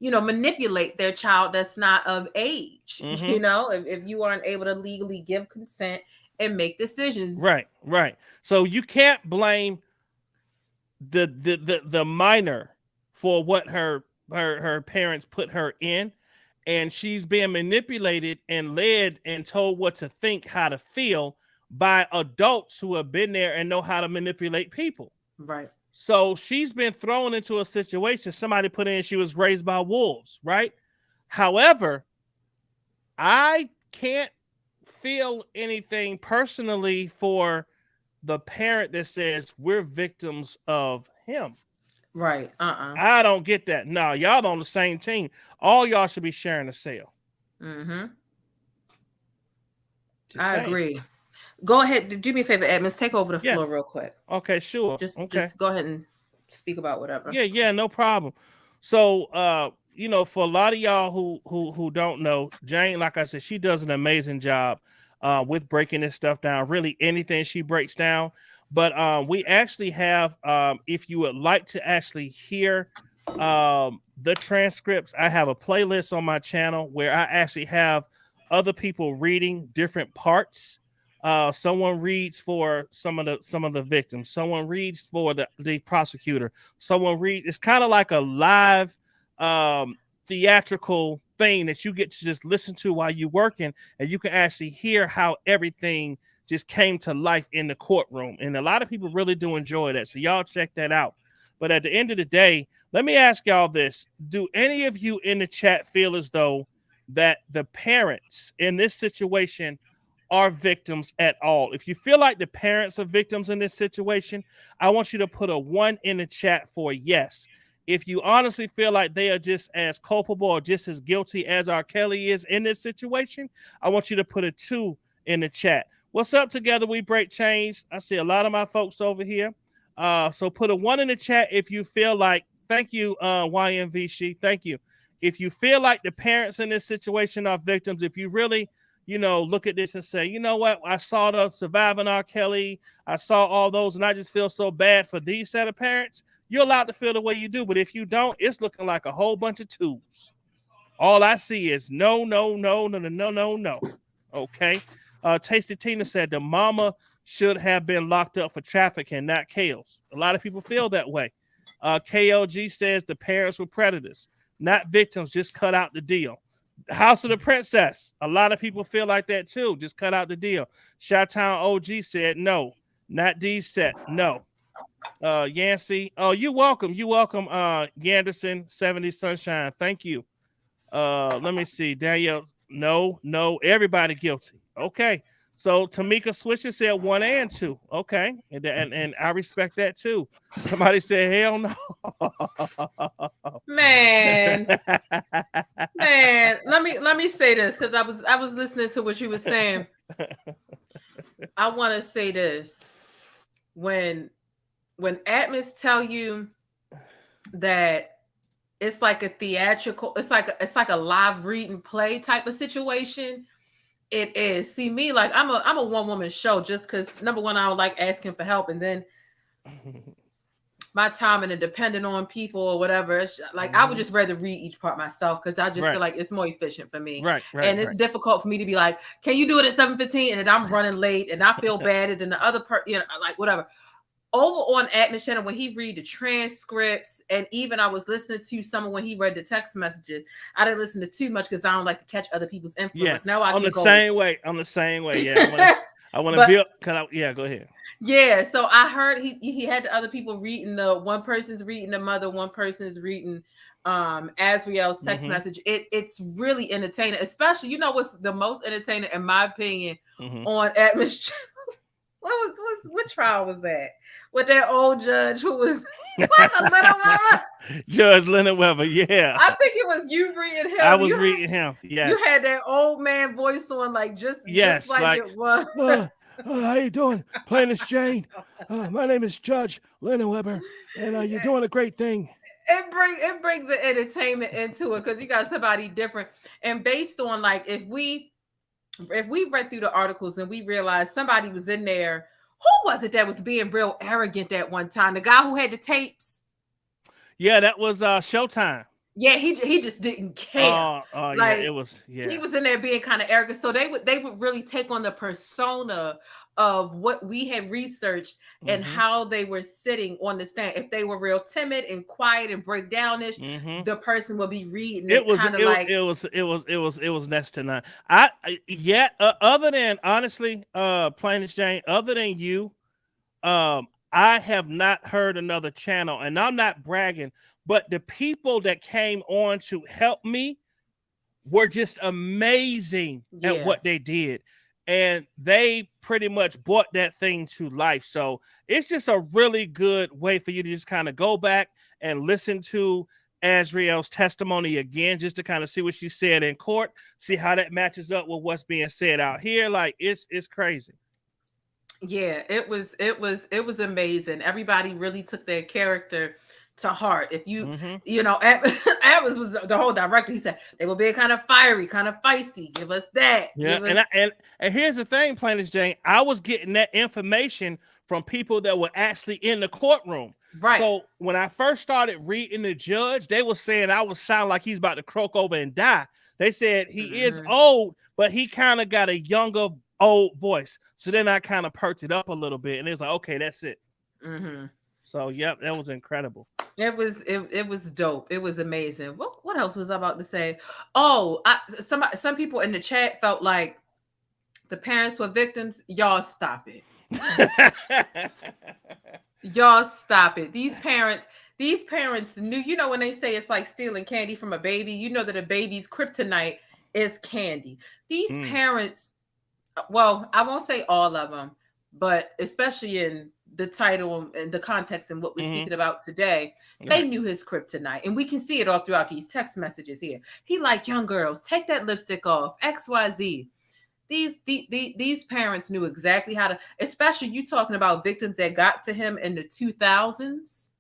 manipulate their child that's not of age. If you aren't able to legally give consent and make decisions. Right. So you can't blame the minor for what her parents put her in. And she's being manipulated and led and told what to think, how to feel by adults who have been there and know how to manipulate people. Right. So she's been thrown into a situation. Somebody put in she was raised by wolves, right? However, I can't feel anything personally for the parent that says we're victims of him. Right. I don't get that. No, y'all on the same team. All y'all should be sharing a sale. I agree. Go ahead. Do me a favor, Atmos. Take over the floor real quick. Okay, sure. Just go ahead and speak about whatever. Yeah, no problem. So, for a lot of y'all who don't know, Jane, like I said, she does an amazing job with breaking this stuff down. Really, anything she breaks down. But we actually have, if you would like to actually hear the transcripts, I have a playlist on my channel where I actually have other people reading different parts. Someone reads for some of the victims. Someone reads for the prosecutor. Someone reads. It's kind of like a live theatrical thing that you get to just listen to while you're working, and you can actually hear how everything just came to life in the courtroom. And a lot of people really do enjoy that. So y'all check that out. But at the end of the day, let me ask y'all this. Do any of you in the chat feel as though that the parents in this situation are victims at all? If you feel like the parents are victims in this situation, I want you to put a 1 in the chat for yes. If you honestly feel like they are just as culpable or just as guilty as R. Kelly is in this situation, I want you to put a 2 in the chat. What's up, Together We Break Chains? I see a lot of my folks over here. So put a 1 in the chat if you feel like, thank you, YMVC, thank you. If you feel like the parents in this situation are victims, if you really, look at this and say, you know what, I saw the surviving R. Kelly, I saw all those, and I just feel so bad for these set of parents, you're allowed to feel the way you do. But if you don't, it's looking like a whole bunch of 2s. All I see is no. Okay. Tasty Tina said the mama should have been locked up for trafficking, not chaos. A lot of people feel that way. KLG says the parents were predators. not victims. Just cut out the deal. House of the Princess. A lot of people feel like that too. Just cut out the deal. Chi-Town OG said no. Not D set. No. Yancey. Oh, you welcome. You welcome. Yanderson 70 Sunshine. Thank you. Let me see. Danielle. No. Everybody guilty. Okay. So Tamika Switcher said 1 and 2. Okay. And I respect that too. Somebody said hell no. Man, let me say this, because I was listening to what you were saying. I want to say this. When Atmos tell you that it's like a theatrical, it's like a live reading play type of situation, it is. See, me, like I'm a one-woman show, just because number one, I don't like asking for help, and then my time and depending on people or whatever, it's like I would just rather read each part myself, because I just feel like it's more efficient for me. Right. And it's difficult for me to be like, can you do it at 7:15? And then I'm running late and I feel bad, and then the other part, like whatever. Over on Atmos channel, when he read the transcripts, and even I was listening to someone when he read the text messages, I didn't listen to too much because I don't like to catch other people's influence. Yeah. Now I on can the go same way. Yeah. I want to build. Yeah, go ahead. Yeah, so I heard he had the other people reading, the one person's reading the mother, one person's reading Azriel's text message. It's really entertaining, especially, you know what's the most entertaining in my opinion on Atmos. What trial was that? With that old judge who was Lienenweber? Judge Lienenweber, yeah. I think it was you reading him. I was reading him. Yes. You had that old man voice on, just like it was. How you doing, PLAINESTjane? My name is Judge Lienenweber, and you're doing a great thing. It brings the entertainment into it, because you got somebody different, and based on if we read through the articles and we realized somebody was in there. Who was it that was being real arrogant that one time? The guy who had the tapes? Yeah, that was Showtime. Yeah, he just didn't care. It was. Yeah, he was in there being kind of arrogant. So they would really take on the persona of what we had researched and how they were sitting on the stand. If they were real timid and quiet and breakdownish, the person would be reading. It was next to none. Other than honestly, PLAINESTjane, other than you, I have not heard another channel, and I'm not bragging, but the people that came on to help me were just amazing at what they did. And they pretty much brought that thing to life. So it's just a really good way for you to just kind of go back and listen to Azriel's testimony again, just to kind of see what she said in court, see how that matches up with what's being said out here. Like it's crazy. Yeah, it was amazing. Everybody really took their character to heart. If you Atmos was the whole director. He said they were being kind of fiery, kind of feisty. Give us that. Yeah, and here's the thing, PLAINESTjane. I was getting that information from people that were actually in the courtroom. Right. So when I first started reading the judge, they were saying I would sound like he's about to croak over and die. They said he is old, but he kind of got a younger old voice. So then I kind of perked it up a little bit, and it was like, okay, that's it. So yep, that was incredible. It was dope. It was amazing. What else was I about to say? Oh, some people in the chat felt like the parents were victims. Y'all stop it. Y'all stop it. These parents knew, when they say it's like stealing candy from a baby, you know that a baby's kryptonite is candy. These parents, well, I won't say all of them, but especially in the title and the context and what we're speaking about today, they knew his kryptonite. And we can see it all throughout these text messages here. He like young girls, take that lipstick off, XYZ. These parents knew exactly how to, especially you talking about victims that got to him in the 2000s.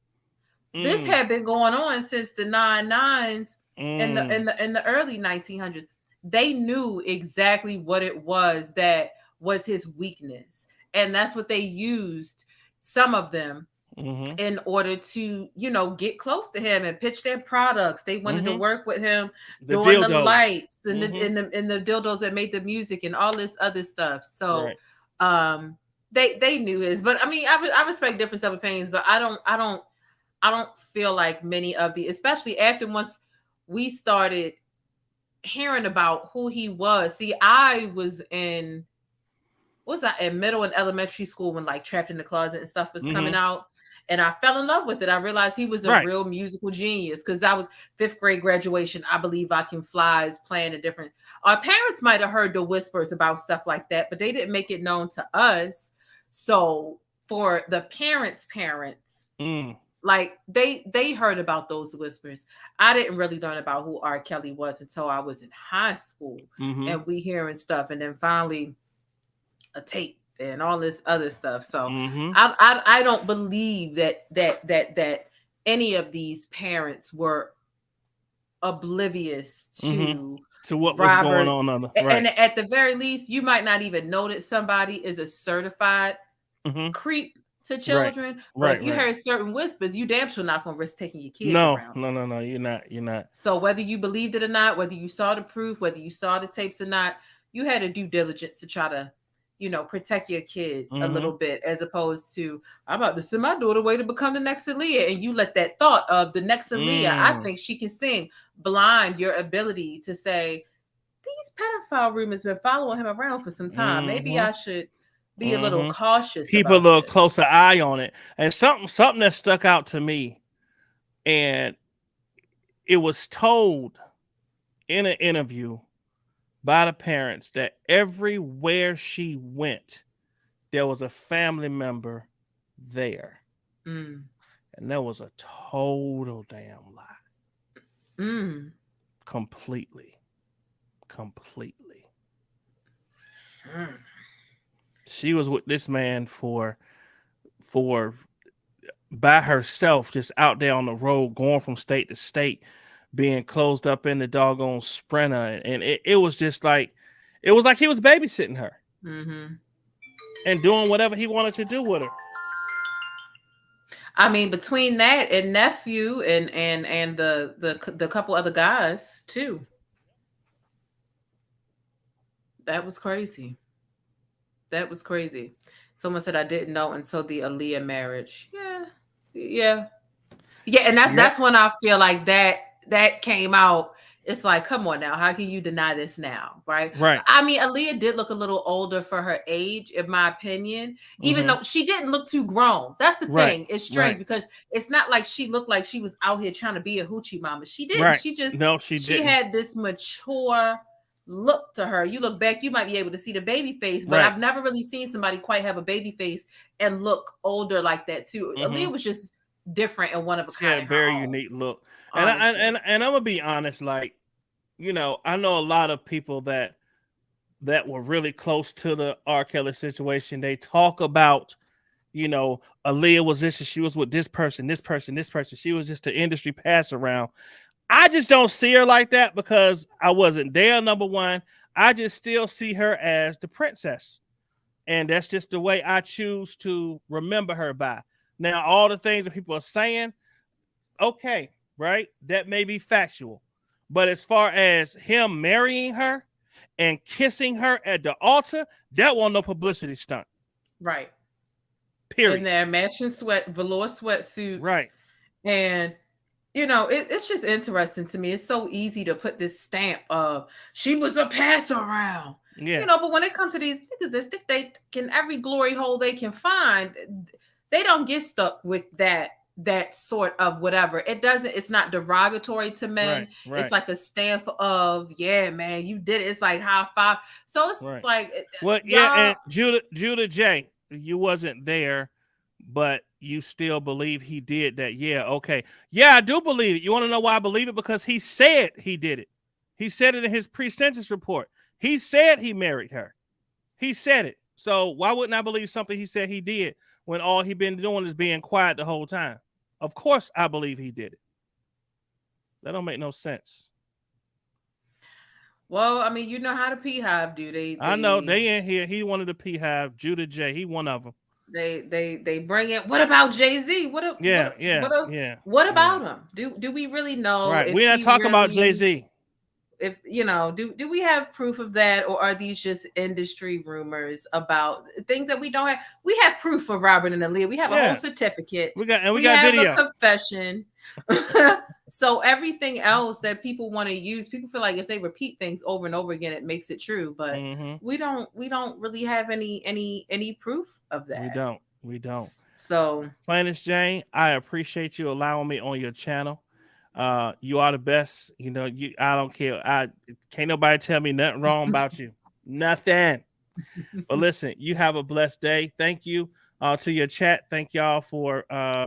This had been going on since the 99s in the early 1900s. They knew exactly what it was that was his weakness. And that's what they used, some of them, in order to, get close to him and pitch their products. They wanted to work with him doing the lights and the dildos that made the music and all this other stuff. So they knew his. But I mean, I respect difference of opinions, but I don't feel like many of the, especially after we started hearing about who he was. See, I was in middle and elementary school when like Trapped in the Closet and stuff was coming out. And I fell in love with it. I realized he was a real musical genius because I was 5th grade graduation. I Believe I Can Fly's playing a different. Our parents might have heard the whispers about stuff like that, but they didn't make it known to us. So for the parents, like they heard about those whispers. I didn't really learn about who R. Kelly was until I was in high school, and we hearing stuff, and then finally a tape and all this other stuff. So I don't believe that any of these parents were oblivious to what Robert's, was going on. And at the very least, you might not even know that somebody is a certified creep to children. But if you heard certain whispers, you damn sure not gonna risk taking your kids around. No, you're not. So whether you believed it or not, whether you saw the proof, whether you saw the tapes or not, you had to do diligence to try to, protect your kids a little bit, as opposed to, I'm about to send my daughter away to become the next Aaliyah, and you let that thought of the next Aaliyah, I think she can sing, blind your ability to say, these pedophile rumors been following him around for some time. Maybe I should be a little cautious. Keep a little closer eye on it. And something that stuck out to me, and it was told in an interview by the parents that everywhere she went, there was a family member there. And that was a total damn lie. Completely. She was with this man for by herself, just out there on the road, going from state to state, being closed up in the doggone Sprinter, and it was just like, it was like he was babysitting her and doing whatever he wanted to do with her. I mean, between that and nephew and the couple other guys too, that was crazy. Someone said I didn't know until the Aaliyah marriage. Yeah, and that's when I feel like that came out. It's like, come on now, how can you deny this now, right? I mean, Aaliyah did look a little older for her age, in my opinion, even though she didn't look too grown. That's the thing. It's strange because it's not like she looked like she was out here trying to be a hoochie mama. She didn't. She just she had this mature look to her. You look back, you might be able to see the baby face, but I've never really seen somebody quite have a baby face and look older like that too. Aaliyah was just different and one of a kind. She had a very unique look. And I'm gonna be honest, like, I know a lot of people that were really close to the R. Kelly situation. They talk about, Aaliyah was this, and she was with this person. She was just an industry pass around. I just don't see her like that because I wasn't there, number one. I just still see her as the princess. And that's just the way I choose to remember her by. Now, all the things that people are saying, okay, right? That may be factual. But as far as him marrying her and kissing her at the altar, that wasn't no publicity stunt. Right. Period. In their matching velour sweatsuits. Right. And it's just interesting to me. It's so easy to put this stamp of she was a pass around. Yeah. But when it comes to these niggas that think they can every glory hole they can find, they don't get stuck with that sort of whatever. It's not derogatory to men. Right. It's like a stamp of, yeah, man, you did it. It's like high five. So it's like, well, yeah, and Judah J, you wasn't there, but you still believe he did that. Yeah, okay. Yeah, I do believe it. You want to know why I believe it? Because he said he did it. He said it in his pre-sentence report. He said he married her. He said it. So why wouldn't I believe something he said he did when all he been doing is being quiet the whole time? Of course I believe he did it. That don't make no sense. Well, I mean, you know how the P-Hive do. I know they in here. He wanted the P-Hive. Judah J, he one of them. They bring it. What about Jay-Z? What about him? Do we really know? Right. We're not talking about Jay-Z. if you know, do we have proof of that, or are these just industry rumors about things that we don't have? We have proof for Robert and Aaliyah. We have a whole certificate. We got have video. a confession. So everything else that people want to use, people feel like if they repeat things over and over again, it makes it true. But we don't really have any proof of that. We don't. So PLAINESTjane, I appreciate you allowing me on your channel. You are the best. You know, I don't care. Can't nobody tell me nothing wrong about you. Nothing. But listen, you have a blessed day. Thank you to your chat. Thank y'all for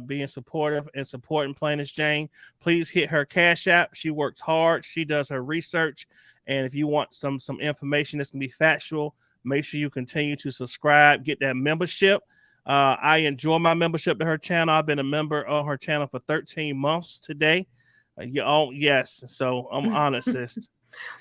being supportive and supporting PLAINESTjane. Please hit her Cash App. She works hard. She does her research. And if you want some information that's gonna be factual, make sure you continue to subscribe, get that membership. I enjoy my membership to her channel. I've been a member of her channel for 13 months today. Yes. So I'm honest, sis.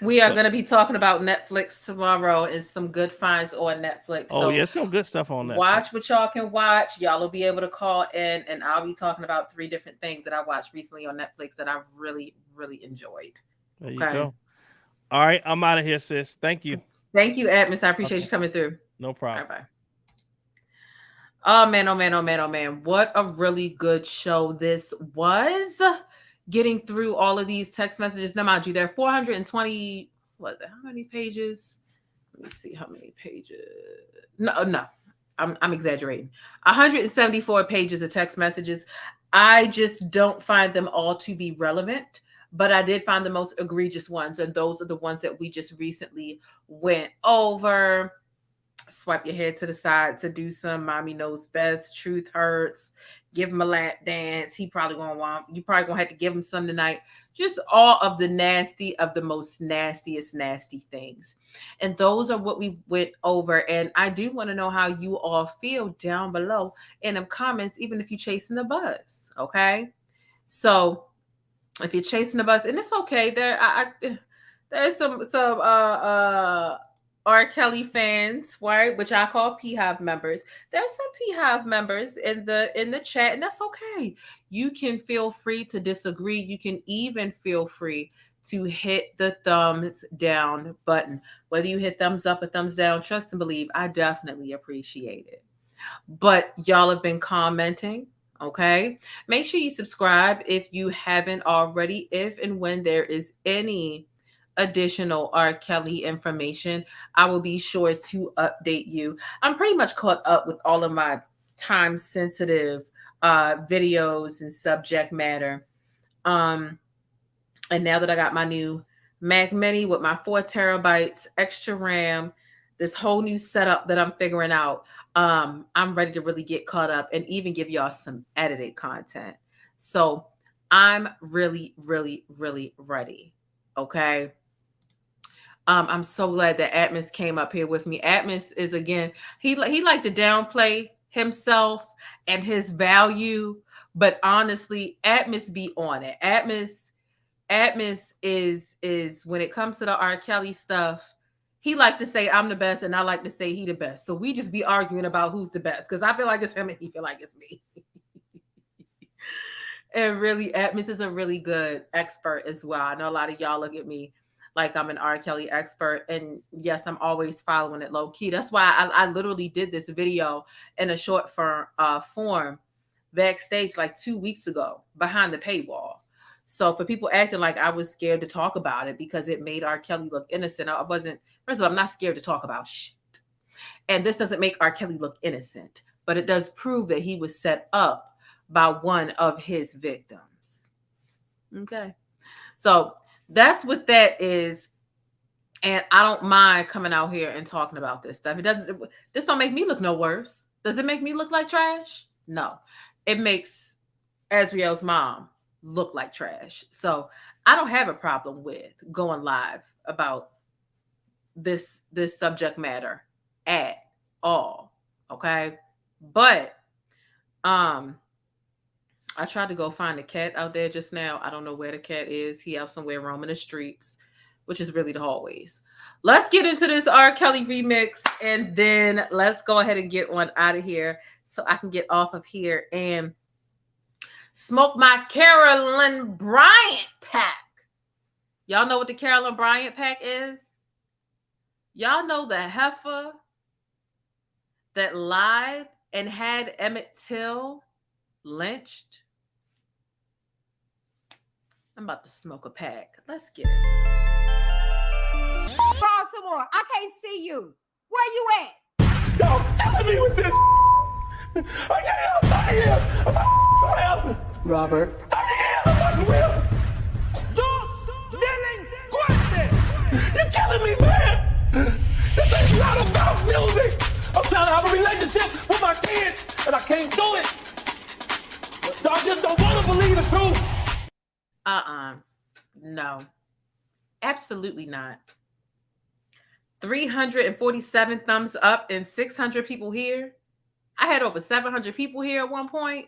We are going to be talking about Netflix tomorrow and some good finds on Netflix. Oh, yeah, some good stuff on Netflix. Watch what y'all can watch. Y'all will be able to call in, and I'll be talking about 3 different things that I watched recently on Netflix that I've really, really enjoyed. There you go. All right, I'm out of here, sis. Thank you. Thank you, Atmos. I appreciate you coming through. No problem. Bye-bye. Oh, man, oh, man, oh, man, oh, man. What a really good show this was. Getting through all of these text messages. Now, mind you, there are 420, how many pages? Let me see how many pages. No, I'm exaggerating. 174 pages of text messages. I just don't find them all to be relevant, but I did find the most egregious ones, and those are the ones that we just recently went over. Swipe your head to the side, seduce him, mommy knows best, truth hurts, give him a lap dance. You probably gonna have to give him some tonight. Just all of the nasty, of the most nastiest nasty things. And those are what we went over. And I do want to know how you all feel down below in the comments, even if you're chasing the buzz. Okay. So if you're chasing the buzz, and it's okay, there's some R. Kelly fans, right? Which I call PHIve members. There's some PHIve members in the chat, and that's okay. You can feel free to disagree. You can even feel free to hit the thumbs down button. Whether you hit thumbs up or thumbs down, trust and believe, I definitely appreciate it. But y'all have been commenting, okay? Make sure you subscribe if you haven't already. If and when there is any additional R. Kelly information, I will be sure to update you. I'm pretty much caught up with all of my time-sensitive videos and subject matter. And now that I got my new Mac Mini with my 4 terabytes, extra RAM, this whole new setup that I'm figuring out, I'm ready to really get caught up and even give y'all some edited content. So I'm really, really, really ready. Okay. I'm so glad that Atmos came up here with me. Atmos is, again, he liked to downplay himself and his value, but honestly, Atmos be on it. Atmos is when it comes to the R. Kelly stuff, he like to say I'm the best, and I like to say he the best. So we just be arguing about who's the best, because I feel like it's him and he feel like it's me. And really, Atmos is a really good expert as well. I know a lot of y'all look at me like I'm an R. Kelly expert. And yes, I'm always following it low key. That's why I literally did this video in a short form backstage like 2 weeks ago behind the paywall. So for people acting like I was scared to talk about it because it made R. Kelly look innocent, I wasn't. First of all, I'm not scared to talk about shit. And this doesn't make R. Kelly look innocent, but it does prove that he was set up by one of his victims. Okay. So that's what that is. And I don't mind coming out here and talking about this stuff. This don't make me look no worse. Does it make me look like trash? No. It makes Azriel's mom look like trash. So I don't have a problem with going live about this subject matter at all. Okay. But I tried to go find a cat out there just now. I don't know where the cat is. He out somewhere roaming the streets, which is really the hallways. Let's get into this R. Kelly remix, and then let's go ahead and get on out of here so I can get off of here and smoke my Carolyn Bryant pack. Y'all know what the Carolyn Bryant pack is? Y'all know the heifer that lied and had Emmett Till lynched? I'm about to smoke a pack. Let's get it. Baltimore, I can't see you. Where you at? Yo, killing me with this. I can't help. I am. I'm Robert. You're killing me, man. This ain't not about music. I'm trying to have a relationship with my kids, and I can't do it. Y'all just don't want to believe the truth. No. Absolutely not. 347 thumbs up and 600 people here. I had over 700 people here at one point.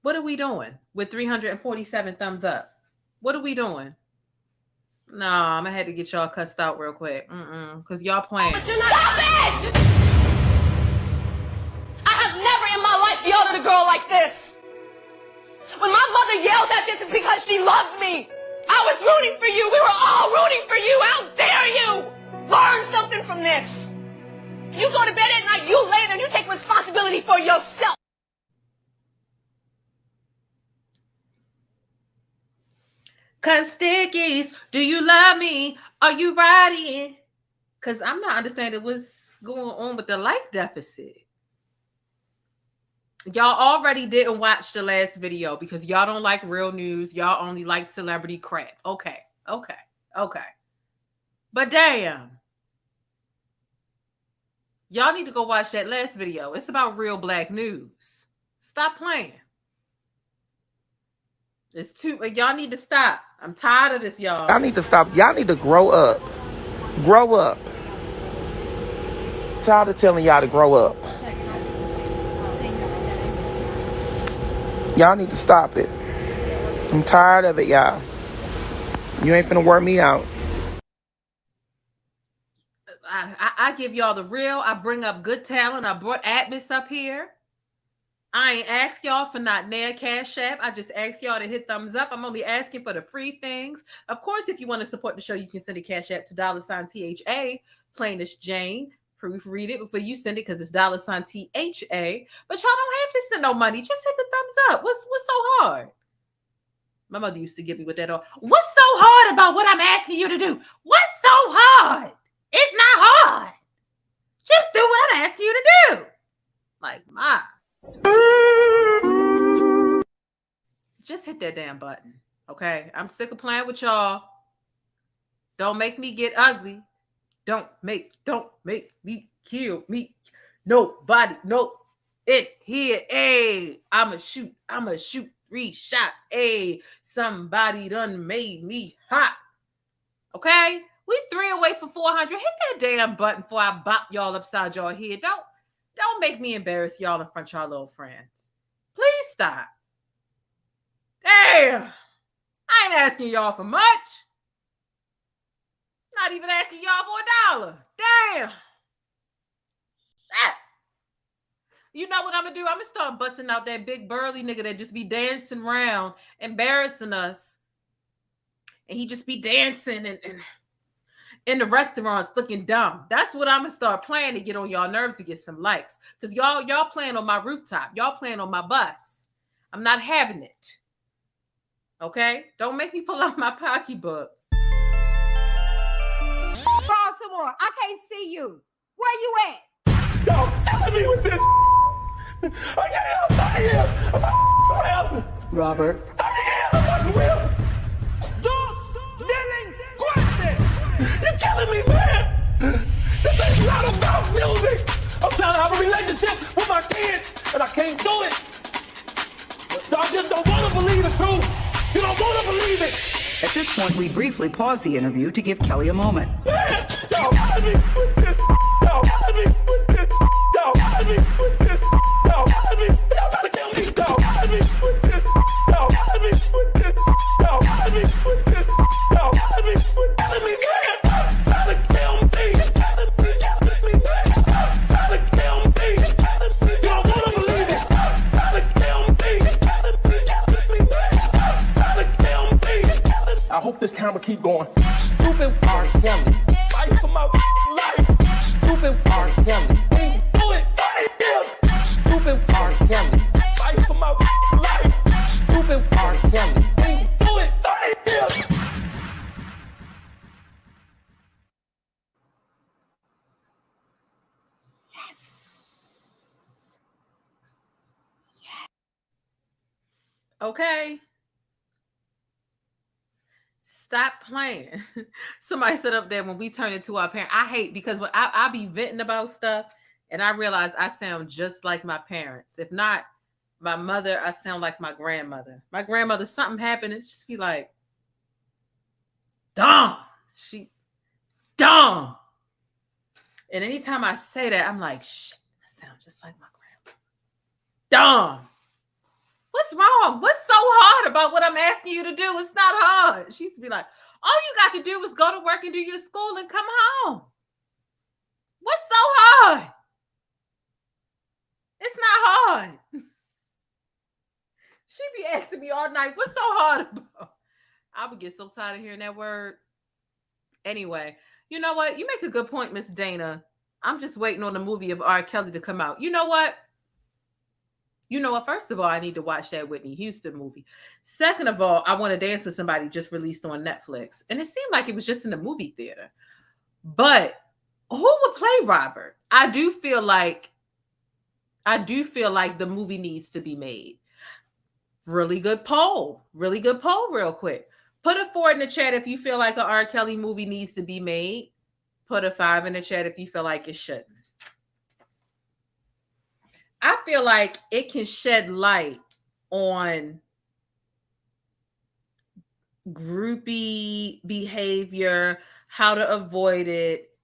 What are we doing with 347 thumbs up? What are we doing? No, I'm gonna have to get y'all cussed out real quick. Because y'all playing. Stop it! I have never in my life yelled at a girl like this. When my mother yells at this, it's because she loves me. I was rooting for you. We were all rooting for you. How dare you? Learn something from this. You go to bed at night, you lay there, and you take responsibility for yourself. Cause stickies, do you love me? Are you riding? Cause I'm not understanding what's going on with the life deficit. Y'all already didn't watch the last video because y'all don't like real news. Y'all only like celebrity crap. Okay. But damn. Y'all need to go watch that last video. It's about real black news. Stop playing. It's too, y'all need to stop. I'm tired of this, y'all. Y'all need to stop. Y'all need to grow up. Grow up. I'm tired of telling y'all to grow up. Y'all need to stop it. I'm tired of it, y'all. You ain't finna work me out. I give y'all the real. I bring up good talent. I brought Atmos up here. I ain't asked y'all for not near Cash App. I just asked y'all to hit thumbs up. I'm only asking for the free things. Of course, if you want to support the show, you can send a Cash App to $THA, PLAINESTjane. Proofread it before you send it because it's $THA. But y'all don't have to send no money. Just hit the thumbs up. What's so hard? My mother used to get me with that. What's so hard about what I'm asking you to do? What's so hard? It's not hard. Just do what I'm asking you to do. Like, Ma. Just hit that damn button. Okay? I'm sick of playing with y'all. Don't make me get ugly. Don't make me kill me. Nobody, no. It here. Hey, I'ma shoot 3 shots. Hey, somebody done made me hot. Okay? We 3 away from 400. Hit that damn button before I bop y'all upside y'all head. Don't make me embarrass y'all in front of y'all little friends. Please stop. Damn. I ain't asking y'all for much. Not even asking y'all for $1. Damn. Ah. You know what I'm going to do? I'm going to start busting out that big burly nigga that just be dancing around, embarrassing us. And he just be dancing and in the restaurants looking dumb. That's what I'm going to start playing to get on y'all nerves to get some likes. Because y'all playing on my rooftop. Y'all playing on my bus. I'm not having it. Okay? Don't make me pull out my pocketbook. Baltimore, I can't see you. Where you at? Yo, killing me with this. I can't help. I am. Robert. You're killing me, man. This ain't not about music. I'm trying to have a relationship with my kids, and I can't do it. Y'all just don't want to believe the truth. You don't want to believe it. At this point, we briefly pause the interview to give Kelly a moment. Man, y'all killing me with this. Y'all killing me with this. Y'all killing me with this. Y'all killing me. Y'all trying to kill me. Y'all killing me with this. Y'all killing me with this. Y'all killing me with this. Y'all killing me with killing me, man. Trying to kill me. Killing me, man. Trying to kill me. You don't want to believe it. Trying to kill me. Killing me, man. Trying to kill me. I hope this camera keep going. Stupid R. Kelly. Fight for my life. Stupid R. Kelly. Do it. Stupid R. Kelly. Fight for my life. Stupid R. Kelly. Do it. Okay. Stop playing. Somebody said up there when we turn into our parent. I hate because when I be venting about stuff and I realize I sound just like my parents. If not my mother, I sound like my grandmother. My grandmother, something happened and just be like, dumb. She dumb. And anytime I say that, I'm like, shit, I sound just like my grandma. Dumb. What's wrong? What's so hard about what I'm asking you to do? It's not hard. She used to be like, all you got to do is go to work and do your school and come home. What's so hard? It's not hard. She be asking me all night, what's so hard about? I would get so tired of hearing that word. Anyway, you know what? You make a good point, Miss Dana. I'm just waiting on the movie of R. Kelly to come out. You know what? First of all, I need to watch that Whitney Houston movie. Second of all, I Want to Dance with Somebody just released on Netflix. And it seemed like it was just in the movie theater. But who would play Robert? I do feel like the movie needs to be made. Really good poll real quick. Put a 4 in the chat if you feel like an R. Kelly movie needs to be made. Put a 5 in the chat if you feel like it shouldn't. I feel like it can shed light on groupie behavior, how to avoid it.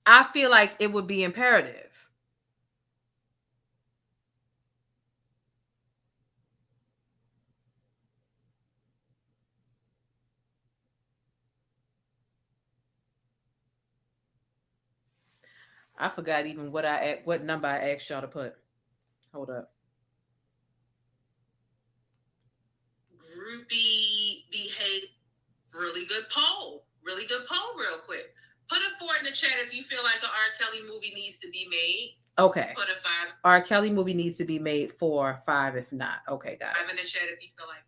I feel like it would be imperative. I forgot even what number I asked y'all to put. Hold up. Groupie behavior. Really good poll real quick. Put a 4 in the chat if you feel like an R. Kelly movie needs to be made. Okay. Put a 5. R. Kelly movie needs to be made 4, 5 if not. Okay, guys. 5 in the chat if you feel like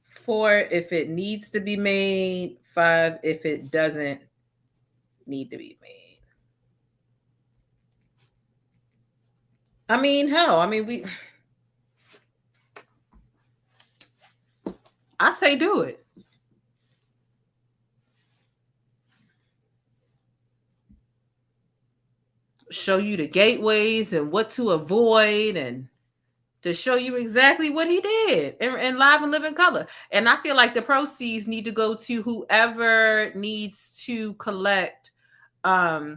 4 if it needs to be made, 5 if it doesn't need to be made. I mean, hell, I say do it. Show you the gateways and what to avoid and to show you exactly what he did in live and living color. And I feel like the proceeds need to go to whoever needs to collect their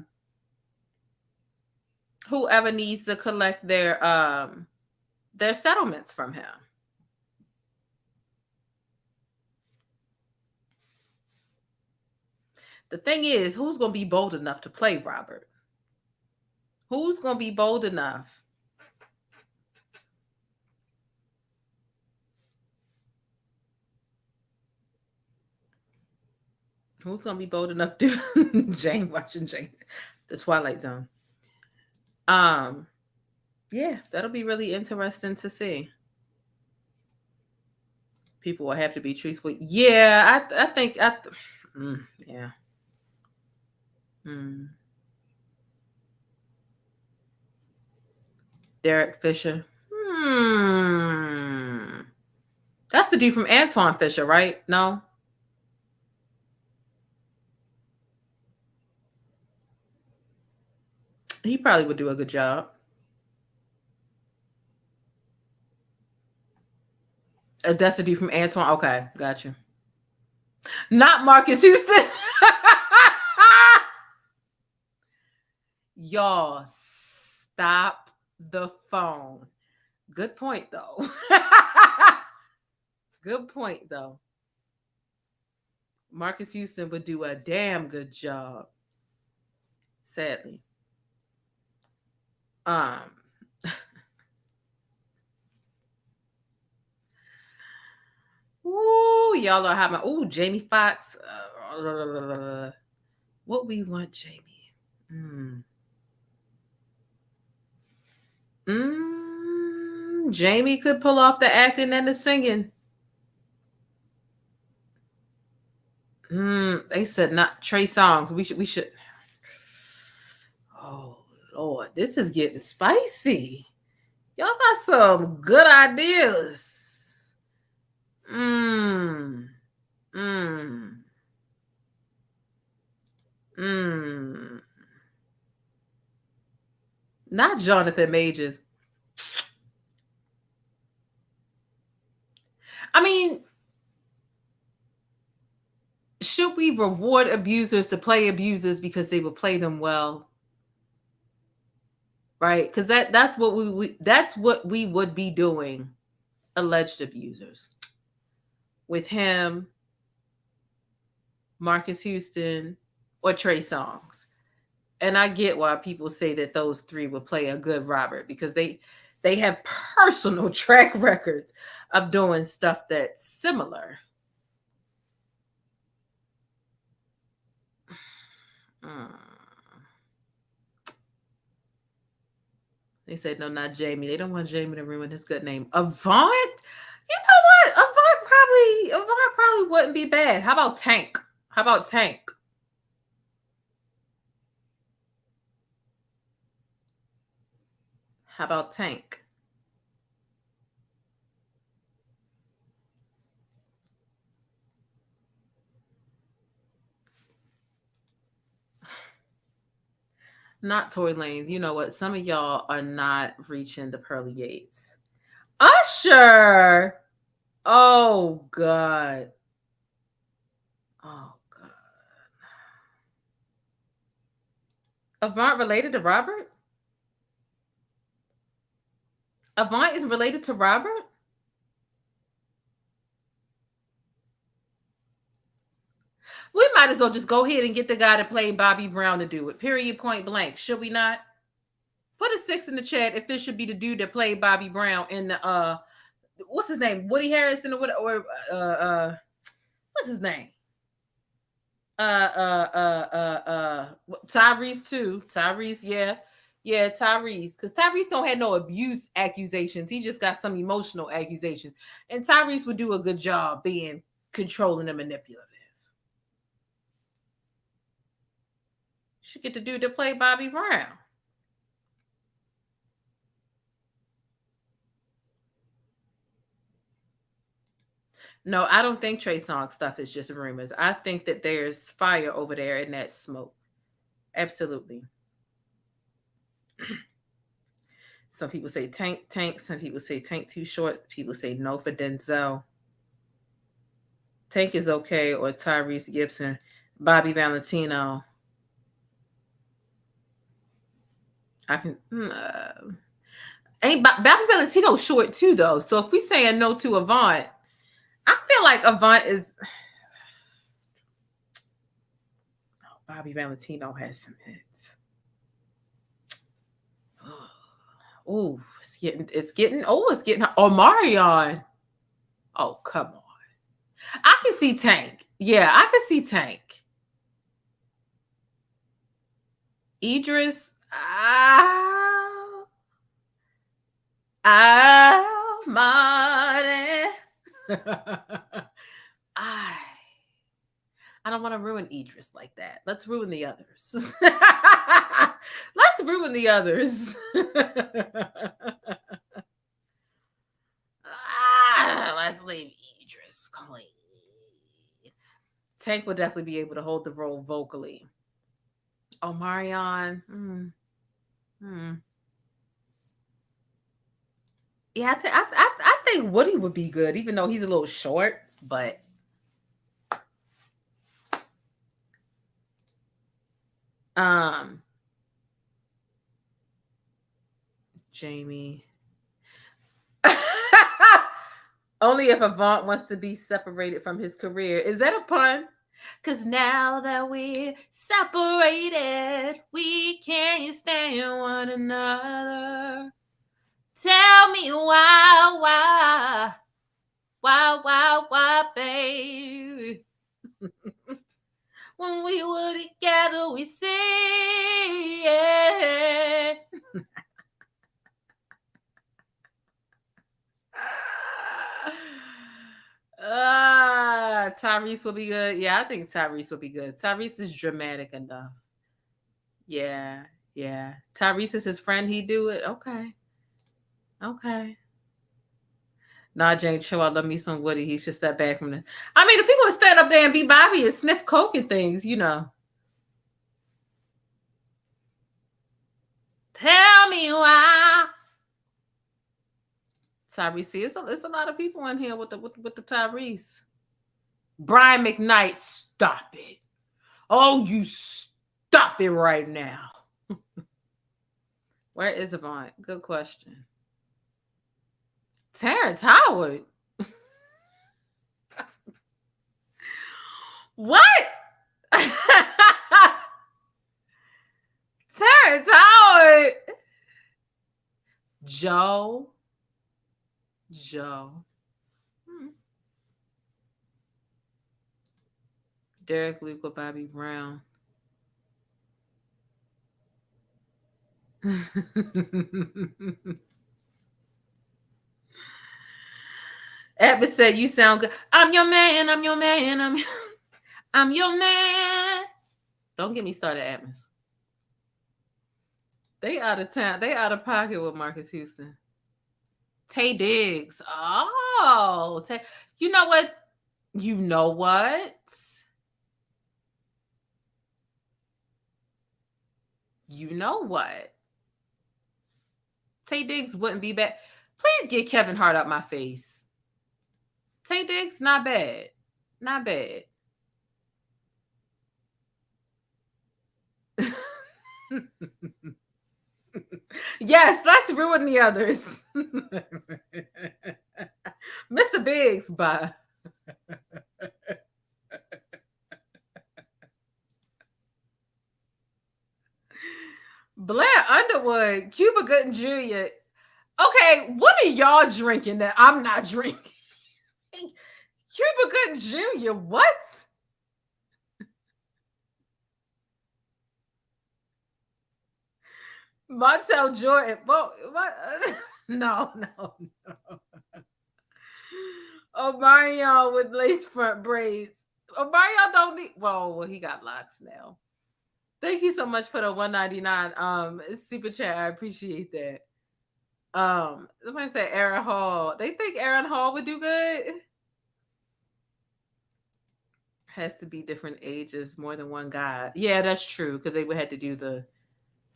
settlements from him. The thing is, who's going to be bold enough to play Robert? Who's going to be bold enough? Who's going to be bold enough to Jane watching Jane, the Twilight Zone? Yeah, that'll be really interesting to see. People will have to be truthful. Yeah, I think yeah. Derek Fisher. That's the dude from Antoine Fisher, right? No. He probably would do a good job. That's the dude from Antoine. Okay, gotcha. Not Marcus Houston. Y'all, stop the phone. Good point, though. Good point, though. Marcus Houston would do a damn good job. Sadly. y'all are having. Oh, Jamie Foxx. What we want, Jamie? Jamie could pull off the acting and the singing. They said not Trey Songz. We should. Oh Lord, this is getting spicy. Y'all got some good ideas. Not Jonathan Majors. I mean, should we reward abusers to play abusers because they will play them well? Right? Because that's what we would be doing, alleged abusers. With him, Marcus Houston, or Trey Songz. And I get why people say that those three would play a good Robert, because they have personal track records of doing stuff that's similar. They said, no, not Jamie. They don't want Jamie to ruin his good name. Avant? You know what? Avant probably wouldn't be bad. How about Tank? How about Tank? How about Tank? Not Tory Lanez. You know what? Some of y'all are not reaching the pearly gates. Usher. Oh, God. Oh, God. Avant related to Robert? Avant is related to Robert? We might as well just go ahead and get the guy that played Bobby Brown to do it. Period, point blank. Should we not? Put a 6 in the chat if this should be the dude that played Bobby Brown in the what's his name? Woody Harrelson or what's his name? Tyrese too. Tyrese, yeah. Yeah, Tyrese. Because Tyrese don't have no abuse accusations. He just got some emotional accusations. And Tyrese would do a good job being controlling and manipulative. Should get the dude to play Bobby Brown. No, I don't think Trey Songz stuff is just rumors. I think that there's fire over there in that smoke. Absolutely. Some people say Tank. Some people say Tank too short. People say no for Denzel. Tank is okay, or Tyrese Gibson. Bobby Valentino. I can. Bobby Valentino short too, though. So if we say a no to Avant, I feel like Avant is. Oh, Bobby Valentino has some hits. Oh, it's getting Omarion. Oh, come on. I can see Tank. Yeah, I can see Tank. Idris. Money. I don't want to ruin Idris like that. Let's ruin the others. Let's ruin the others. Let's leave Idris clean. Tank would definitely be able to hold the role vocally. Omarion. Yeah, I think Woody would be good, even though he's a little short, but Jamie. Only if Avant wants to be separated from his career. Is that a pun? Because now that we're separated, we can't stand one another. Tell me why, baby? say. When we were together, we say, yeah. Tyrese will be good. Yeah, I think Tyrese will be good. Tyrese is dramatic enough. Yeah. Tyrese is his friend. He do it. Okay. Nah, Jane, chill. I love me some Woody. He should step back from this. I mean, if he gonna stand up there and be Bobby and sniff coke and things, you know. Tell me why. Tyrese, it's a lot of people in here with the Tyrese. Brian McKnight, stop it. Oh, you stop it right now. Where is Avant? Good question. Terrence Howard. What? Terrence Howard. Joe. Derek Luke or Bobby Brown. Atmos said, you sound good. I'm your man. I'm your man. I'm your man. Don't get me started, Atmos. They out of town. They out of pocket with Marcus Houston. Tay Diggs. Oh, Tay. You know what? You know what? You know what? Tay Diggs wouldn't be bad. Please get Kevin Hart up my face. Tay Diggs, not bad. Not bad. Yes, let's ruin the others. Mr. Biggs, bye. Blair Underwood, Cuba Gooding Jr. Okay, what are y'all drinking that I'm not drinking? Cuba Gooding Jr., what? Montel Jordan. What? No. Omarion with lace front braids. Omarion don't need. Well, he got locks now. Thank you so much for the $1.99 super chat. I appreciate that. Somebody said Aaron Hall. They think Aaron Hall would do good. Has to be different ages, more than one guy. Yeah, that's true, because they would have to do the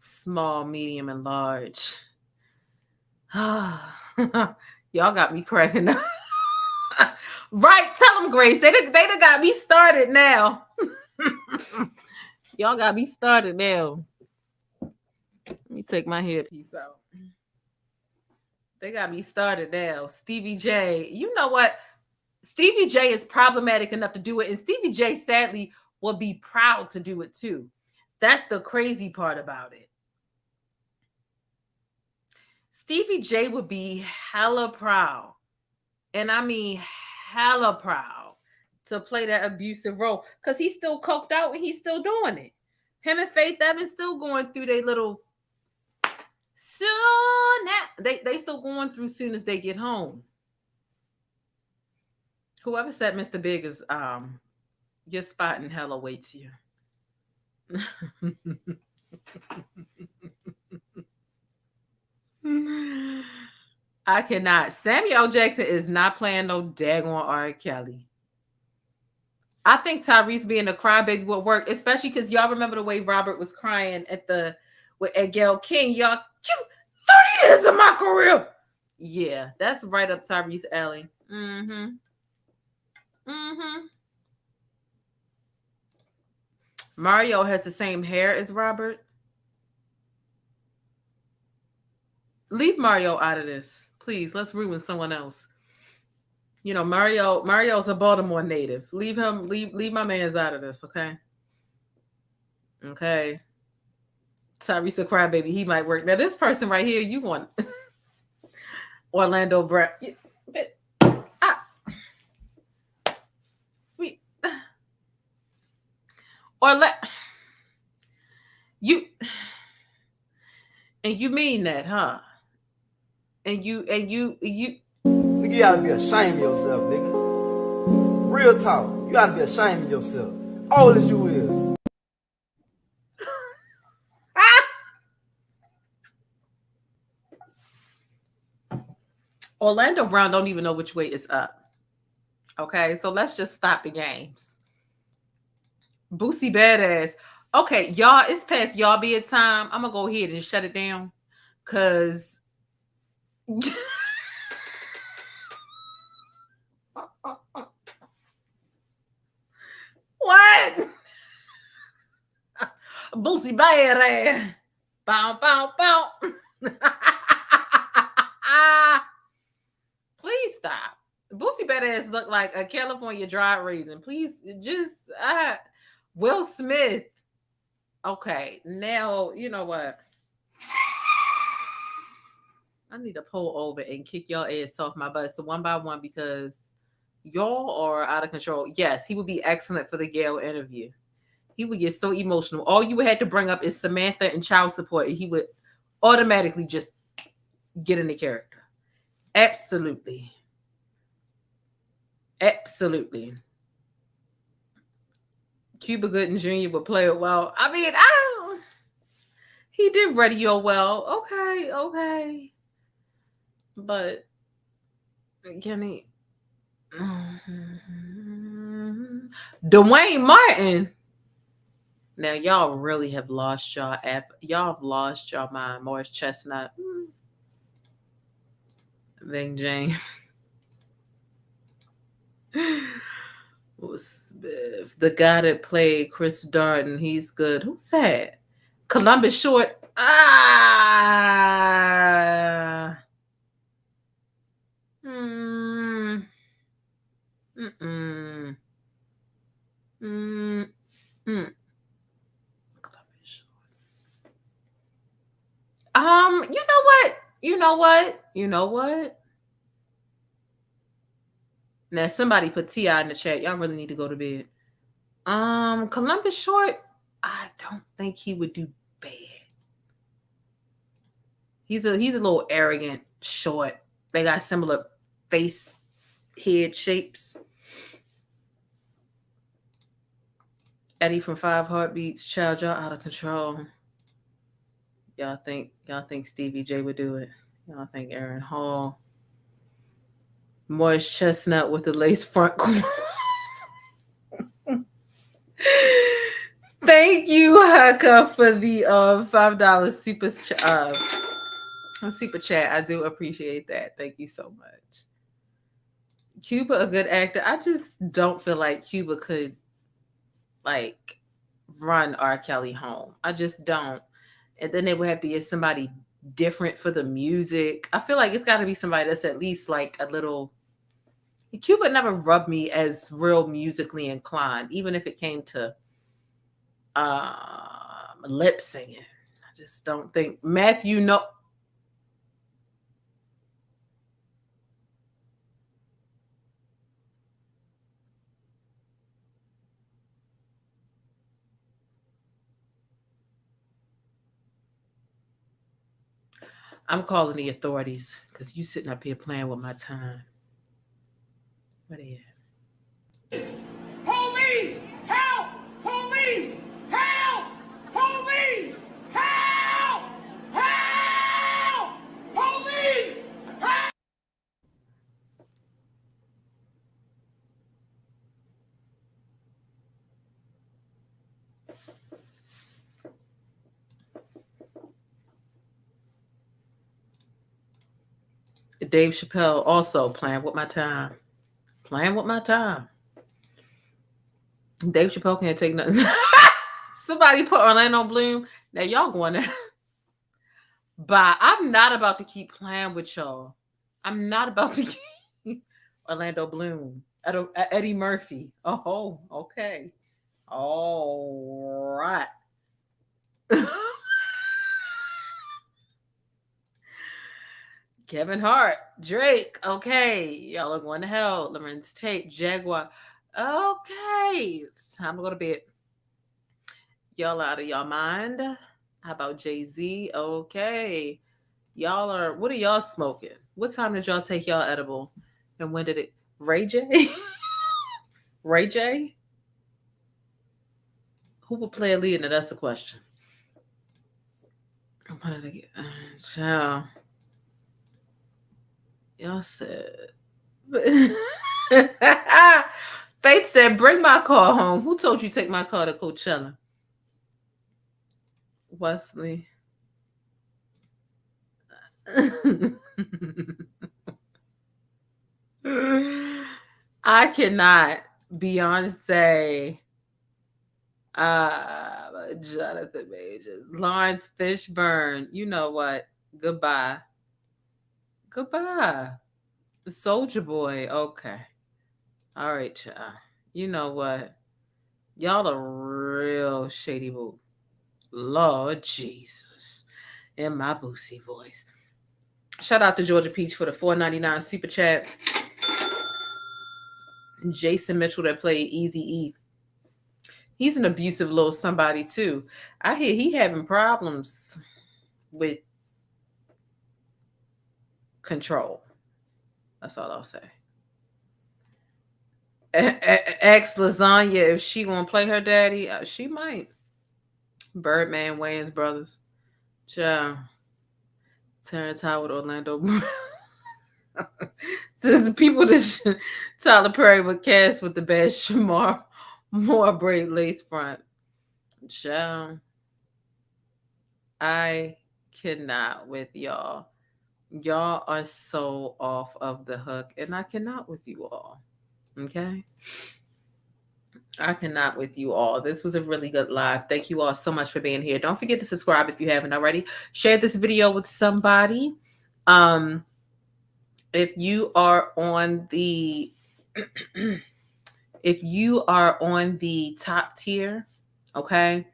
small, medium, and large. Y'all got me cracking up. Right, tell them, Grace. They done got me started now. Y'all got me started now. Let me take my headpiece out. They got me started now. Stevie J. You know what? Stevie J is problematic enough to do it. And Stevie J, sadly, will be proud to do it too. That's the crazy part about it. Stevie J would be hella proud. And I mean hella proud to play that abusive role. Because he's still coked out and he's still doing it. Him and Faith Evans still going through their little soon. They still going through soon as they get home. Whoever said Mr. Big is your spot in hell awaits you. I cannot. Samuel Jackson is not playing no daggone R. Kelly. I think Tyrese being a crybaby would work, especially because y'all remember the way Robert was crying with Gayle King. Y'all, 30 years of my career. Yeah, that's right up Tyrese alley. Mario has the same hair as Robert. Leave Mario out of this, please. Let's ruin someone else. You know, Mario's a Baltimore native. Leave my man's out of this, okay? Okay. Tyrese a crybaby, he might work. Now, this person right here, you want Orlando Brown. Or let you, and you mean that, huh? And you. Nigga, you gotta be ashamed of yourself, nigga. Real talk. You gotta be ashamed of yourself. Old as you is. Orlando Brown don't even know which way is up. Okay, so let's just stop the games. Boosie Badass. Okay, y'all, it's past y'all bedtime. I'm gonna go ahead and shut it down. Cause what? Boosie Badass. Bow, bow, bow. Please stop. Boosie Badass look like a California dried raisin. Please just Will Smith. Okay, now you know what? I need to pull over and kick y'all ass off my bus, so one by one, because y'all are out of control. Yes, he would be excellent for the Gayle interview. He would get so emotional. All you would have to bring up is Samantha and child support, and he would automatically just get into character. Absolutely. Absolutely. Cuba Gooding Jr. would play it well. I mean, he did radio well. Okay. But can he? Dwayne Martin. Now y'all really have lost y'all mind. Morris Chestnut. Big James. The guy that played Chris Darden, he's good. Who's that? Columbus Short. You know what? Now somebody put T.I. in the chat. Y'all really need to go to bed. Columbus Short, I don't think he would do bad. He's a little arrogant, short. They got similar face, head shapes. Eddie from 5 Heartbeats, child, y'all out of control. Y'all think Stevie J would do it? Y'all think Aaron Hall? Morris Chestnut with the lace front corner. Thank you, Haka, for the $5 super chat. I do appreciate that. Thank you so much. Cuba, a good actor. I just don't feel like Cuba could run R. Kelly home. I just don't. And then they would have to get somebody different for the music. I feel like it's got to be somebody that's at least a little. Cuba never rubbed me as real musically inclined, even if it came to lip singing. I just don't think Matthew. No. I'm calling the authorities because you sitting up here playing with my time. What are you? Police! Help! Police! Help! Police! Help! Help! Police! Help! Dave Chappelle also playing with my time. Playing with my time. Dave Chappelle can't take nothing. Somebody put Orlando Bloom. Now y'all going to. But I'm not about to keep playing with y'all. I'm not about to keep Orlando Bloom. Eddie Murphy. Oh, okay. All right. Kevin Hart, Drake, okay. Y'all are going to hell. Lorenz Tate, Jaguar. Okay. It's time to go to bed. Y'all out of y'all mind? How about Jay-Z? Okay. Y'all are, what are y'all smoking? What time did y'all take y'all edible? And when did it? Ray J? Ray J? Who will play a lead in it? That's the question. What did I get? Child. Y'all said. Faith said, bring my car home. Who told you to take my car to Coachella? Wesley. I cannot. Beyonce. Jonathan Majors. Lawrence Fishburne. You know what? Goodbye. Goodbye. Soldier Boy. Okay. All right, y'all. You know what? Y'all are real shady boo. Lord Jesus. In my Boosie voice. Shout out to Georgia Peach for the $4.99 super chat. Jason Mitchell that played Eazy-E. He's an abusive little somebody too. I hear he having problems with control. That's all I'll say. Ask Lasagna if she gonna play her daddy. She might. Birdman, Wayans Brothers. Ciao. Terrence Howard, Orlando Brown. So the people that Tyler Perry would cast with the bad Shamar Moore braid lace front. Ciao. I cannot with y'all. Y'all are so off of the hook, and I cannot with you all. Okay? I cannot with you all. This was a really good live. Thank you all so much for being here. Don't forget to subscribe if you haven't already. Share this video with somebody. If you are on the top tier, okay,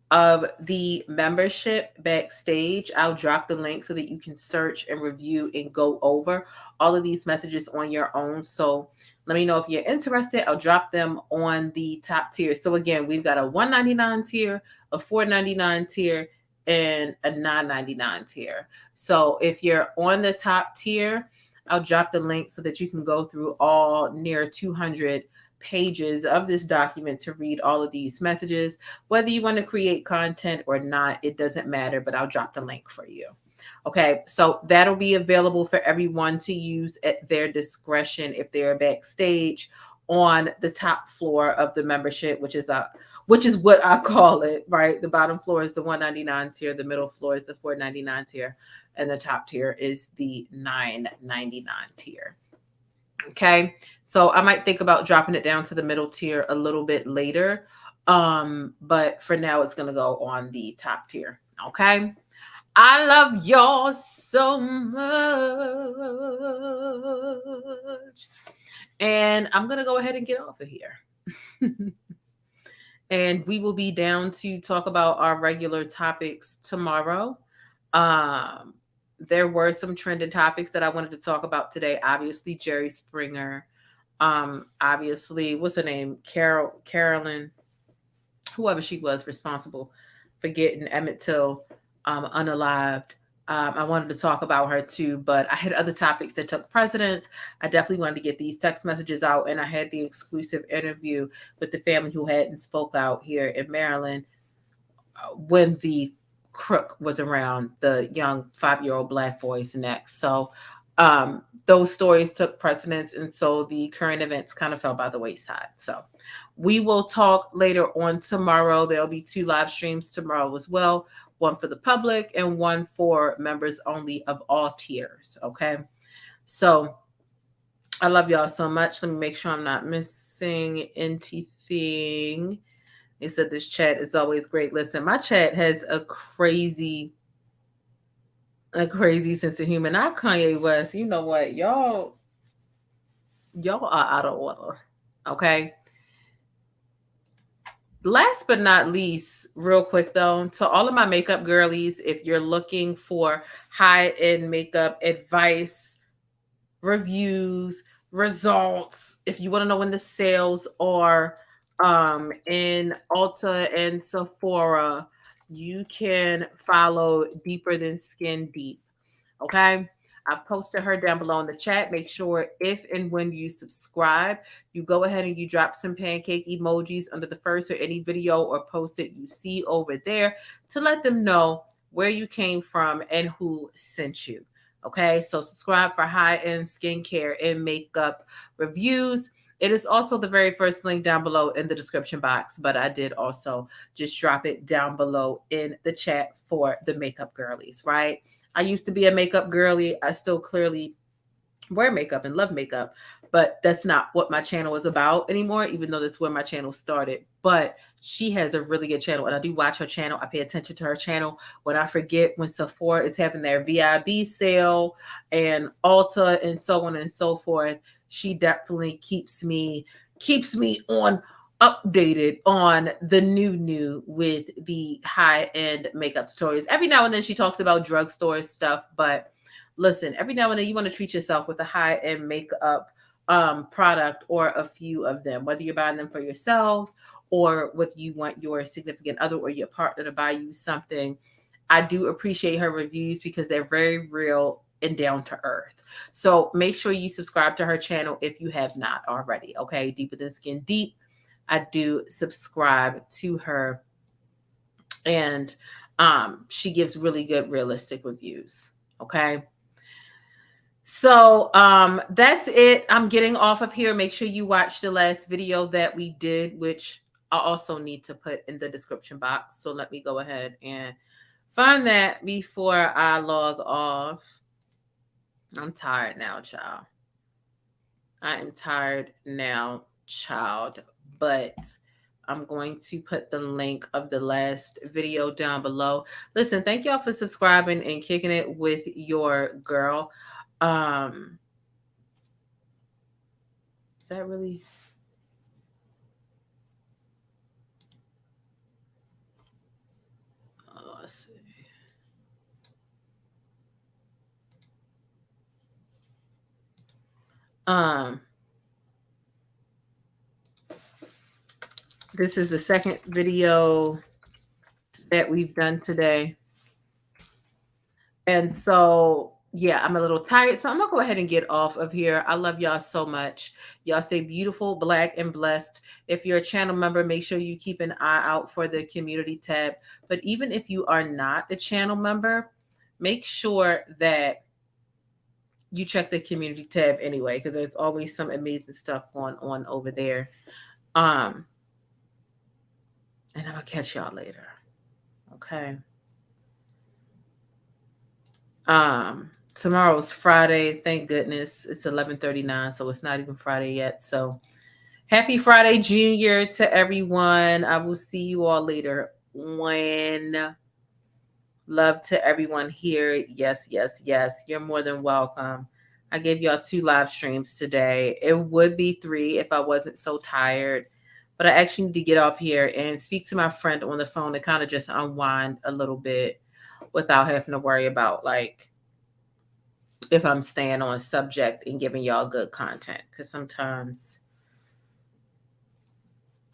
of the membership backstage, I'll drop the link so that you can search and review and go over all of these messages on your own. So let me know if you're interested. I'll drop them on the top tier. So again, we've got a $1.99 tier, a $4.99 tier, and a $9.99 tier. So if you're on the top tier, I'll drop the link so that you can go through all near 200 pages of this document to read all of these messages. Whether you want to create content or not, it doesn't matter, but I'll drop the link for you. Okay, so that'll be available for everyone to use at their discretion if they're backstage on the top floor of the membership, which is what I call it, right? The bottom floor is the $1.99 tier, the middle floor is the $4.99 tier, and the top tier is the $9.99 tier. Okay, so I might think about dropping it down to the middle tier a little bit later, but for now it's going to go on the top tier. Okay, I love y'all so much, and I'm going to go ahead and get off of here. And we will be down to talk about our regular topics tomorrow. There were some trending topics that I wanted to talk about today. Obviously, Jerry Springer. Obviously, what's her name? Carolyn, whoever she was responsible for getting Emmett Till unalived. I wanted to talk about her too, but I had other topics that took precedence. I definitely wanted to get these text messages out, and I had the exclusive interview with the family who hadn't spoke out here in Maryland when the crook was around the young 5-year-old Black boy's neck. So those stories took precedence, and so the current events kind of fell by the wayside. So we will talk later on tomorrow. There'll be 2 live streams tomorrow as well, one for the public and one for members only of all tiers. Okay, so I love y'all so much. Let me make sure I'm not missing anything. They said this chat is always great. Listen, my chat has a crazy sense of humor. Not Kanye West. You know what? Y'all are out of order. Okay. Last but not least, real quick though, to all of my makeup girlies, if you're looking for high-end makeup advice, reviews, results, if you want to know when the sales are in Ulta and Sephora, you can follow Deeper Than Skin Deep. Okay, I've posted her down below in the chat. Make sure if and when you subscribe, you go ahead and you drop some pancake emojis under the first or any video or post that you see over there to let them know where you came from and who sent you. Okay, so subscribe for high-end skincare and makeup reviews. It is also the very first link down below in the description box, but I did also just drop it down below in the chat for the makeup girlies, right? I used to be a makeup girly. I still clearly wear makeup and love makeup, but that's not what my channel is about anymore, even though that's where my channel started. But she has a really good channel, and I do watch her channel. I pay attention to her channel. When I forget when Sephora is having their VIB sale and Ulta and so on and so forth, she definitely keeps me on updated on the new with the high-end makeup tutorials. Every now and then she talks about drugstore stuff, but listen, every now and then you want to treat yourself with a high-end makeup product or a few of them, whether you're buying them for yourselves or whether you want your significant other or your partner to buy you something. I do appreciate her reviews because they're very real and down to earth. So make sure you subscribe to her channel if you have not already. Okay, Deeper Than Skin Deep. I do subscribe to her, and she gives really good realistic reviews. Okay, so that's it. I'm getting off of here. Make sure you watch the last video that we did, which I also need to put in the description box. So let me go ahead and find that before I log off. I'm tired now, child. I am tired now, child. But I'm going to put the link of the last video down below. Listen, thank y'all for subscribing and kicking it with your girl. Is that really... Oh, let's see. This is the second video that we've done today. And so, yeah, I'm a little tired. So I'm going to go ahead and get off of here. I love y'all so much. Y'all stay beautiful, black, and blessed. If you're a channel member, make sure you keep an eye out for the community tab. But even if you are not a channel member, make sure that you check the community tab anyway, because there's always some amazing stuff going on over there. And I'm going to catch y'all later. Okay. Tomorrow's Friday. Thank goodness. It's 11:39, so it's not even Friday yet. So happy Friday, Junior, to everyone. I will see you all later. Love to everyone here. Yes, yes, yes. You're more than welcome. I gave y'all 2 live streams today. It would be 3 if I wasn't so tired. But I actually need to get off here and speak to my friend on the phone to kind of just unwind a little bit without having to worry about, like, if I'm staying on subject and giving y'all good content. Because sometimes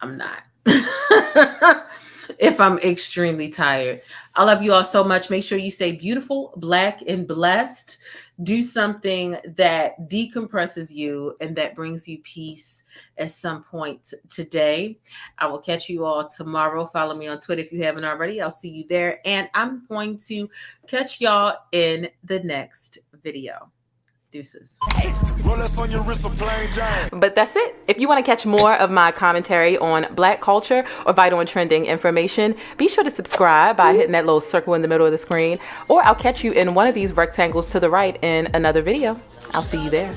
I'm not. If I'm extremely tired. I love you all so much. Make sure you stay beautiful, black, and blessed. Do something that decompresses you and that brings you peace at some point today. I will catch you all tomorrow. Follow me on Twitter if you haven't already. I'll see you there. And I'm going to catch y'all in the next video. Deuces. But that's it. If you want to catch more of my commentary on Black culture or vital and trending information, be sure to subscribe by hitting that little circle in the middle of the screen, or I'll catch you in one of these rectangles to the right in another video. I'll see you there.